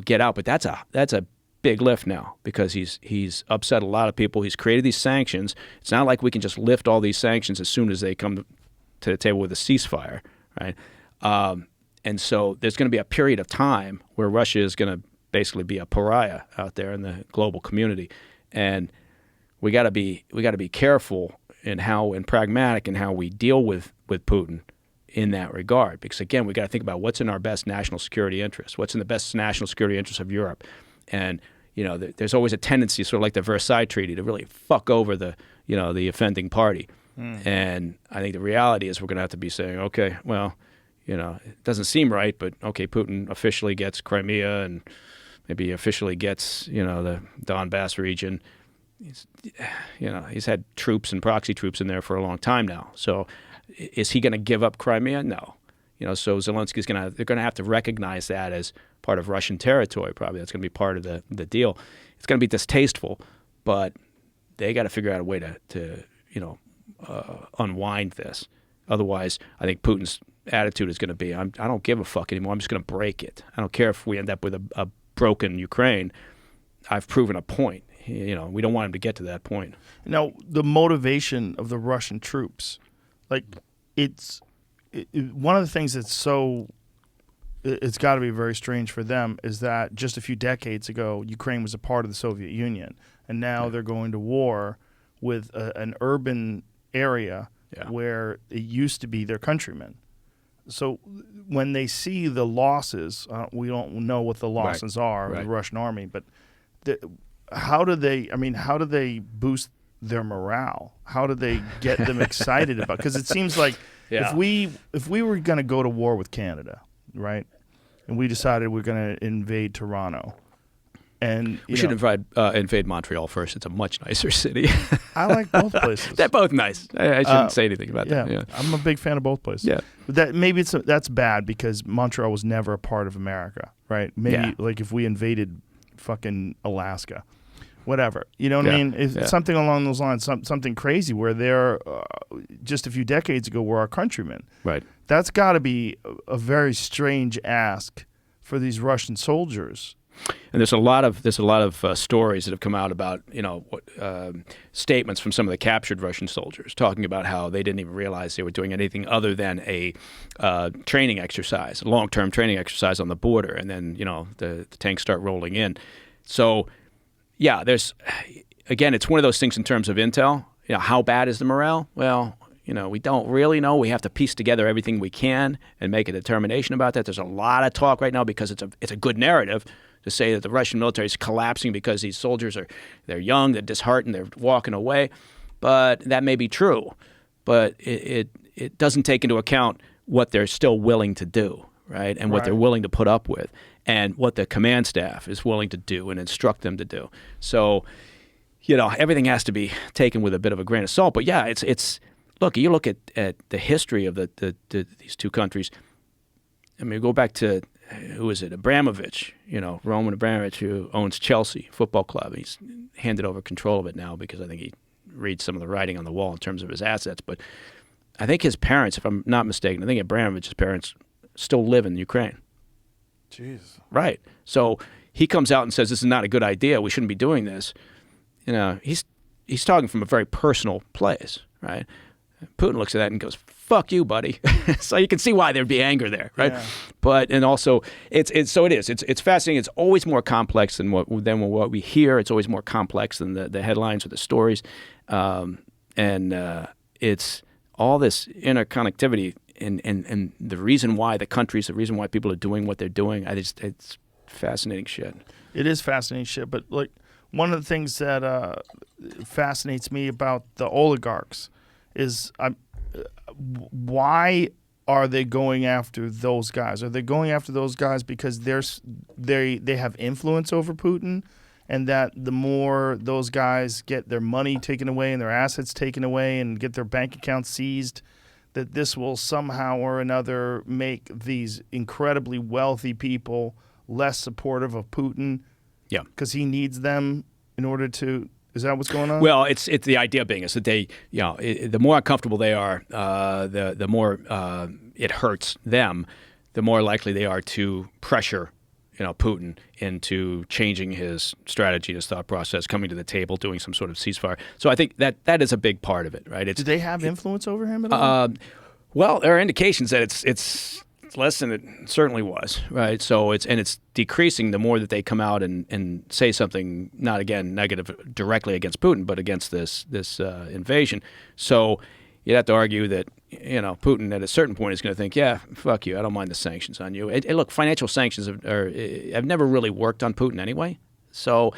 get out. But that's a big lift now because he's upset a lot of people. He's created these sanctions. It's not like we can just lift all these sanctions as soon as they come to the table with a ceasefire, right? And so there's going to be a period of time where Russia is going to basically be a pariah out there in the global community, and we got to be careful in how and pragmatic in how we deal with Putin in that regard, because again, we got to think about what's in our best national security interest, what's in the best national security interest of Europe, and there's always a tendency, sort of like the Versailles Treaty, to really fuck over the offending party. And I think the reality is we're going to have to be saying, okay, well, it doesn't seem right, but okay, Putin officially gets Crimea and maybe officially gets the Donbass region. He's had troops and proxy troops in there for a long time now. So is he going to give up Crimea? No. So Zelensky's they're going to have to recognize that as part of Russian territory. Probably that's going to be part of the deal. It's going to be distasteful, but they got to figure out a way to unwind this. Otherwise, I think Putin's attitude is going to be, I don't give a fuck anymore. I'm just going to break it. I don't care if we end up with a broken Ukraine. I've proven a point. We don't want him to get to that point. Now, the motivation of the Russian troops, one of the things that's it's got to be very strange for them is that just a few decades ago, Ukraine was a part of the Soviet Union, and now they're going to war with an urban area where it used to be their countrymen. So when they see the losses, we don't know what the losses are of the Russian army, but how do they boost their morale? How do they get them excited about? Because it seems like if we were going to go to war with Canada, right, and we decided we're going to invade Toronto, and we should invade Montreal first. It's a much nicer city. I like both places. They're both nice. I shouldn't say anything about that. Yeah, I'm a big fan of both places. Yeah, but that's bad because Montreal was never a part of America, right? Maybe like if we invaded fucking Alaska. Whatever, you know what I mean? Something along those lines, something crazy where they're just a few decades ago were our countrymen. Right. That's got to be a very strange ask for these Russian soldiers. And there's a lot of stories that have come out about statements from some of the captured Russian soldiers talking about how they didn't even realize they were doing anything other than a training exercise, a long-term training exercise on the border, and then the tanks start rolling in. So. Yeah, it's one of those things in terms of intel. How bad is the morale? Well, we don't really know. We have to piece together everything we can and make a determination about that. There's a lot of talk right now because it's a good narrative to say that the Russian military is collapsing because these soldiers they're young, they're disheartened, they're walking away. But that may be true. But it doesn't take into account what they're still willing to do, right? And what they're willing to put up with. And what the command staff is willing to do and instruct them to do. So, everything has to be taken with a bit of a grain of salt. But yeah, it's look, you look at the history of these two countries. I mean, go back to, who is it, Abramovich, Roman Abramovich, who owns Chelsea Football Club. He's handed over control of it now because I think he reads some of the writing on the wall in terms of his assets. But I think his parents, if I'm not mistaken, I think Abramovich's parents still live in Ukraine. Jeez. Right. So he comes out and says this is not a good idea. We shouldn't be doing this. He's talking from a very personal place, right? Putin looks at that and goes, "Fuck you, buddy." So you can see why there'd be anger there, right? Yeah. But and also it's fascinating. It's always more complex than what we hear. It's always more complex than the headlines or the stories, and it's all this interconnectivity. And the reason why the reason why people are doing what they're doing, it's fascinating shit. It is fascinating shit. But like one of the things that fascinates me about the oligarchs is why are they going after those guys? Are they going after those guys because they have influence over Putin, and that the more those guys get their money taken away and their assets taken away and get their bank accounts seized, that this will somehow or another make these incredibly wealthy people less supportive of Putin? Yeah, because he needs them in order to. Is that what's going on? Well, it's the idea being is that they, the more uncomfortable they are, the more it hurts them. The more likely they are to pressure, Putin into changing his strategy, his thought process, coming to the table, doing some sort of ceasefire. So I think that is a big part of it, right? Do they have influence over him at all? Well, there are indications that it's Listen, it certainly was, right? So it's decreasing the more that they come out and say something, not again negative directly against Putin, but against this invasion. So you'd have to argue that Putin at a certain point is going to think, yeah, fuck you, I don't mind the sanctions on you. Look, financial sanctions have never really worked on Putin anyway. So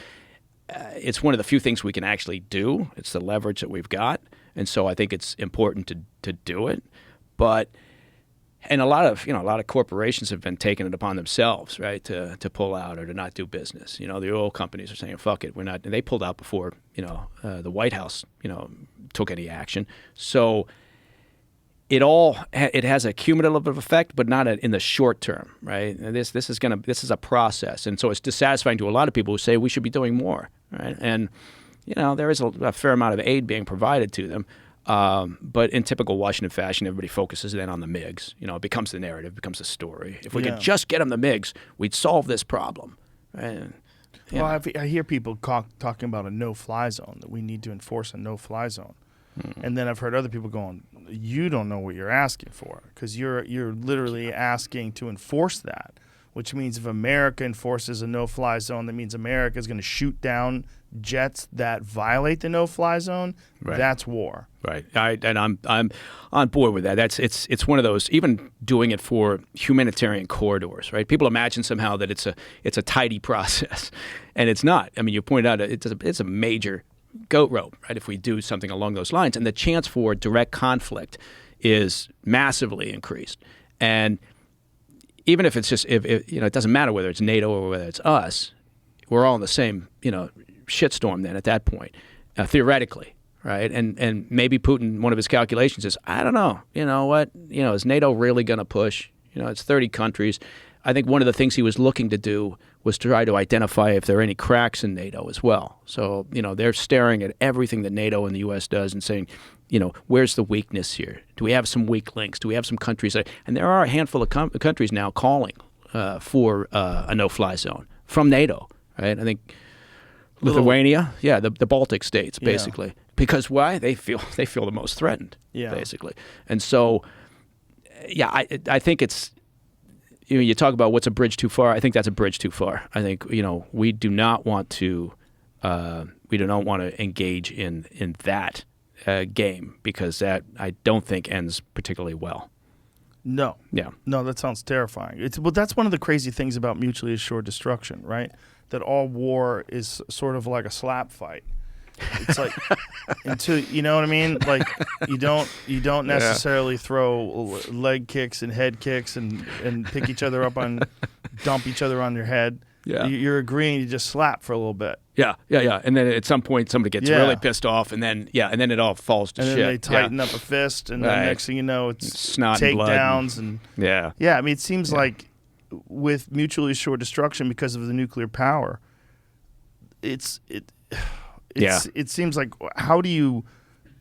it's one of the few things we can actually do. It's the leverage that we've got, and so I think it's important to do it, but. And a lot of corporations have been taking it upon themselves, right, to pull out or to not do business. The oil companies are saying, "Fuck it, we're not." And they pulled out before the White House took any action. So it has a cumulative effect, but not in the short term, right? And this is a process, and so it's dissatisfying to a lot of people who say we should be doing more, right? And there is a fair amount of aid being provided to them. But in typical Washington fashion, everybody focuses then on the MiGs. It becomes the narrative, becomes the story. If we could just get them the MiGs, we'd solve this problem. Right? Well, I hear people talking about a no-fly zone, that we need to enforce a no-fly zone. And then I've heard other people going, you don't know what you're asking for, because you're literally asking to enforce that, which means if America enforces a no-fly zone, that means America is going to shoot down jets that violate the no-fly zone. Right. That's war. Right. I'm on board with that. It's one of those, even doing it for humanitarian corridors, right? People imagine somehow that it's a tidy process, and it's not. I mean, you pointed out it's a major goat rope, right? If we do something along those lines, and the chance for direct conflict is massively increased. And even if it's just it doesn't matter whether it's NATO or whether it's us, we're all in the same shitstorm then at that point, theoretically, right? And maybe Putin, one of his calculations is, I don't know, is NATO really going to push? It's 30 countries. I think one of the things he was looking to do was try to identify if there are any cracks in NATO as well. So, they're staring at everything that NATO and the U.S. does and saying, where's the weakness here? Do we have some weak links? Do we have some countries and there are a handful of countries now calling for a no-fly zone from NATO, right? I think Lithuania, the Baltic states, basically. Yeah. Because why? They feel the most threatened, basically. And so, I think it's, you talk about what's a bridge too far. I think that's a bridge too far. I think, we do not want to engage in that game, because that I don't think ends particularly well. No. Yeah. No, that sounds terrifying. That's one of the crazy things about mutually assured destruction, right? That all war is sort of like a slap fight. It's like, you know what I mean? Like you don't necessarily throw leg kicks and head kicks and pick each other up dump each other on your head. Yeah. You're agreeing to just slap for a little bit. Yeah. And then at some point somebody gets really pissed off, and then it all falls to shit. And then they tighten up a fist, and then next thing you know, it's snot takedowns and yeah. I mean, it seems like with mutually assured destruction, because of the nuclear power, it seems like, how do you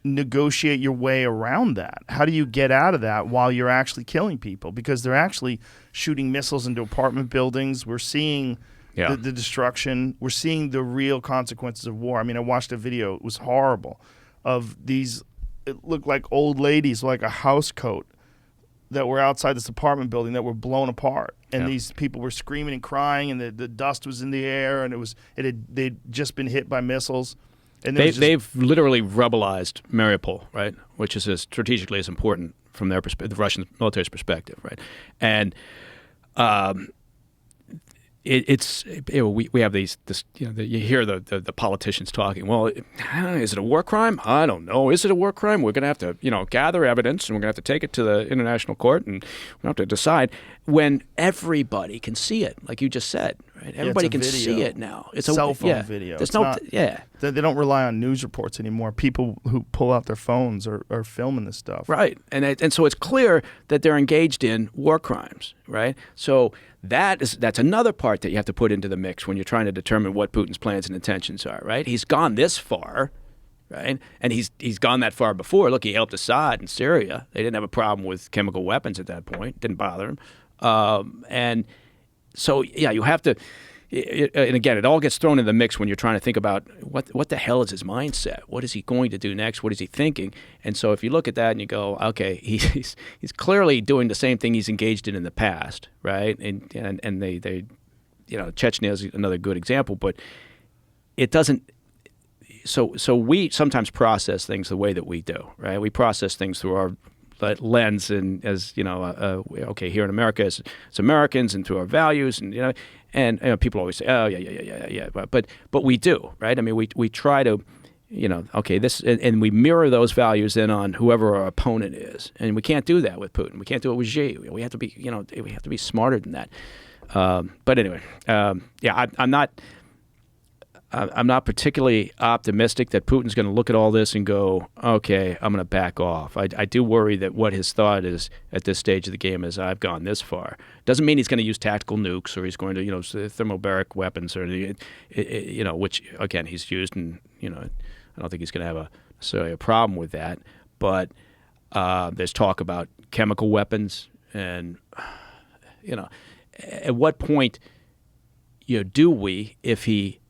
negotiate your way around that? How do you get out of that while you're actually killing people? Because they're actually shooting missiles into apartment buildings. We're seeing the destruction. We're seeing the real consequences of war. I mean, I watched a video. It was horrible, of these, it looked like old ladies, like a house coat, that were outside this apartment building that were blown apart. And these people were screaming and crying, and the dust was in the air, and they'd just been hit by missiles. And they've literally rebelized Mariupol, right? Which is strategically as important from their the Russian military's perspective, right? And we have this you hear the politicians talking. Well, is it a war crime? I don't know. Is it a war crime? We're going to have to gather evidence, and we're going to have to take it to the international court, and we have to decide. When everybody can see it, like you just said, right? Everybody can see it now. It's a cell phone video. They don't rely on news reports anymore. People who pull out their phones are filming this stuff. Right, and so it's clear that they're engaged in war crimes, right? So that's another part that you have to put into the mix when you're trying to determine what Putin's plans and intentions are, right? He's gone this far, right? And he's gone that far before. Look, he helped Assad in Syria. They didn't have a problem with chemical weapons at that point. Didn't bother him. And so, you have to and again, it all gets thrown in the mix when you're trying to think about what the hell is his mindset? What is he going to do next? What is he thinking? And so if you look at that and you go, okay, he's clearly doing the same thing he's engaged in the past, right? And they Chechnya is another good example, but it doesn't. So we sometimes process things the way that we do, right? We process things through our lens, and as okay, here in America as Americans, and through our values, and and people always say, oh yeah, but we do, right? I mean, we try to, okay, this, and we mirror those values in on whoever our opponent is, and we can't do that with Putin. We can't do it with Xi. We have to be, we have to be smarter than that. But anyway, I'm not particularly optimistic that Putin's going to look at all this and go, okay, I'm going to back off. I do worry that what his thought is at this stage of the game is, I've gone this far. Doesn't mean he's going to use tactical nukes, or he's going to, thermobaric weapons, or, which, again, he's used, and, I don't think he's going to have necessarily a problem with that. But there's talk about chemical weapons, and, at what point, do we, if he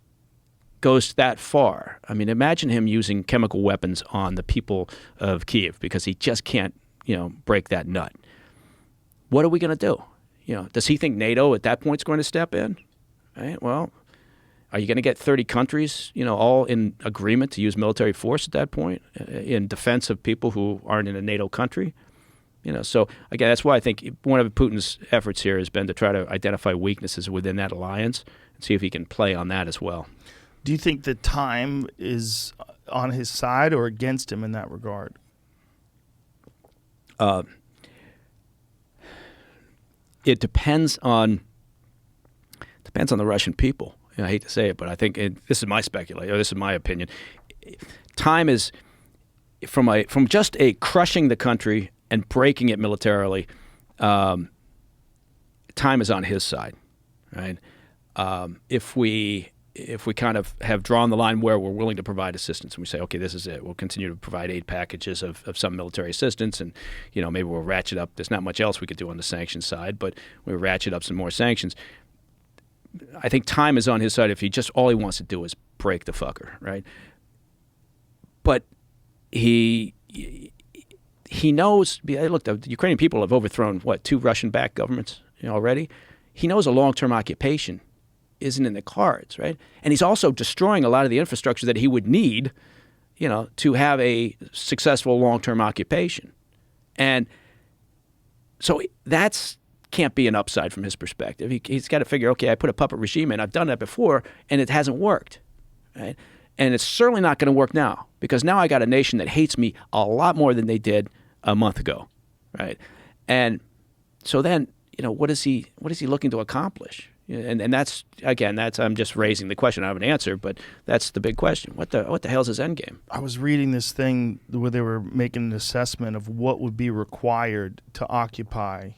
goes that far? I mean, imagine him using chemical weapons on the people of Kyiv because he just can't, break that nut. What are we going to do? Does he think NATO at that point is going to step in? Right? Well, are you going to get 30 countries, all in agreement to use military force at that point in defense of people who aren't in a NATO country? So again, that's why I think one of Putin's efforts here has been to try to identify weaknesses within that alliance and see if he can play on that as well. Do you think the time is on his side or against him in that regard? It depends on the Russian people. I hate to say it, but I think this is my speculation. This is my opinion. Time is from just a crushing the country and breaking it militarily. Time is on his side, right? If we kind of have drawn the line where we're willing to provide assistance, and we say, okay, this is it. We'll continue to provide aid packages of some military assistance, and maybe we'll ratchet up. There's not much else we could do on the sanctions side, but we'll ratchet up some more sanctions. I think time is on his side if all he wants to do is break the fucker, right? But he knows. Look, the Ukrainian people have overthrown 2 Russian-backed governments already. He knows a long-term occupation isn't in the cards, right? And he's also destroying a lot of the infrastructure that he would need, to have a successful long-term occupation. And so that's can't be an upside from his perspective. He's got to figure, okay, I put a puppet regime in. I've done that before, and it hasn't worked, right? And it's certainly not going to work now, because now I got a nation that hates me a lot more than they did a month ago, right? And so then, what is he looking to accomplish? And that's I'm just raising the question. I don't have an answer, but that's the big question. What the hell's his end game? I was reading this thing where they were making an assessment of what would be required to occupy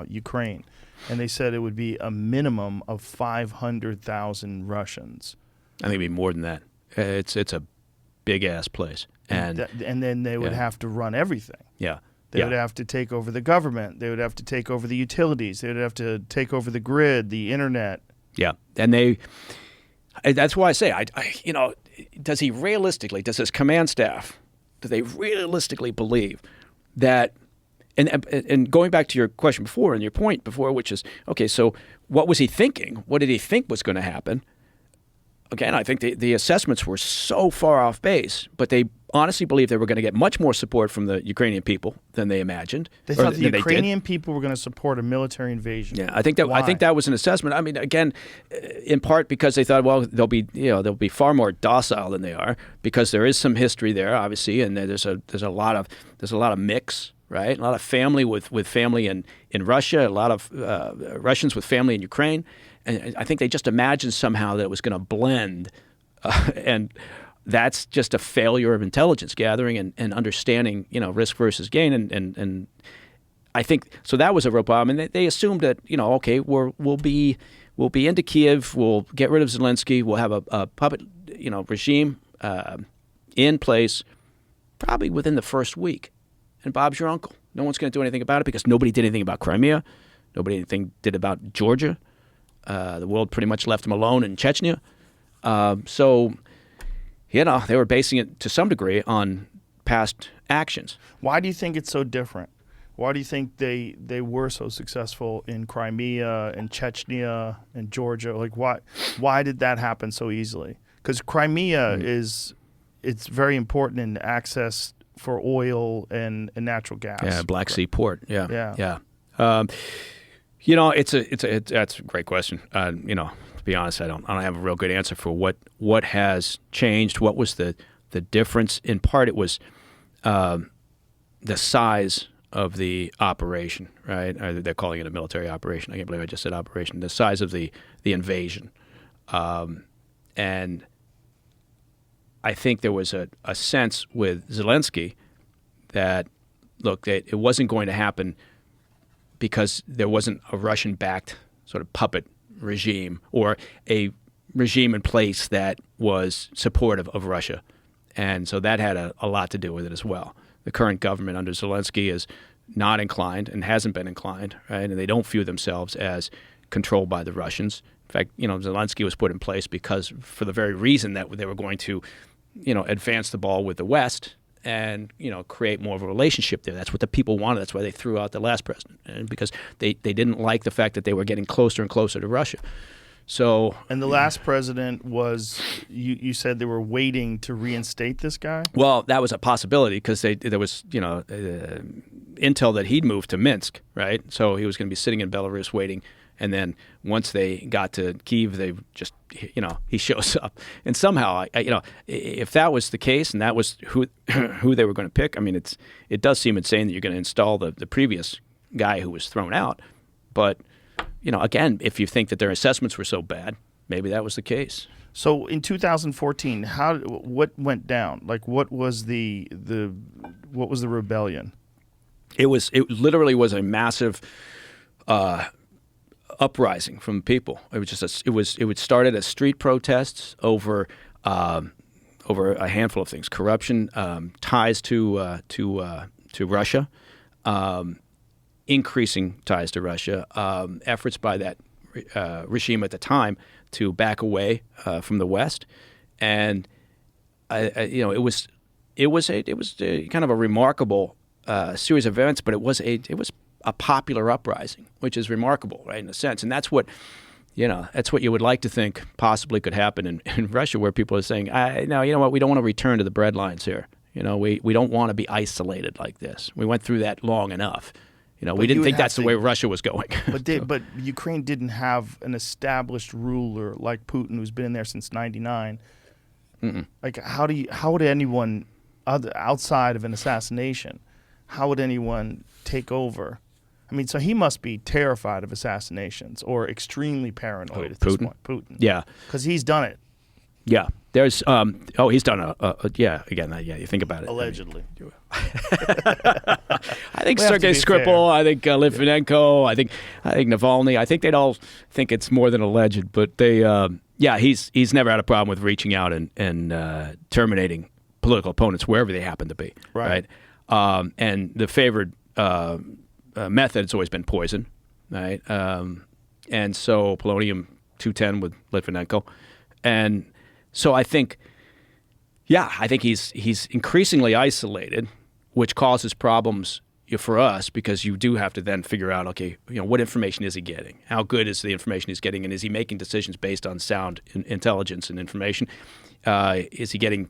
Ukraine, and they said it would be a minimum of 500,000 Russians. I think it'd be more than that. It's a big ass place, and then they would have to run everything. Yeah. They would have to take over the government. They would have to take over the utilities. They would have to take over the grid, the internet. Yeah, and that's why I say, does his command staff, do they realistically believe that, and going back to your question before and your point before, which is, okay, so what was he thinking? What did he think was going to happen? Again, I think the assessments were so far off base, but they honestly believed they were going to get much more support from the Ukrainian people than they imagined. They thought the Ukrainian people were going to support a military invasion. Yeah, I think that was an assessment. I mean, again, in part because they thought, well, they'll be far more docile than they are, because there is some history there, obviously, and there's a lot of mix, right? A lot of family with family in Russia, a lot of Russians with family in Ukraine. And I think they just imagined somehow that it was going to blend, and that's just a failure of intelligence gathering and understanding, risk versus gain, and I think so. That was a real problem, and they assumed that, okay, we'll be into Kiev, we'll get rid of Zelensky, we'll have a puppet, regime in place probably within the first week, and Bob's your uncle. No one's going to do anything about it because nobody did anything about Crimea, nobody did about Georgia. The world pretty much left him alone in Chechnya. So, they were basing it to some degree on past actions. Why do you think it's so different? Why do you think they were so successful in Crimea and Chechnya and Georgia? Like, why did that happen so easily? Because Crimea it's very important in access for oil and natural gas. Yeah, Black Sea port. Yeah. That's a great question. To be honest, I don't have a real good answer for what has changed. What was the difference? In part, it was the size of the operation, right? They're calling it a military operation. I can't believe I just said operation. The size of the invasion. And I think there was a sense with Zelensky that, look, it wasn't going to happen because there wasn't a Russian-backed sort of puppet regime or a regime in place that was supportive of Russia. And so that had a lot to do with it as well. The current government under Zelensky is not inclined and hasn't been inclined, right? And they don't view themselves as controlled by the Russians. In fact, Zelensky was put in place because for the very reason that they were going to, advance the ball with the West and, create more of a relationship there. That's what the people wanted. That's why they threw out the last president, and because they didn't like the fact that they were getting closer and closer to Russia. So, and the last president was, you said they were waiting to reinstate this guy? Well, that was a possibility because there was, intel that he'd moved to Minsk, right? So he was going to be sitting in Belarus waiting. And then once they got to Kyiv, they just, he shows up. And somehow, if that was the case and that was who they were going to pick, I mean, it does seem insane that you're going to install the previous guy who was thrown out. But, again, if you think that their assessments were so bad, maybe that was the case. So in 2014, what went down? Like, what was the rebellion? It literally was a massive uprising from people. It was just it started as street protests over a handful of things: corruption, ties to Russia, increasing ties to Russia, efforts by that regime at the time to back away from the West, and it was a kind of a remarkable series of events, but it was a popular uprising, which is remarkable, right, in a sense. And that's what you would like to think possibly could happen in Russia, where people are saying, no, you know what, we don't want to return to the breadlines here. We don't want to be isolated like this. We went through that long enough. We didn't think that's the way Russia was going. But Ukraine didn't have an established ruler like Putin, who's been in there since '99. Like, how would anyone outside of an assassination, how would anyone take over? I mean, so he must be terrified of assassinations or extremely paranoid at this point. Putin. Yeah. Because he's done it. Yeah. There's, he's done you think about it. Allegedly. I think Sergei Skripal, I think Litvinenko, I think Navalny, I think they'd all think it's more than alleged, but they, he's never had a problem with reaching out and terminating political opponents wherever they happen to be. Right. And the favored method has always been poison, right? And so polonium-210 with Litvinenko. And so I think he's increasingly isolated, which causes problems for us because you do have to then figure out, okay, what information is he getting? How good is the information he's getting? And is he making decisions based on sound intelligence and information? Is he getting,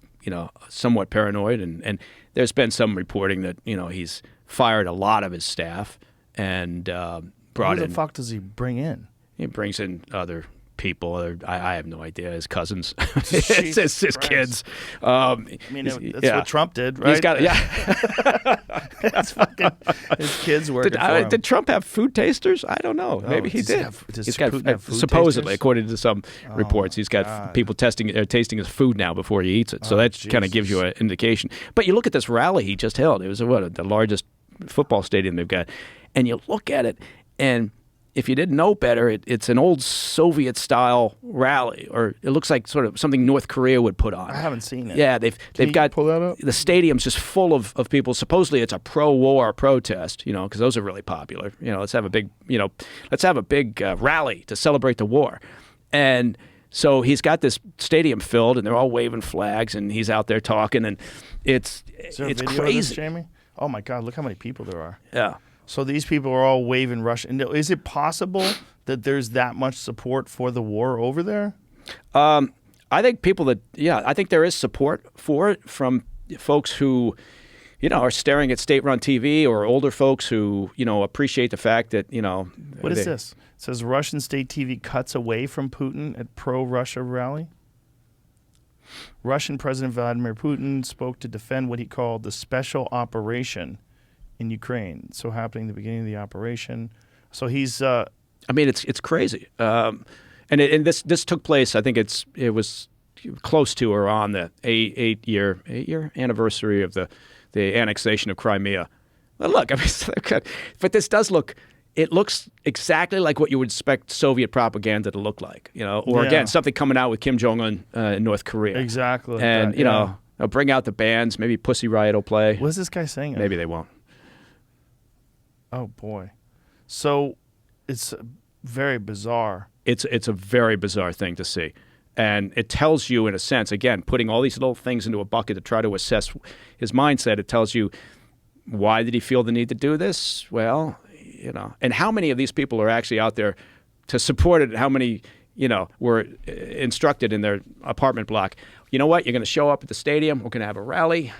somewhat paranoid? And there's been some reporting that, he's fired a lot of his staff and brought in. Who the fuck does he bring in? He brings in other people. I have no idea. His cousins, his kids. That's what Trump did, right? He's got That's fucking his kids working for him. Did Trump have food tasters? I don't know. Maybe he did. He's got supposedly, according to some reports, he's got people tasting his food now before he eats it. So that kind of gives you an indication. But you look at this rally he just held. It was the largest football stadium they've got, and you look at it, and if you didn't know better, it's an old Soviet-style rally, or it looks like sort of something North Korea would put on. I haven't seen it. Yeah, they've got pull that up? The stadium's just full of people. Supposedly, it's a pro-war protest, because those are really popular. Let's have a big, rally to celebrate the war, and so he's got this stadium filled, and they're all waving flags, and he's out there talking, and it's video crazy. Of this, Jamie? Oh my God! Look how many people there are. Yeah. So these people are all waving Russian. Is it possible that there's that much support for the war over there? I think I think there is support for it from folks who, are staring at state-run TV, or older folks who, appreciate the fact that, What is this? It says Russian state TV cuts away from Putin at pro-Russia rally. Russian President Vladimir Putin spoke to defend what he called the special operation in Ukraine. So happening at the beginning of the operation. So he's. It's crazy. And this took place. I think it was close to or on the eight year anniversary of the annexation of Crimea. Well, look, but this does look. It looks exactly like what you would expect Soviet propaganda to look like, or again something coming out with Kim Jong-un in North Korea. Exactly. And they'll bring out the bands. Maybe Pussy Riot will play. What is this guy saying? Maybe they won't. Oh boy, so it's very bizarre. It's a very bizarre thing to see, and it tells you, in a sense, again, putting all these little things into a bucket to try to assess his mindset. It tells you, why did he feel the need to do this? Well, and how many of these people are actually out there to support it? How many, were instructed in their apartment block? You know what? You're going to show up at the stadium. We're going to have a rally.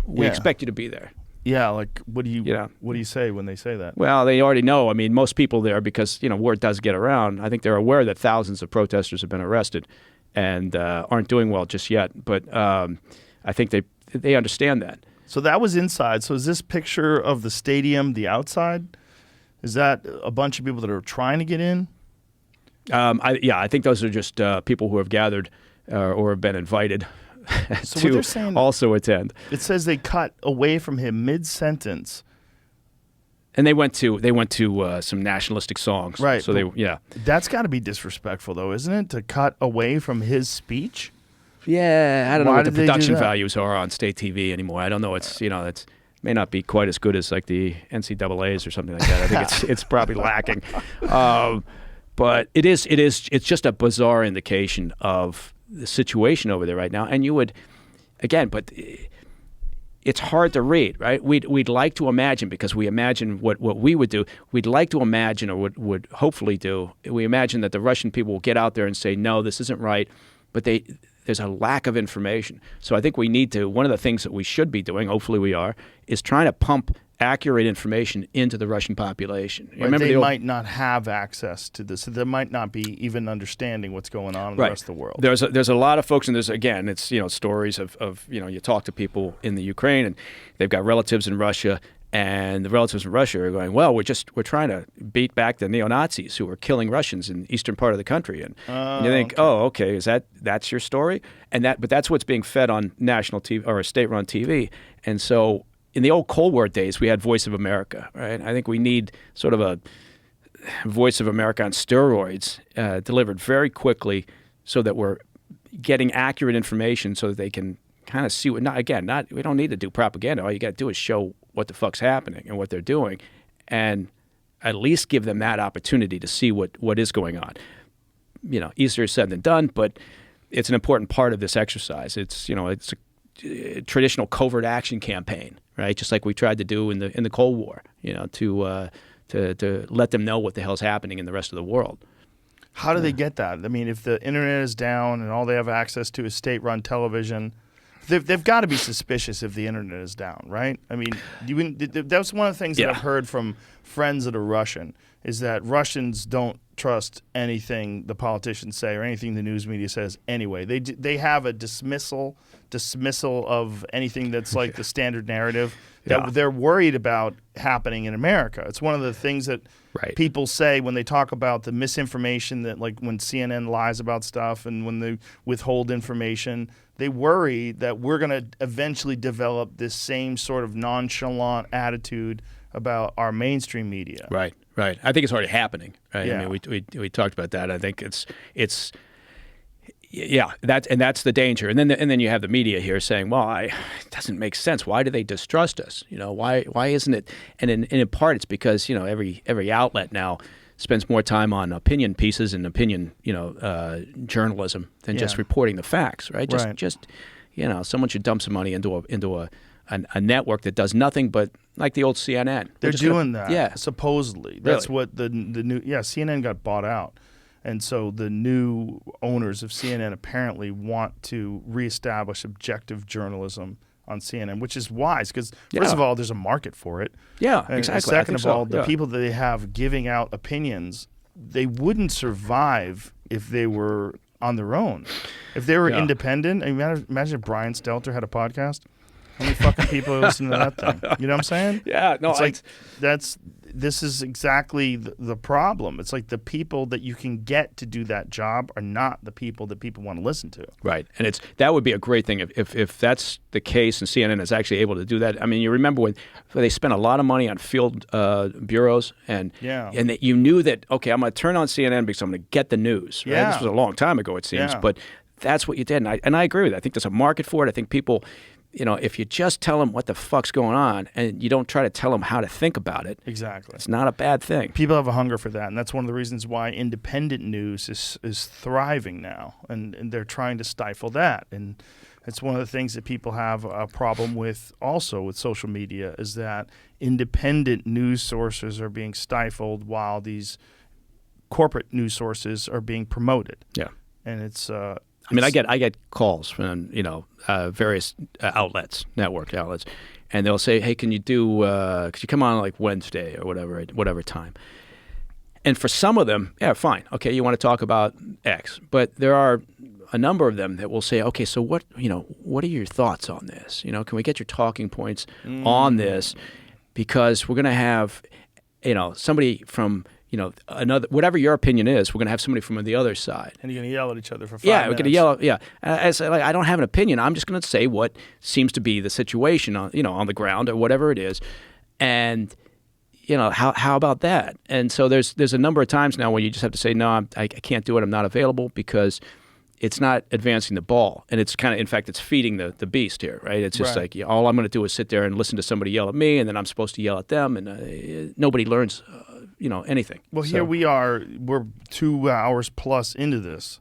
We expect you to be there. Yeah, like what do you say when they say that? Well, they already know. I mean, most people there, because word does get around. I think they're aware that thousands of protesters have been arrested and aren't doing well just yet. But I think they understand that. So that was inside. So is this picture of the stadium the outside? Is that a bunch of people that are trying to get in? I think those are just people who have gathered or have been invited. So to what they're saying, also attend. It says they cut away from him mid-sentence, and they went to some nationalistic songs. Right. So that's got to be disrespectful, though, isn't it? To cut away from his speech. Yeah, I don't know Why what the did they do production that? values are on state TV anymore. I don't know. It's it's may not be quite as good as like the NCAA's or something like that. I think it's probably lacking. But it's just a bizarre indication of the situation over there right now. And you would, again, but it's hard to read, right? We'd like to imagine, because we imagine what we would do. We'd like to imagine, or would hopefully do. We imagine that the Russian people will get out there and say, no, this isn't right. But there's a lack of information. So I think we need to, one of the things that we should be doing, hopefully we are, is trying to pump accurate information into the Russian population. Right, they might not have access to this. So they might not be even understanding what's going on in the rest of the world. There's a lot of folks, and there's, again, it's stories of you talk to people in the Ukraine, and they've got relatives in Russia, and the relatives in Russia are going, well, we're trying to beat back the neo-Nazis who are killing Russians in the eastern part of the country. And you think, okay, that's your story? But that's what's being fed on national TV or state-run TV. And so in the old Cold War days, we had Voice of America, right? I think we need sort of a Voice of America on steroids, delivered very quickly, so that we're getting accurate information, so that they can kind of see what. We don't need to do propaganda. All you got to do is show what the fuck's happening and what they're doing, and at least give them that opportunity to see what is going on. Easier said than done, but it's an important part of this exercise. It's a traditional covert action campaign, right? Just like we tried to do in the Cold War, to let them know what the hell's happening in the rest of the world. How do they get that? I mean, if the internet is down and all they have access to is state-run television, they've got to be suspicious if the internet is down, right? I mean, that's one of the things that I've heard from friends that are Russian, is that Russians don't trust anything the politicians say or anything the news media says anyway. They have a dismissal of anything that's like the standard narrative that they're worried about happening in America. It's one of the things that people say when they talk about the misinformation, that like when CNN lies about stuff and when they withhold information, they worry that we're going to eventually develop this same sort of nonchalant attitude about our mainstream media. Right. I think it's already happening. Right? Yeah. I mean, we talked about that. I think it's that's the danger. And then you have the media here saying, well, it doesn't make sense. Why do they distrust us? Why isn't it? And in part, it's because every outlet now spends more time on opinion pieces and opinion journalism than just reporting the facts. Right. Just someone should dump some money into a network that does nothing but, like the old CNN. They're doing that. Yeah. Supposedly. That's what the new CNN got bought out. And so the new owners of CNN apparently want to reestablish objective journalism on CNN, which is wise because, first of all, there's a market for it. Yeah, and exactly. Second of all, the people that they have giving out opinions, they wouldn't survive if they were on their own. If they were independent, imagine if Brian Stelter had a podcast. How many fucking people are listening to that thing? You know what I'm saying? Yeah, no, this is exactly the problem. It's like the people that you can get to do that job are not the people that people want to listen to. Right, and that would be a great thing if that's the case and CNN is actually able to do that. I mean, you remember when they spent a lot of money on field bureaus and that you knew that, okay, I'm going to turn on CNN because I'm going to get the news. Right? This was a long time ago, it seems, but that's what you did, and I agree with that. I think there's a market for it. I think people, if you just tell them what the fuck's going on and you don't try to tell them how to think about it, exactly, it's not a bad thing. People have a hunger for that, and that's one of the reasons why independent news is thriving now, and they're trying to stifle that. And it's one of the things that people have a problem with also with social media is that independent news sources are being stifled while these corporate news sources are being promoted. Yeah, and it's I mean, I get calls from various outlets, network outlets, and they'll say, "Hey, could you come on like Wednesday or whatever time?" And for some of them, yeah, fine, okay, you want to talk about X, but there are a number of them that will say, "Okay, so what are your thoughts on this? Can we get your talking points on this? Because we're going to have, somebody from." Another, whatever your opinion is, we're going to have somebody from the other side. And you're going to yell at each other for 5 minutes. Yeah, we're going to yell. Yeah. I say, I don't have an opinion. I'm just going to say what seems to be the situation on the ground or whatever it is. And, how about that? And so there's a number of times now where you just have to say, no, I can't do it. I'm not available because it's not advancing the ball. And it's kind of, in fact, it's feeding the beast here, right? It's just like, all I'm going to do is sit there and listen to somebody yell at me, and then I'm supposed to yell at them, and nobody learns anything. Well, here we are. We're 2 hours plus into this,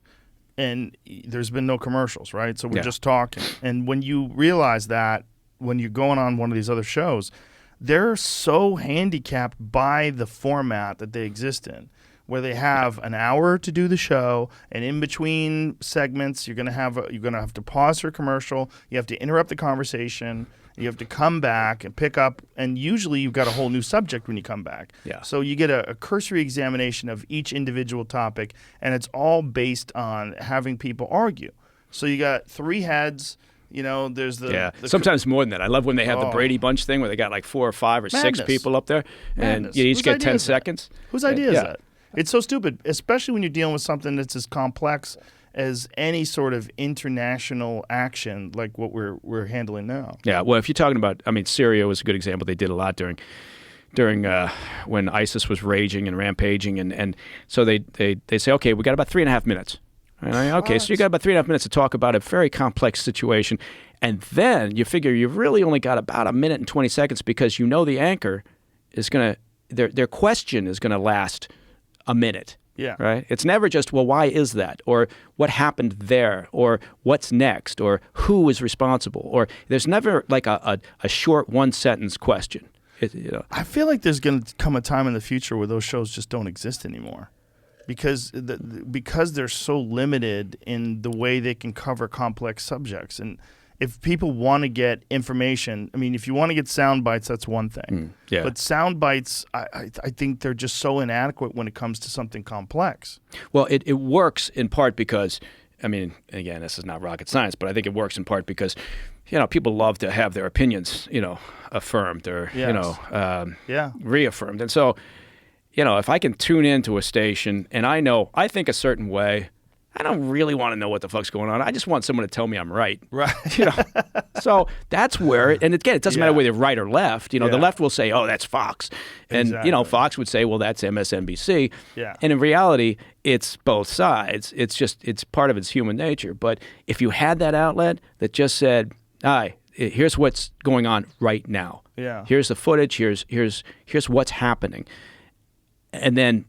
and there's been no commercials, right? So we're just talking. And when you realize that, when you're going on one of these other shows, they're so handicapped by the format that they exist in, where they have an hour to do the show, and in between segments, you're gonna have to pause for a commercial. You have to interrupt the conversation. You have to come back and pick up, and usually you've got a whole new subject when you come back. Yeah. So you get a cursory examination of each individual topic, and it's all based on having people argue. So you got 3 heads. There's the sometimes more than that. I love when they have the Brady Bunch thing where they got like 4 or 5 or 6 people up there, and you each get 10 seconds. Whose idea is that? It's so stupid, especially when you're dealing with something that's as complex as any sort of international action like what we're handling now. Yeah, well, if you're talking about, Syria was a good example. They did a lot during when ISIS was raging and rampaging, and so they say, okay, we got about 3.5 minutes. Okay, so you got about 3.5 minutes to talk about a very complex situation, and then you figure you've really only got about 1 minute and 20 seconds because the anchor is going to their question is going to last a minute. Yeah. Right? It's never just, well, why is that? Or what happened there? Or what's next? Or who is responsible? Or there's never like a short 1-sentence question. I feel like there's going to come a time in the future where those shows just don't exist anymore. Because they're so limited in the way they can cover complex subjects. And if people want to get information, if you want to get sound bites, that's one thing. But sound bites, I think they're just so inadequate when it comes to something complex. Well, it works in part because, again, this is not rocket science, but I think it works in part because, people love to have their opinions, affirmed or, reaffirmed. And so, if I can tune into a station and I think a certain way, I don't really want to know what the fuck's going on. I just want someone to tell me I'm right. Right. So that's where, and again, it doesn't matter whether you're right or left. The left will say, oh, that's Fox. And, Exactly. Fox would say, well, that's MSNBC. Yeah. And in reality, it's both sides. It's part of its human nature. But if you had that outlet that just said, hi, here's what's going on right now. Yeah. Here's the footage. Here's what's happening. And then,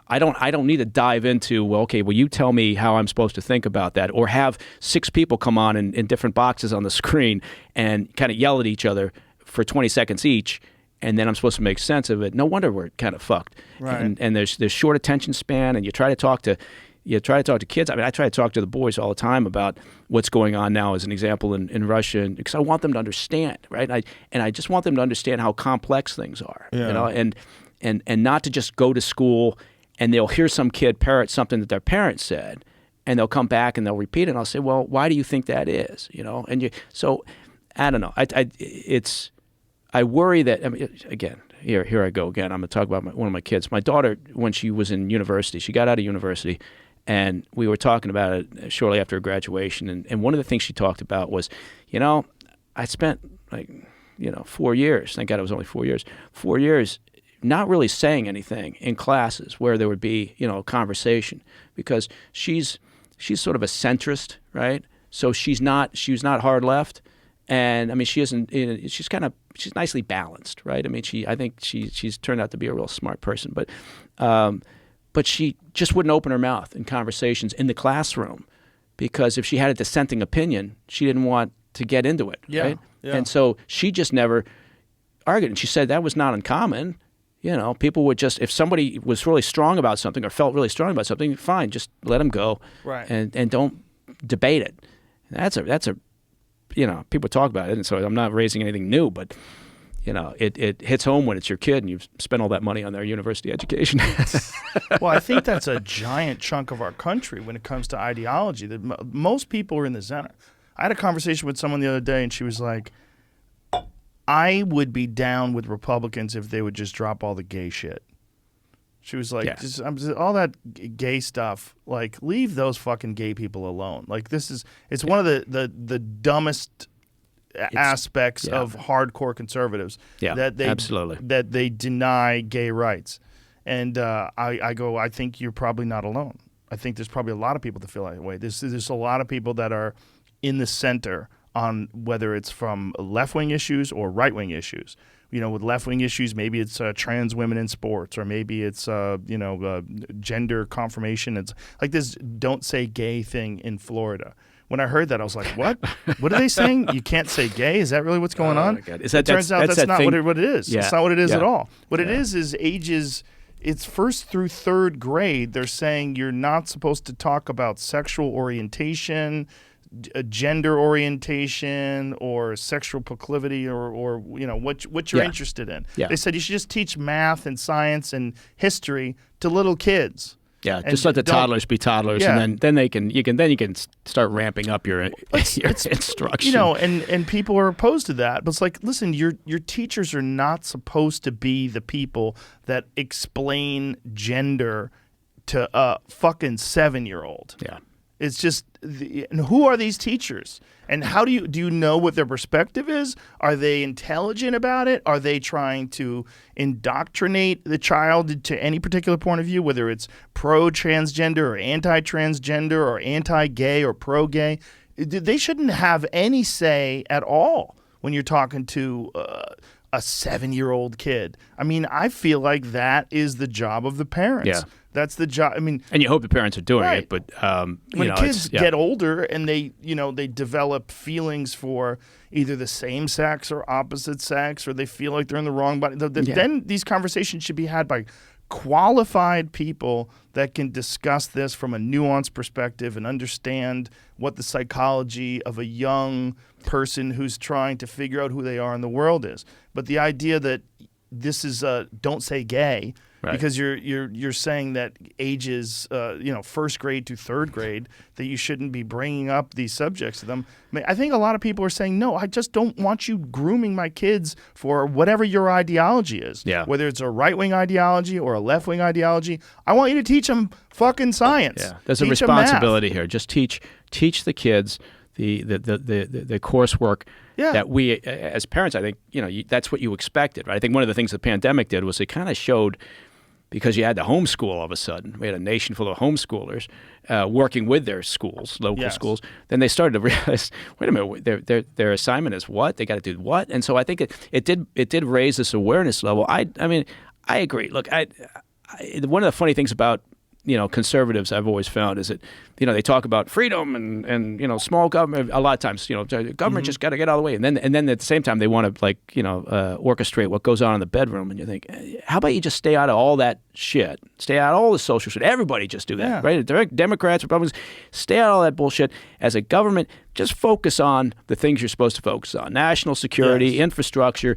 I don't need to dive into, well, okay, will you tell me how I'm supposed to think about that? Or have 6 people come on in different boxes on the screen and kind of yell at each other for 20 seconds each, and then I'm supposed to make sense of it. No wonder we're kind of fucked. Right. And there's short attention span, and you try to talk to kids. I mean, I try to talk to the boys all the time about what's going on now, as an example, in Russia, because I want them to understand, right? And I just want them to understand how complex things are, and not to just go to school and they'll hear some kid parrot something that their parents said, and they'll come back and they'll repeat it, and I'll say, well, why do you think that is? So I don't know. I worry that, I mean, again, here I go again. I'm going to talk about one of my kids. My daughter, when she was in university, she got out of university, and we were talking about it shortly after her graduation, and one of the things she talked about was, I spent 4 years, thank God it was only 4 years, 4 years not really saying anything in classes where there would be, conversation, because she's sort of a centrist, right? So she's not hard left, and I mean she's nicely balanced, right? I mean I think she's turned out to be a real smart person, but she just wouldn't open her mouth in conversations in the classroom, because if she had a dissenting opinion, she didn't want to get into it, right? Yeah. And so she just never argued, and she said that was not uncommon. People would just, if somebody was really strong about something or felt really strong about something, fine, just let them go, right? And don't debate it. That's a people talk about it, and so I'm not raising anything new, but it hits home when it's your kid and you've spent all that money on their university education. Well, I think that's a giant chunk of our country when it comes to ideology. That most people are in the center. I had a conversation with someone the other day, and she was like, I would be down with Republicans if they would just drop all the gay shit. She was like, just all that gay stuff, like, leave those fucking gay people alone. Like, it's one of the dumbest aspects of hardcore conservatives. Yeah, absolutely. That they deny gay rights. And I think you're probably not alone. I think there's probably a lot of people that feel that way. There's a lot of people that are in the center on whether it's from left-wing issues or right-wing issues. With left-wing issues, maybe it's trans women in sports, or maybe it's gender confirmation. It's like this "don't say gay" thing in Florida. When I heard that, I was like, "What? What are they saying? You can't say gay? Is that really what's going on?" My God. It turns out that's not what it is. Yeah. It's not what it is at all. What it is ages. It's 1st through 3rd grade. They're saying you're not supposed to talk about sexual orientation, gender orientation, or sexual proclivity, or what you're interested in. Yeah. They said you should just teach math and science and history to little kids. Yeah, just let the toddlers be toddlers, and then you can start ramping up your instruction. And people are opposed to that. But it's like, listen, your teachers are not supposed to be the people that explain gender to a fucking 7-year-old. Yeah. It's just, and who are these teachers? And how do you know what their perspective is? Are they intelligent about it? Are they trying to indoctrinate the child to any particular point of view, whether it's pro-transgender or anti-transgender or anti-gay or pro-gay? They shouldn't have any say at all when you're talking to a 7-year-old kid. I mean, I feel like that is the job of the parents. Yeah. That's the job. I mean, and you hope the parents are doing right. it, but when kids get older and they develop feelings for either the same sex or opposite sex, or they feel like they're in the wrong body, then these conversations should be had by qualified people that can discuss this from a nuanced perspective and understand what the psychology of a young person who's trying to figure out who they are in the world is. But the idea that this is don't say gay. Right. Because you're saying that ages, first grade to third grade, that you shouldn't be bringing up these subjects to them. I think a lot of people are saying, no, I just don't want you grooming my kids for whatever your ideology is. Yeah. Whether it's a right-wing ideology or a left-wing ideology, I want you to teach them fucking science. Yeah. There's teach a responsibility here. Just teach the the coursework. Yeah. That we, as parents, I think, that's what you expected, right? I think one of the things the pandemic did was it kind of showed, because you had to homeschool all of a sudden. We had a nation full of homeschoolers working with their schools, local schools. Then they started to realize, wait a minute, their assignment is what? They got to do what? And so I think it did raise this awareness level. I mean, I agree. Look, one of the funny things about conservatives I've always found is that they talk about freedom and small government a lot of times. Government just got to get out of the way, and then at the same time they want to orchestrate what goes on in the bedroom, and you think, how about you just stay out of all that shit, stay out of all the social shit. Everybody just do that, right? Democrats, Republicans, stay out of all that bullshit. As a government, just focus on the things you're supposed to focus on: national security, infrastructure,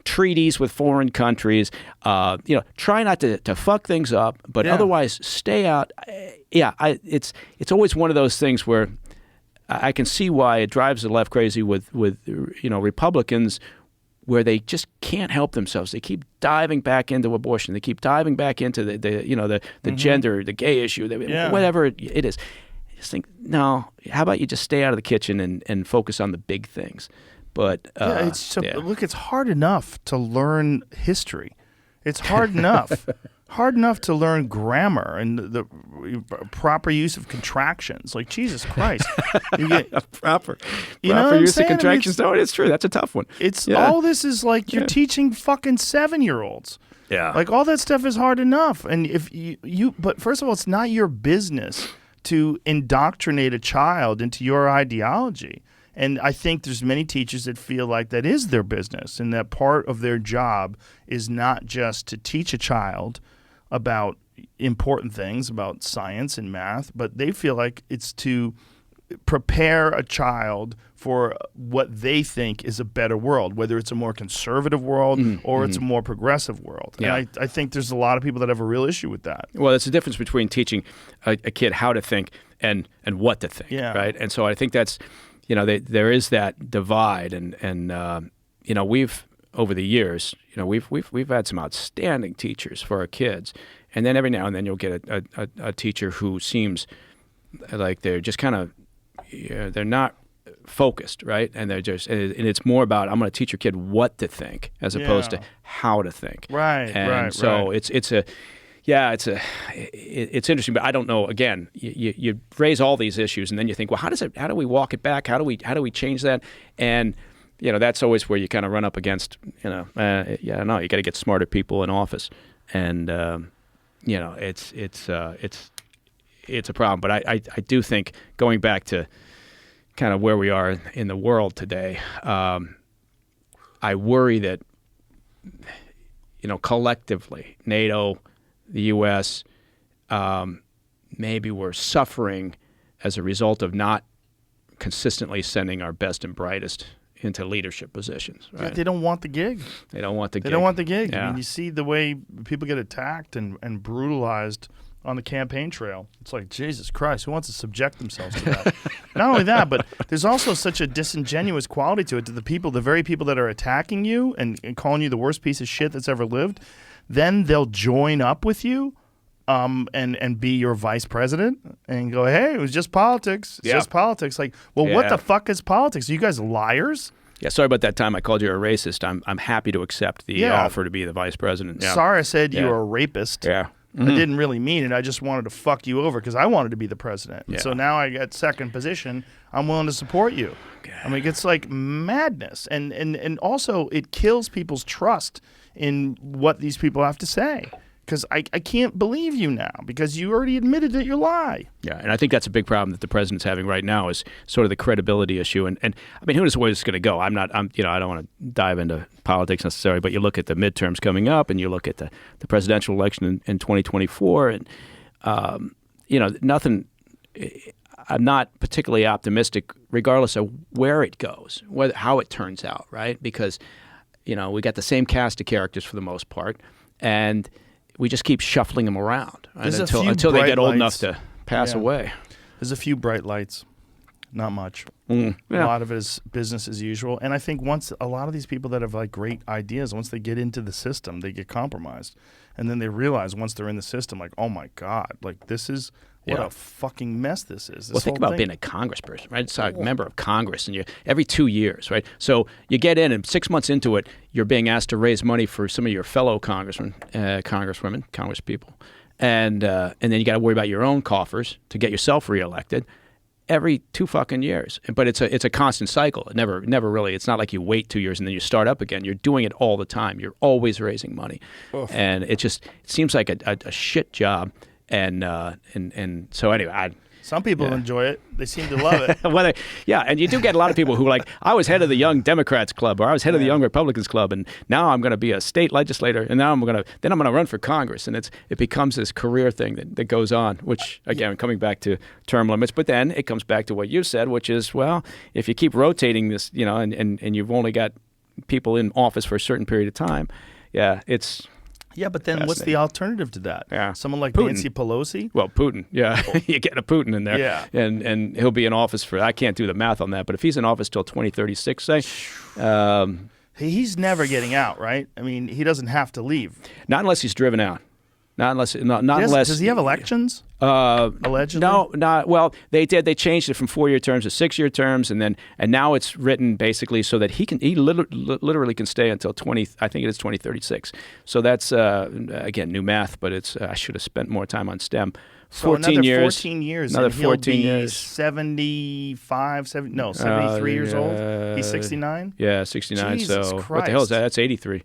treaties with foreign countries. Try not to fuck things up, but otherwise stay out. It's always one of those things where I can see why it drives the left crazy with Republicans, where they just can't help themselves. They keep diving back into abortion. They keep diving back into the gender, the gay issue, whatever it is. I just think, no, how about you just stay out of the kitchen and focus on the big things? But look, it's hard enough to learn history. It's hard enough. Hard enough to learn grammar and the proper use of contractions. Like, Jesus Christ. Proper use of contractions. No, it's true. That's a tough one. All this is like you're teaching fucking 7-year-olds. Yeah. Like, all that stuff is hard enough. And if but first of all, it's not your business to indoctrinate a child into your ideology. And I think there's many teachers that feel like that is their business, and that part of their job is not just to teach a child about important things, about science and math, but they feel like it's to prepare a child for what they think is a better world, whether it's a more conservative world or it's a more progressive world. Yeah. And I think there's a lot of people that have a real issue with that. Well, it's the difference between teaching a kid how to think and what to think, right? And so I think that's, there is that divide, and we've over the years, we've had some outstanding teachers for our kids, and then every now and then you'll get a teacher who seems like they're just kind of they're not focused, right? And they're just, and it's more about, I'm going to teach your kid what to think as opposed to how to think, right? And so it's interesting, but I don't know. Again, you raise all these issues, and then you think, well, how do we walk it back? How do we change that? And that's always where you kind of run up against, you got to get smarter people in office, and it's a problem. But I do think, going back to kind of where we are in the world today, I worry that collectively, NATO, the U.S., maybe we're suffering as a result of not consistently sending our best and brightest into leadership positions. Right? Yeah, they don't want the gig. They don't want the gig. Yeah. I mean, you see the way people get attacked and brutalized on the campaign trail. It's like, Jesus Christ, who wants to subject themselves to that? Not only that, but there's also such a disingenuous quality to it, to the very people that are attacking you and calling you the worst piece of shit that's ever lived. Then they'll join up with you and be your vice president and go, hey, it was just politics. It's just politics. Like, well, what the fuck is politics? Are you guys liars? Yeah, sorry about that time I called you a racist. I'm happy to accept the offer to be the vice president. Yeah. Sorry I said you were a rapist. Yeah. I didn't really mean it. I just wanted to fuck you over because I wanted to be the president. Yeah. So now I got second position. I'm willing to support you. Okay. I mean, it's like madness. And also it kills people's trust in what these people have to say. Because I can't believe you now because you already admitted that you lie. Yeah, and I think that's a big problem that the president's having right now is sort of the credibility issue. And I mean, who knows where it's going to go? I don't want to dive into politics necessarily, but you look at the midterms coming up and you look at the presidential election in 2024, and nothing. I'm not particularly optimistic, regardless of where it goes, how it turns out, right? Because we got the same cast of characters for the most part, and we just keep shuffling them around until they get old enough to pass away. There's a few bright lights, not much. A lot of it is business as usual. And I think once a lot of these people that have like great ideas, once they get into the system, they get compromised. And then they realize once they're in the system, like, oh my God, like this is what a fucking mess this is. Well, think about being a congressperson, right? It's a member of Congress, and you're every 2 years, right? So you get in, and 6 months into it, you're being asked to raise money for some of your fellow congressmen, congresswomen, congresspeople, and then you got to worry about your own coffers to get yourself reelected every 2 fucking years. But it's a constant cycle. It never really. It's not like you wait 2 years and then you start up again. You're doing it all the time. You're always raising money, and it seems like a shit job. And so anyway, some people enjoy it. They seem to love it. And you do get a lot of people who are like, I was head of the Young Democrats Club, or I was head of the Young Republicans Club, and now I'm going to be a state legislator, and now I'm going to run for Congress, and it becomes this career thing that goes on. Which again, coming back to term limits, but then it comes back to what you said, which is, well, if you keep rotating this, and you've only got people in office for a certain period of time, it's. Yeah, but then what's the alternative to that? Yeah. Someone like Putin. Nancy Pelosi? Well, Putin, you get a Putin in there. Yeah. And he'll be in office for, I can't do the math on that, but if he's in office till 2036, say. He's never getting out, right? I mean, he doesn't have to leave. Not unless he's driven out. Not unless. Does he have elections? Allegedly? No, not well. They did. They changed it from 4-year terms to 6-year terms, and now it's written basically so that he literally can stay until 2036. So that's again new math, but it's I should have spent more time on STEM. 14 years. 14 years. Another and 14 he'll be years. 73 years old. He's 69. Yeah, 69. Jesus so Christ. what the hell is that? That's 83.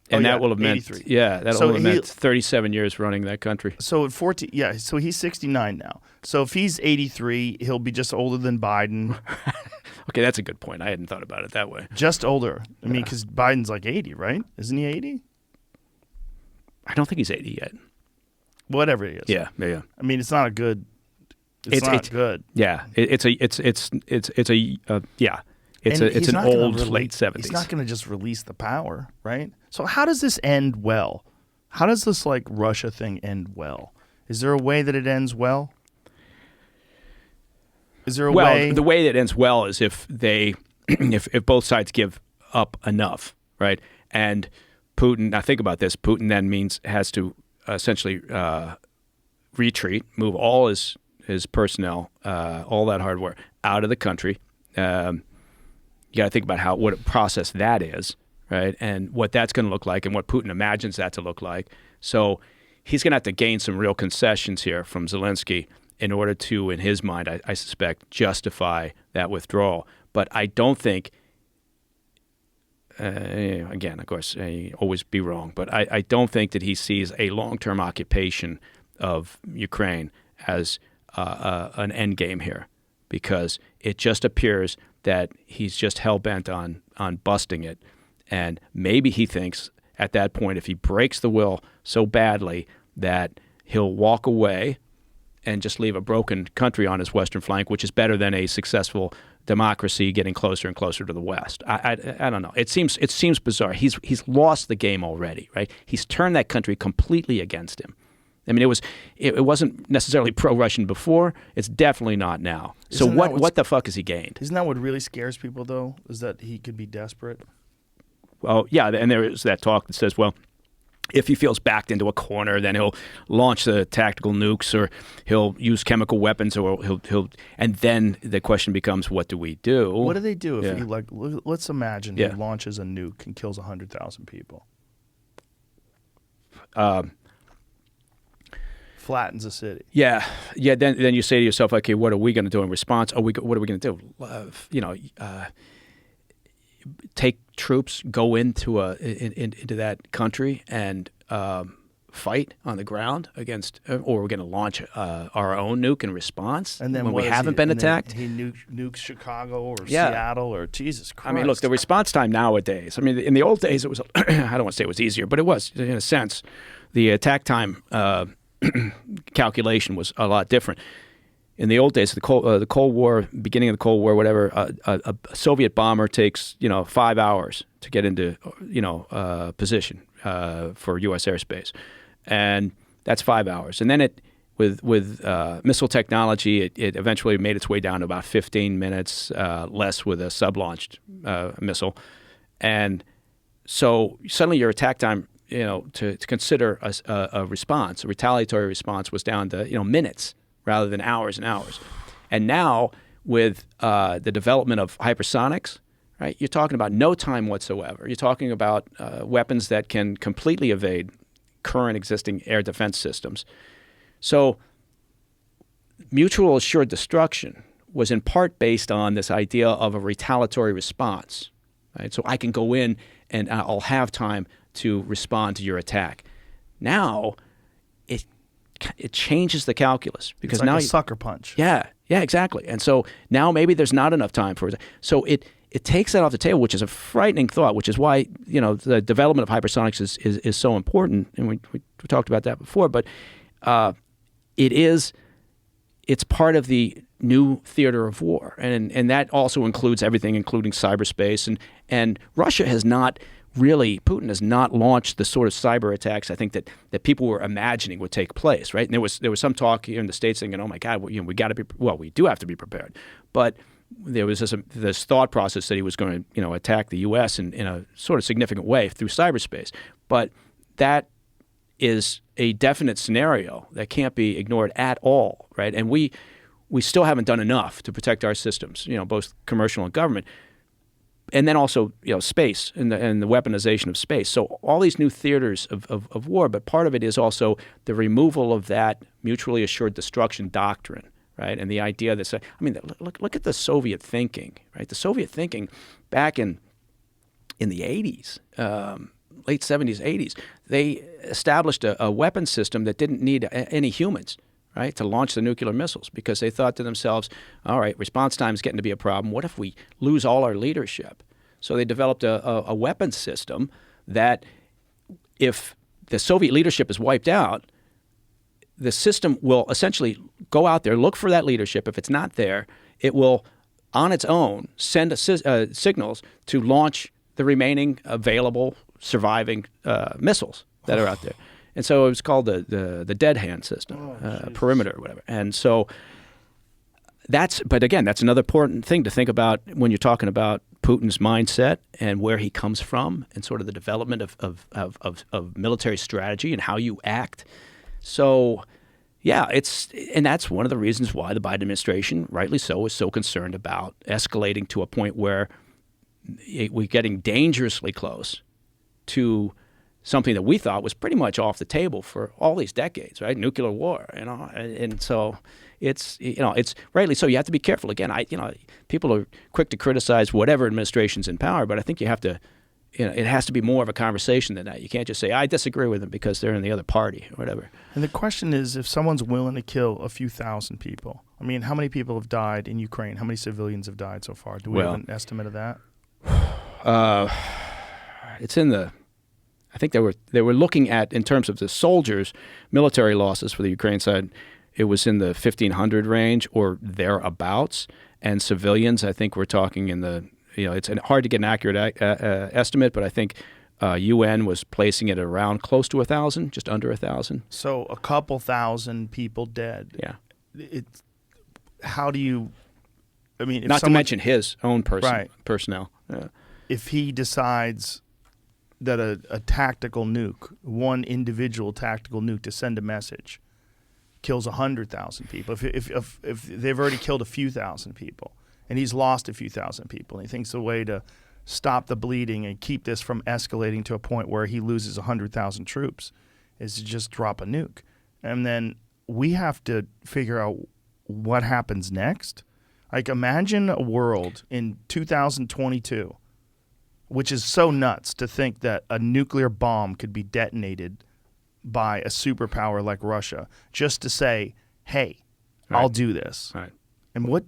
And that will have meant 83. That'll have meant 37 years running that country. So at 14, so he's 69 now. So if he's 83, he'll be just older than Biden. Okay, that's a good point. I hadn't thought about it that way. Just older. I mean, because Biden's like 80, right? Isn't he 80? I don't think he's 80 yet. Whatever he is. Yeah. I mean, it's not a good. It's not good. Yeah, it's an old late 70s. He's not going to just release the power, right? So how does this end well? How does this like Russia thing end well? Is there a way that it ends well? Is there a way? Well, the way that ends well is if they, if both sides give up enough, right? And Putin. Now think about this. Putin then has to essentially retreat, move all his personnel, all that hardware out of the country. You got to think about what a process that is, right? And what that's going to look like and what Putin imagines that to look like. So he's going to have to gain some real concessions here from Zelensky in order to, in his mind, I suspect, justify that withdrawal. But I don't think, again, of course, always be wrong, but I don't think that he sees a long-term occupation of Ukraine as an end game here, because it just appears that he's just hell-bent on busting it. And maybe he thinks at that point, if he breaks the will so badly, that he'll walk away and just leave a broken country on his western flank, which is better than a successful democracy getting closer and closer to the West. I don't know. It seems bizarre. He's lost the game already, right? He's turned that country completely against him. I mean, it wasn't necessarily pro-Russian before. It's definitely not now. So what the fuck has he gained? Isn't that what really scares people, though, is that he could be desperate? Well, yeah, and there is that talk that says, well, if he feels backed into a corner, then he'll launch the tactical nukes, or he'll use chemical weapons, or he'll and then the question becomes, what do we do? What do they do if he let's imagine he launches a nuke and kills 100,000 people? Flattens a city. Yeah. Then you say to yourself, okay, what are we going to do in response? What are we going to do? Take troops, go into that country and fight on the ground against, or we're going to launch our own nuke in response. And then when we haven't been attacked, he nukes Chicago or Seattle or Jesus Christ. I mean, look, the response time nowadays. I mean, in the old days, it was. I don't want to say it was easier, but it was in a sense. The attack time calculation was a lot different. in the old days, the Cold War, beginning of the Cold War, whatever, a Soviet bomber takes 5 hours to get into position for U.S. airspace, and that's 5 hours. And then with missile technology, it eventually made its way down to about 15 minutes, less with a sub-launched missile, and so suddenly your attack time, to consider a response, a retaliatory response, was down to minutes rather than hours and hours. And now with the development of hypersonics, right, you're talking about no time whatsoever. You're talking about weapons that can completely evade current existing air defense systems. So mutual assured destruction was in part based on this idea of a retaliatory response, right? So I can go in and I'll have time to respond to your attack. Now, it changes the calculus because it's like now a sucker punch. Yeah, exactly. And so now maybe there's not enough time for it. So it takes that off the table, which is a frightening thought. Which is why the development of hypersonics is so important, and we talked about that before. But it's part of the new theater of war, and that also includes everything, including cyberspace. And Russia has not really, Putin has not launched the sort of cyber attacks I think that people were imagining would take place, right? And there was some talk here in the States thinking, oh my God, we got to be, well, we do have to be prepared. But there was this thought process that he was going to attack the U.S. in a sort of significant way through cyberspace. But that is a definite scenario that can't be ignored at all, right? And we still haven't done enough to protect our systems, both commercial and government. And then also, space and the weaponization of space. So all these new theaters of war, but part of it is also the removal of that mutually assured destruction doctrine, right? And the idea that, look at the Soviet thinking, right? The Soviet thinking back in the 80s, late 70s, 80s, they established a weapon system that didn't need any humans, right, to launch the nuclear missiles, because they thought to themselves, all right, response time is getting to be a problem. What if we lose all our leadership? So they developed a weapons system that if the Soviet leadership is wiped out, the system will essentially go out there, look for that leadership. If it's not there, it will, on its own, send signals to launch the remaining available surviving missiles that are out there. And so it was called the dead hand system, perimeter or whatever. And so but again, that's another important thing to think about when you're talking about Putin's mindset and where he comes from and sort of the development of military strategy and how you act. So, yeah, and that's one of the reasons why the Biden administration, rightly so, is so concerned about escalating to a point where we're getting dangerously close to something that we thought was pretty much off the table for all these decades, right? Nuclear war, and so it's rightly so. You have to be careful. Again, people are quick to criticize whatever administration's in power, but I think you have to, it has to be more of a conversation than that. You can't just say I disagree with them because they're in the other party or whatever. And the question is, if someone's willing to kill a few thousand people, how many people have died in Ukraine? How many civilians have died so far? Do we have an estimate of that? It's in the. I think they were looking at, in terms of the soldiers' military losses for the Ukraine side, it was in the 1,500 range or thereabouts, and civilians, I think we're talking in the, it's hard to get an accurate estimate, but I think UN was placing it around close to 1,000, just under 1,000. So a couple thousand people dead. Yeah. How do you? Not to mention his own personnel. Yeah. If he decides that a tactical nuke, one individual tactical nuke to send a message, kills 100,000 people. If they've already killed a few thousand people, and he's lost a few thousand people, and he thinks the way to stop the bleeding and keep this from escalating to a point where he loses 100,000 troops is to just drop a nuke. And then we have to figure out what happens next. Like, imagine a world in 2022, which is so nuts to think that a nuclear bomb could be detonated by a superpower like Russia just to say, hey, right, I'll do this. Right. And what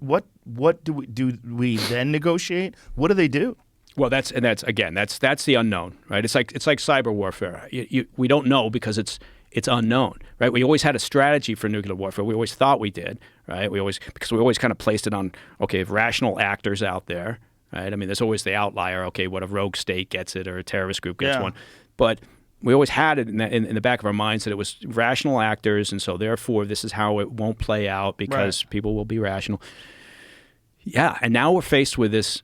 do we then negotiate? What do they do? Well, that's the unknown, right? It's like cyber warfare. We don't know because it's unknown, right? We always had a strategy for nuclear warfare. We always thought we did, right? Because we always kind of placed it on, okay, rational actors out there, right? I mean, there's always the outlier. Okay, what a rogue state gets it or a terrorist group gets one, but we always had it in the back of our minds that it was rational actors, and so therefore this is how it won't play out because people will be rational. Yeah, and now we're faced with this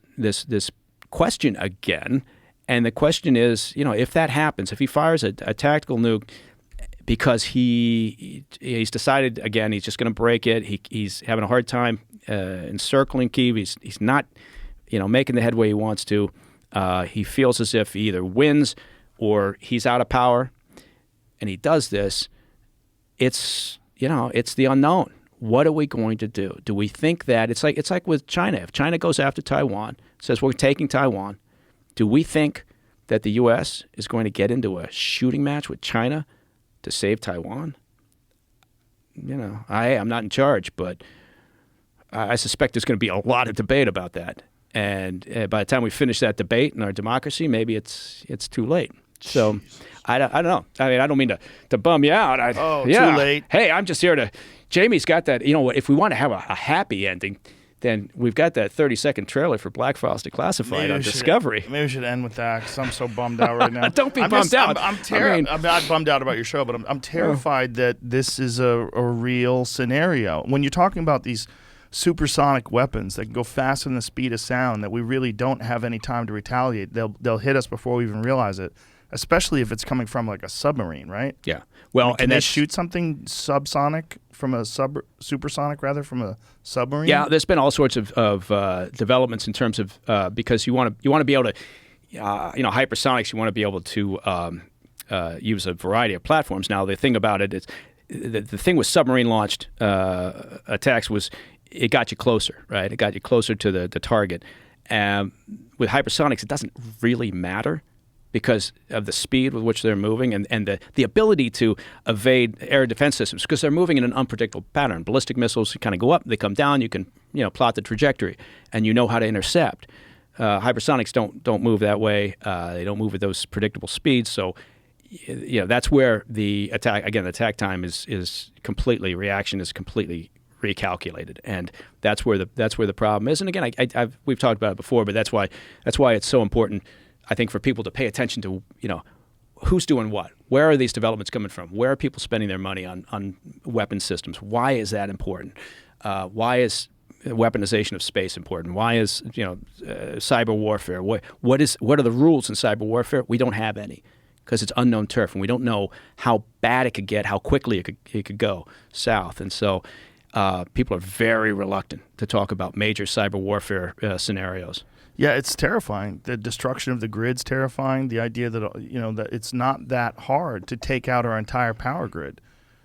question again, and the question is, if that happens, if he fires a tactical nuke because he's decided again he's just going to break it, he's having a hard time encircling Kyiv, he's not making the headway he wants to, he feels as if he either wins or he's out of power, and he does this, it's the unknown. What are we going to do? Do we think that it's like with China? If China goes after Taiwan, says we're taking Taiwan, do we think that the U.S. is going to get into a shooting match with China to save Taiwan? I'm not in charge, but I suspect there's going to be a lot of debate about that. And by the time we finish that debate in our democracy, maybe it's too late. So I don't know. I mean, I don't mean to bum you out. Too late. Hey, I'm just here to. Jamie's got that. If we want to have a happy ending, then we've got that 30-second trailer for Black Files Declassified on Discovery. Maybe we should end with that because I'm so bummed out right now. Don't be bummed out. I'm not bummed out about your show, but I'm terrified that this is a real scenario. When you're talking about these supersonic weapons that can go faster than the speed of sound, that we really don't have any time to retaliate. They'll hit us before we even realize it, especially if it's coming from like a submarine, right? Yeah. Well, can they shoot something subsonic from a supersonic rather from a submarine? Yeah, there's been all sorts of developments in terms of because you want to be able to hypersonics. You want to be able to use a variety of platforms. Now the thing about it is the thing with submarine launched attacks was it got you closer, right? It got you closer to the target. With hypersonics, it doesn't really matter because of the speed with which they're moving and the ability to evade air defense systems because they're moving in an unpredictable pattern. Ballistic missiles kind of go up, they come down, you can plot the trajectory, and you know how to intercept. Hypersonics don't move that way. They don't move at those predictable speeds, so that's where the attack time is completely, reaction is completely recalculated, and that's where the problem is. And again, we've talked about it before, but that's why it's so important, I think, for people to pay attention to who's doing what. Where are these developments coming from? Where are people spending their money on weapon systems? Why is that important? Why is weaponization of space important? Why is cyber warfare? What are the rules in cyber warfare? We don't have any because it's unknown turf, and we don't know how bad it could get, how quickly it could go south, and so. People are very reluctant to talk about major cyber warfare scenarios. Yeah, it's terrifying. The destruction of the grid's terrifying. The idea that that it's not that hard to take out our entire power grid.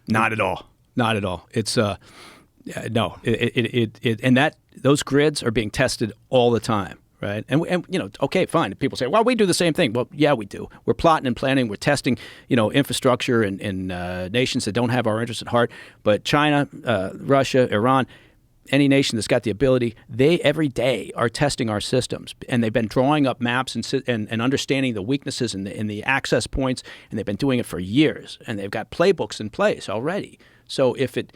Not at all. Not at all. It's no. And that those grids are being tested all the time. Right. And okay, fine. People say, well, we do the same thing. Well, yeah, we do. We're plotting and planning. We're testing, infrastructure in nations that don't have our interests at heart. But China, Russia, Iran, any nation that's got the ability, they every day are testing our systems. And they've been drawing up maps and understanding the weaknesses in the access points. And they've been doing it for years. And they've got playbooks in place already. So if it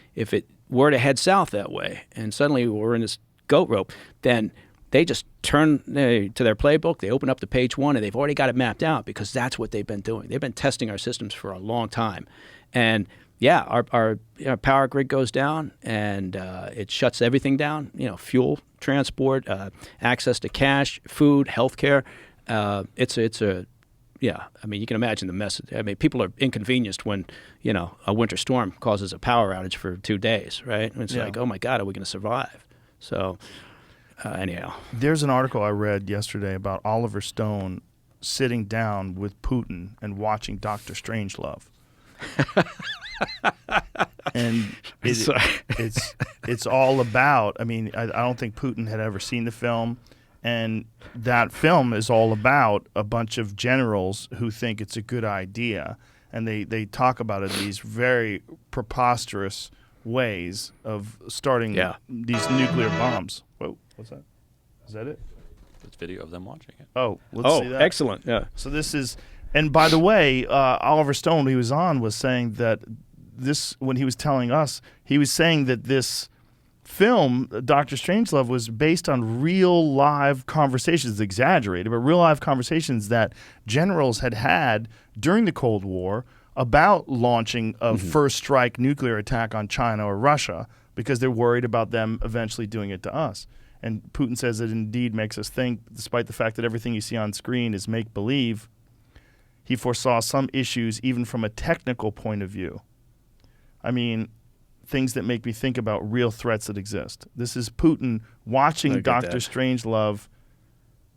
were to head south that way and suddenly we're in this goat rope, then they just turn to their playbook, they open up to page 1, and they've already got it mapped out because that's what they've been doing. They've been testing our systems for a long time. And, yeah, our power grid goes down, and it shuts everything down, fuel, transport, access to cash, food, healthcare. I mean, you can imagine the mess. I mean, people are inconvenienced when, a winter storm causes a power outage for 2 days, right? And it's like, oh, my God, are we going to survive? So... anyhow, there's an article I read yesterday about Oliver Stone sitting down with Putin and watching Dr. Strangelove. And it's all about. I mean, I don't think Putin had ever seen the film, and that film is all about a bunch of generals who think it's a good idea, and they talk about it in these very preposterous ways of starting these nuclear bombs. Whoa, what's that? Is that it? this video of them watching it. Oh, let's see that. Excellent. Yeah. So this is, and by the way, Oliver Stone, who was on, was saying that this, when he was telling us, he was saying that this film, Dr. Strangelove, was based on real live conversations, exaggerated, but real live conversations that generals had during the Cold War about launching a first strike nuclear attack on China or Russia because they're worried about them eventually doing it to us. And Putin says it indeed makes us think, despite the fact that everything you see on screen is make-believe, he foresaw some issues even from a technical point of view. I mean, things that make me think about real threats that exist. This is Putin watching Dr. Strangelove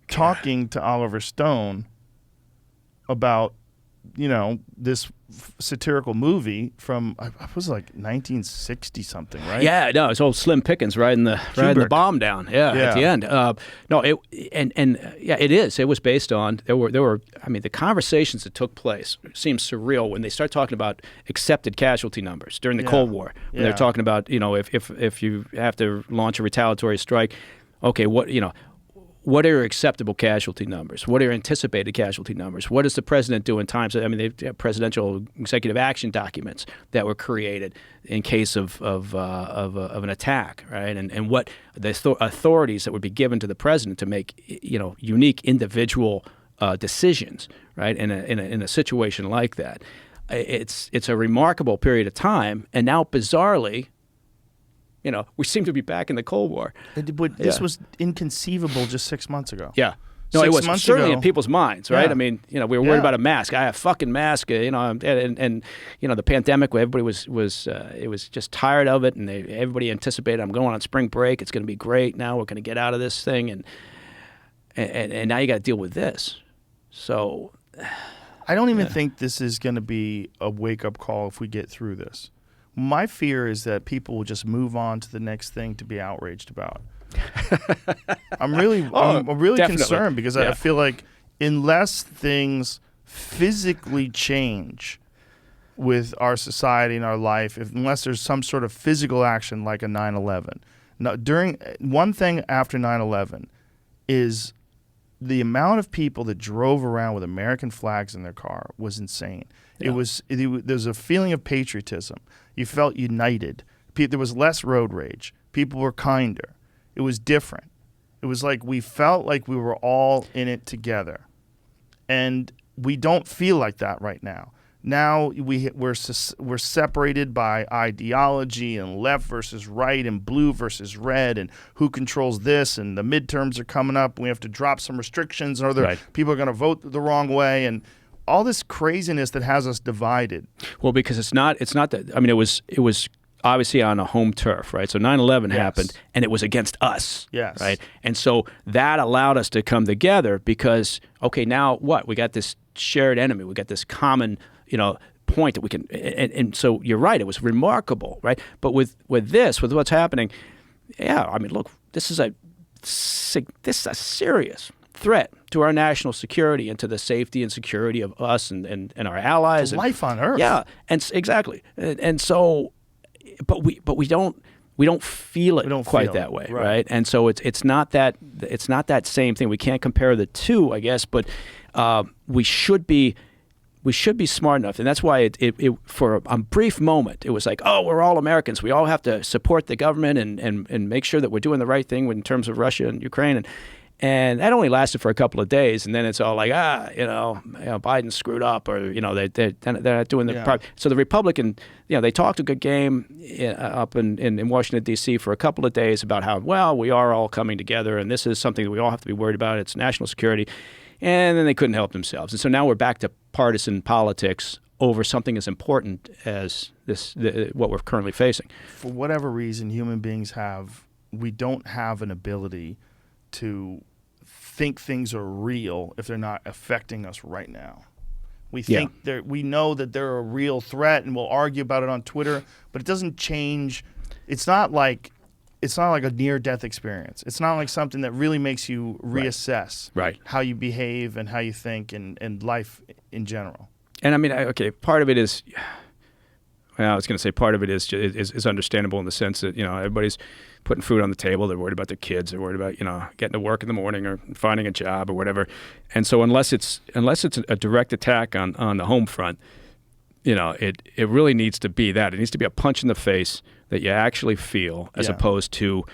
talking to Oliver Stone about, this satirical movie from, I was like 1960 something, right? Yeah, no, it's old Slim Pickens riding the bomb down. Yeah, at the end. It is. It was based on there were. I mean, the conversations that took place seem surreal when they start talking about accepted casualty numbers during the Cold War. When they're talking about if you have to launch a retaliatory strike, okay, what are acceptable casualty numbers? What are anticipated casualty numbers? What does the president do in times? I mean, they have presidential executive action documents that were created in case of an attack, right? And what the authorities that would be given to the president to make unique individual decisions, right? In a situation like that, it's a remarkable period of time, and now bizarrely, we seem to be back in the Cold War. But this was inconceivable just 6 months ago. Yeah. No, 6 it was months certainly ago, in people's minds, right? Yeah. I mean, we were worried about a mask. I have a fucking mask, and the pandemic where everybody was just tired of it, and everybody anticipated I'm going on spring break. It's going to be great. Now we're going to get out of this thing, and now you got to deal with this. So, I don't even think this is going to be a wake-up call if we get through this. My fear is that people will just move on to the next thing to be outraged about. I'm really concerned because I feel like unless things physically change with our society and our life, unless there's some sort of physical action like a 9/11. Now, one thing after 9/11 is the amount of people that drove around with American flags in their car was insane. Yeah. There was a feeling of patriotism. You felt united. There was less road rage. People were kinder. It was different. It was like we felt like we were all in it together. And we don't feel like that right now. Now we're separated by ideology and left versus right and blue versus red and who controls this, and the midterms are coming up. We have to drop some restrictions or people are going to vote the wrong way, and all this craziness that has us divided. Well, because it's not that. I mean, it was obviously on a home turf, right? So 9/11 happened, and it was against us, right? And so that allowed us to come together because, okay, now what? We got this shared enemy. We got this common, point that we can. And so you're right. It was remarkable, right? But with what's happening, I mean, look, this is a serious threat to our national security and to the safety and security of us and our allies. To life on Earth. Yeah, and exactly. And so, but we don't feel it quite that way, right? And so it's not that same thing. We can't compare the two, I guess, but we should be smart enough, and that's why it for a brief moment it was like, oh, we're all Americans. We all have to support the government and make sure that we're doing the right thing in terms of Russia and Ukraine. And that only lasted for a couple of days, and then it's all like, Biden screwed up, or they're not doing the So the Republican, they talked a good game up in Washington D.C. for a couple of days about how we are all coming together, and this is something that we all have to be worried about. It's national security, and then they couldn't help themselves, and so now we're back to partisan politics over something as important as what we're currently facing. For whatever reason, human beings we don't have an ability to think things are real if they're not affecting us right now. We think we know that they're a real threat, and we'll argue about it on Twitter, but it doesn't change. It's not like a near-death experience. It's not like something that really makes you reassess how you behave and how you think and life in general. And I mean, part of it is. Well, I was going to say part of it is understandable in the sense that everybody's putting food on the table. They're worried about their kids. They're worried about, getting to work in the morning or finding a job or whatever. And so unless it's a direct attack on the home front, it really needs to be that. It needs to be a punch in the face that you actually feel, as opposed to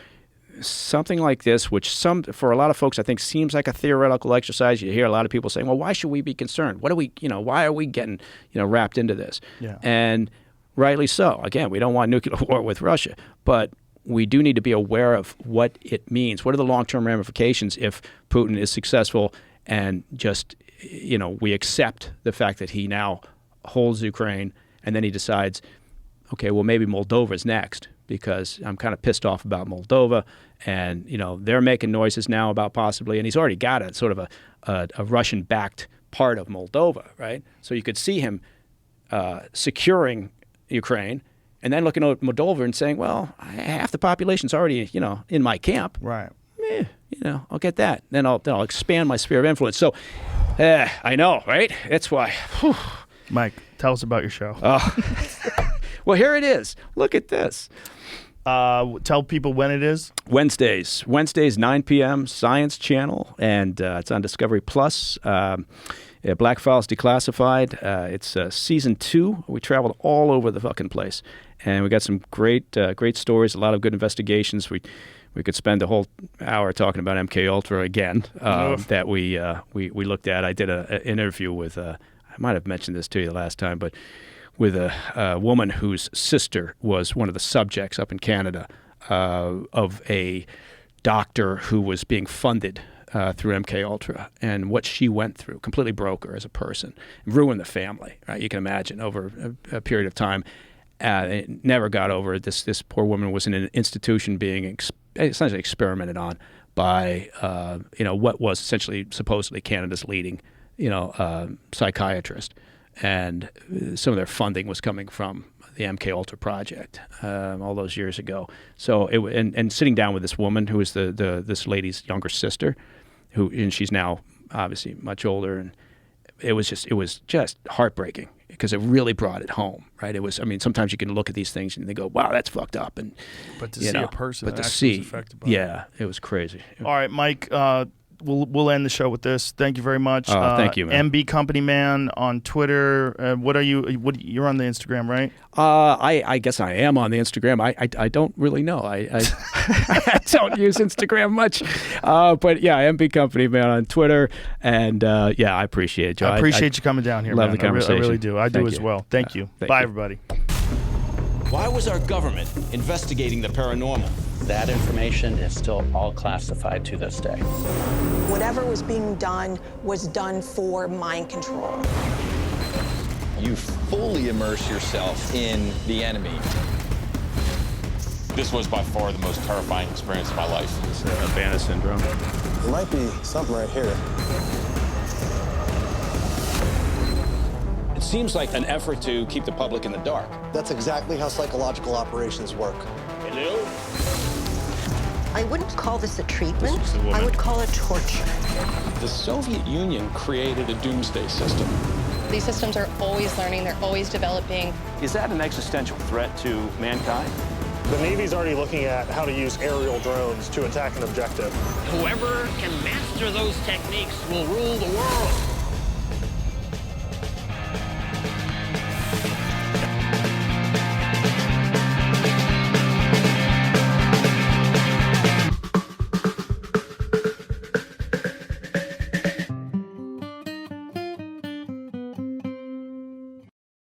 something like this, which for a lot of folks I think seems like a theoretical exercise. You hear a lot of people saying, "Well, why should we be concerned? Why are we getting wrapped into this?" Yeah. And rightly so. Again, we don't want nuclear war with Russia, but we do need to be aware of what it means. What are the long-term ramifications if Putin is successful and just we accept the fact that he now holds Ukraine, and then he decides, okay, well, maybe Moldova's next, because I'm kind of pissed off about Moldova, and they're making noises now about possibly, and he's already got a sort of a Russian-backed part of Moldova, right? So you could see him securing Ukraine, and then looking at Moldova and saying, well, half the population's already in my camp, right? I'll get that. Then I'll expand my sphere of influence. So I know, right? That's why. Whew. Mike, tell us about your show. Well, here it is. Look at this. Tell people when it is. Wednesdays, 9 p.m., Science Channel, and it's on Discovery Plus. Black Files Declassified. It's season 2. We traveled all over the fucking place, and we got some great stories, a lot of good investigations. We could spend the whole hour talking about MKUltra again that we looked at. I did an interview with, I might have mentioned this to you last time, but with a woman whose sister was one of the subjects up in Canada of a doctor who was being funded through MKUltra, and what she went through completely broke her as a person, ruined the family. Right, you can imagine over a period of time. It never got over it. This poor woman was in an institution being essentially experimented on by what was essentially supposedly Canada's leading psychiatrist, and some of their funding was coming from the MKUltra project all those years ago. So and sitting down with this woman who was this lady's younger sister, and she's now obviously much older, and it was just heartbreaking because it really brought it home, right? It was. I mean, sometimes you can look at these things and they go, "Wow, that's fucked up," but to see a person that actually was affected by it was crazy. All right, Mike. We'll end the show with this. Thank you very much. Thank you, man. MB Company Man on Twitter. What are you? You're on the Instagram, right? I guess I am on the Instagram. I don't really know. I don't use Instagram much. But yeah, MB Company Man on Twitter. And I appreciate it, Joe. I appreciate you coming down here, love man. the conversation. I really do. I do as well. Thank you. Bye, everybody. Why was our government investigating the paranormal? That information is still all classified to this day. Whatever was being done was done for mind control. You fully immerse yourself in the enemy. This was by far the most terrifying experience of my life. It's Havana syndrome. There might be something right here. It seems like an effort to keep the public in the dark. That's exactly how psychological operations work. Hello? I wouldn't call this a treatment. I would call it torture. The Soviet Union created a doomsday system. These systems are always learning. They're always developing. Is that an existential threat to mankind? The Navy's already looking at how to use aerial drones to attack an objective. Whoever can master those techniques will rule the world.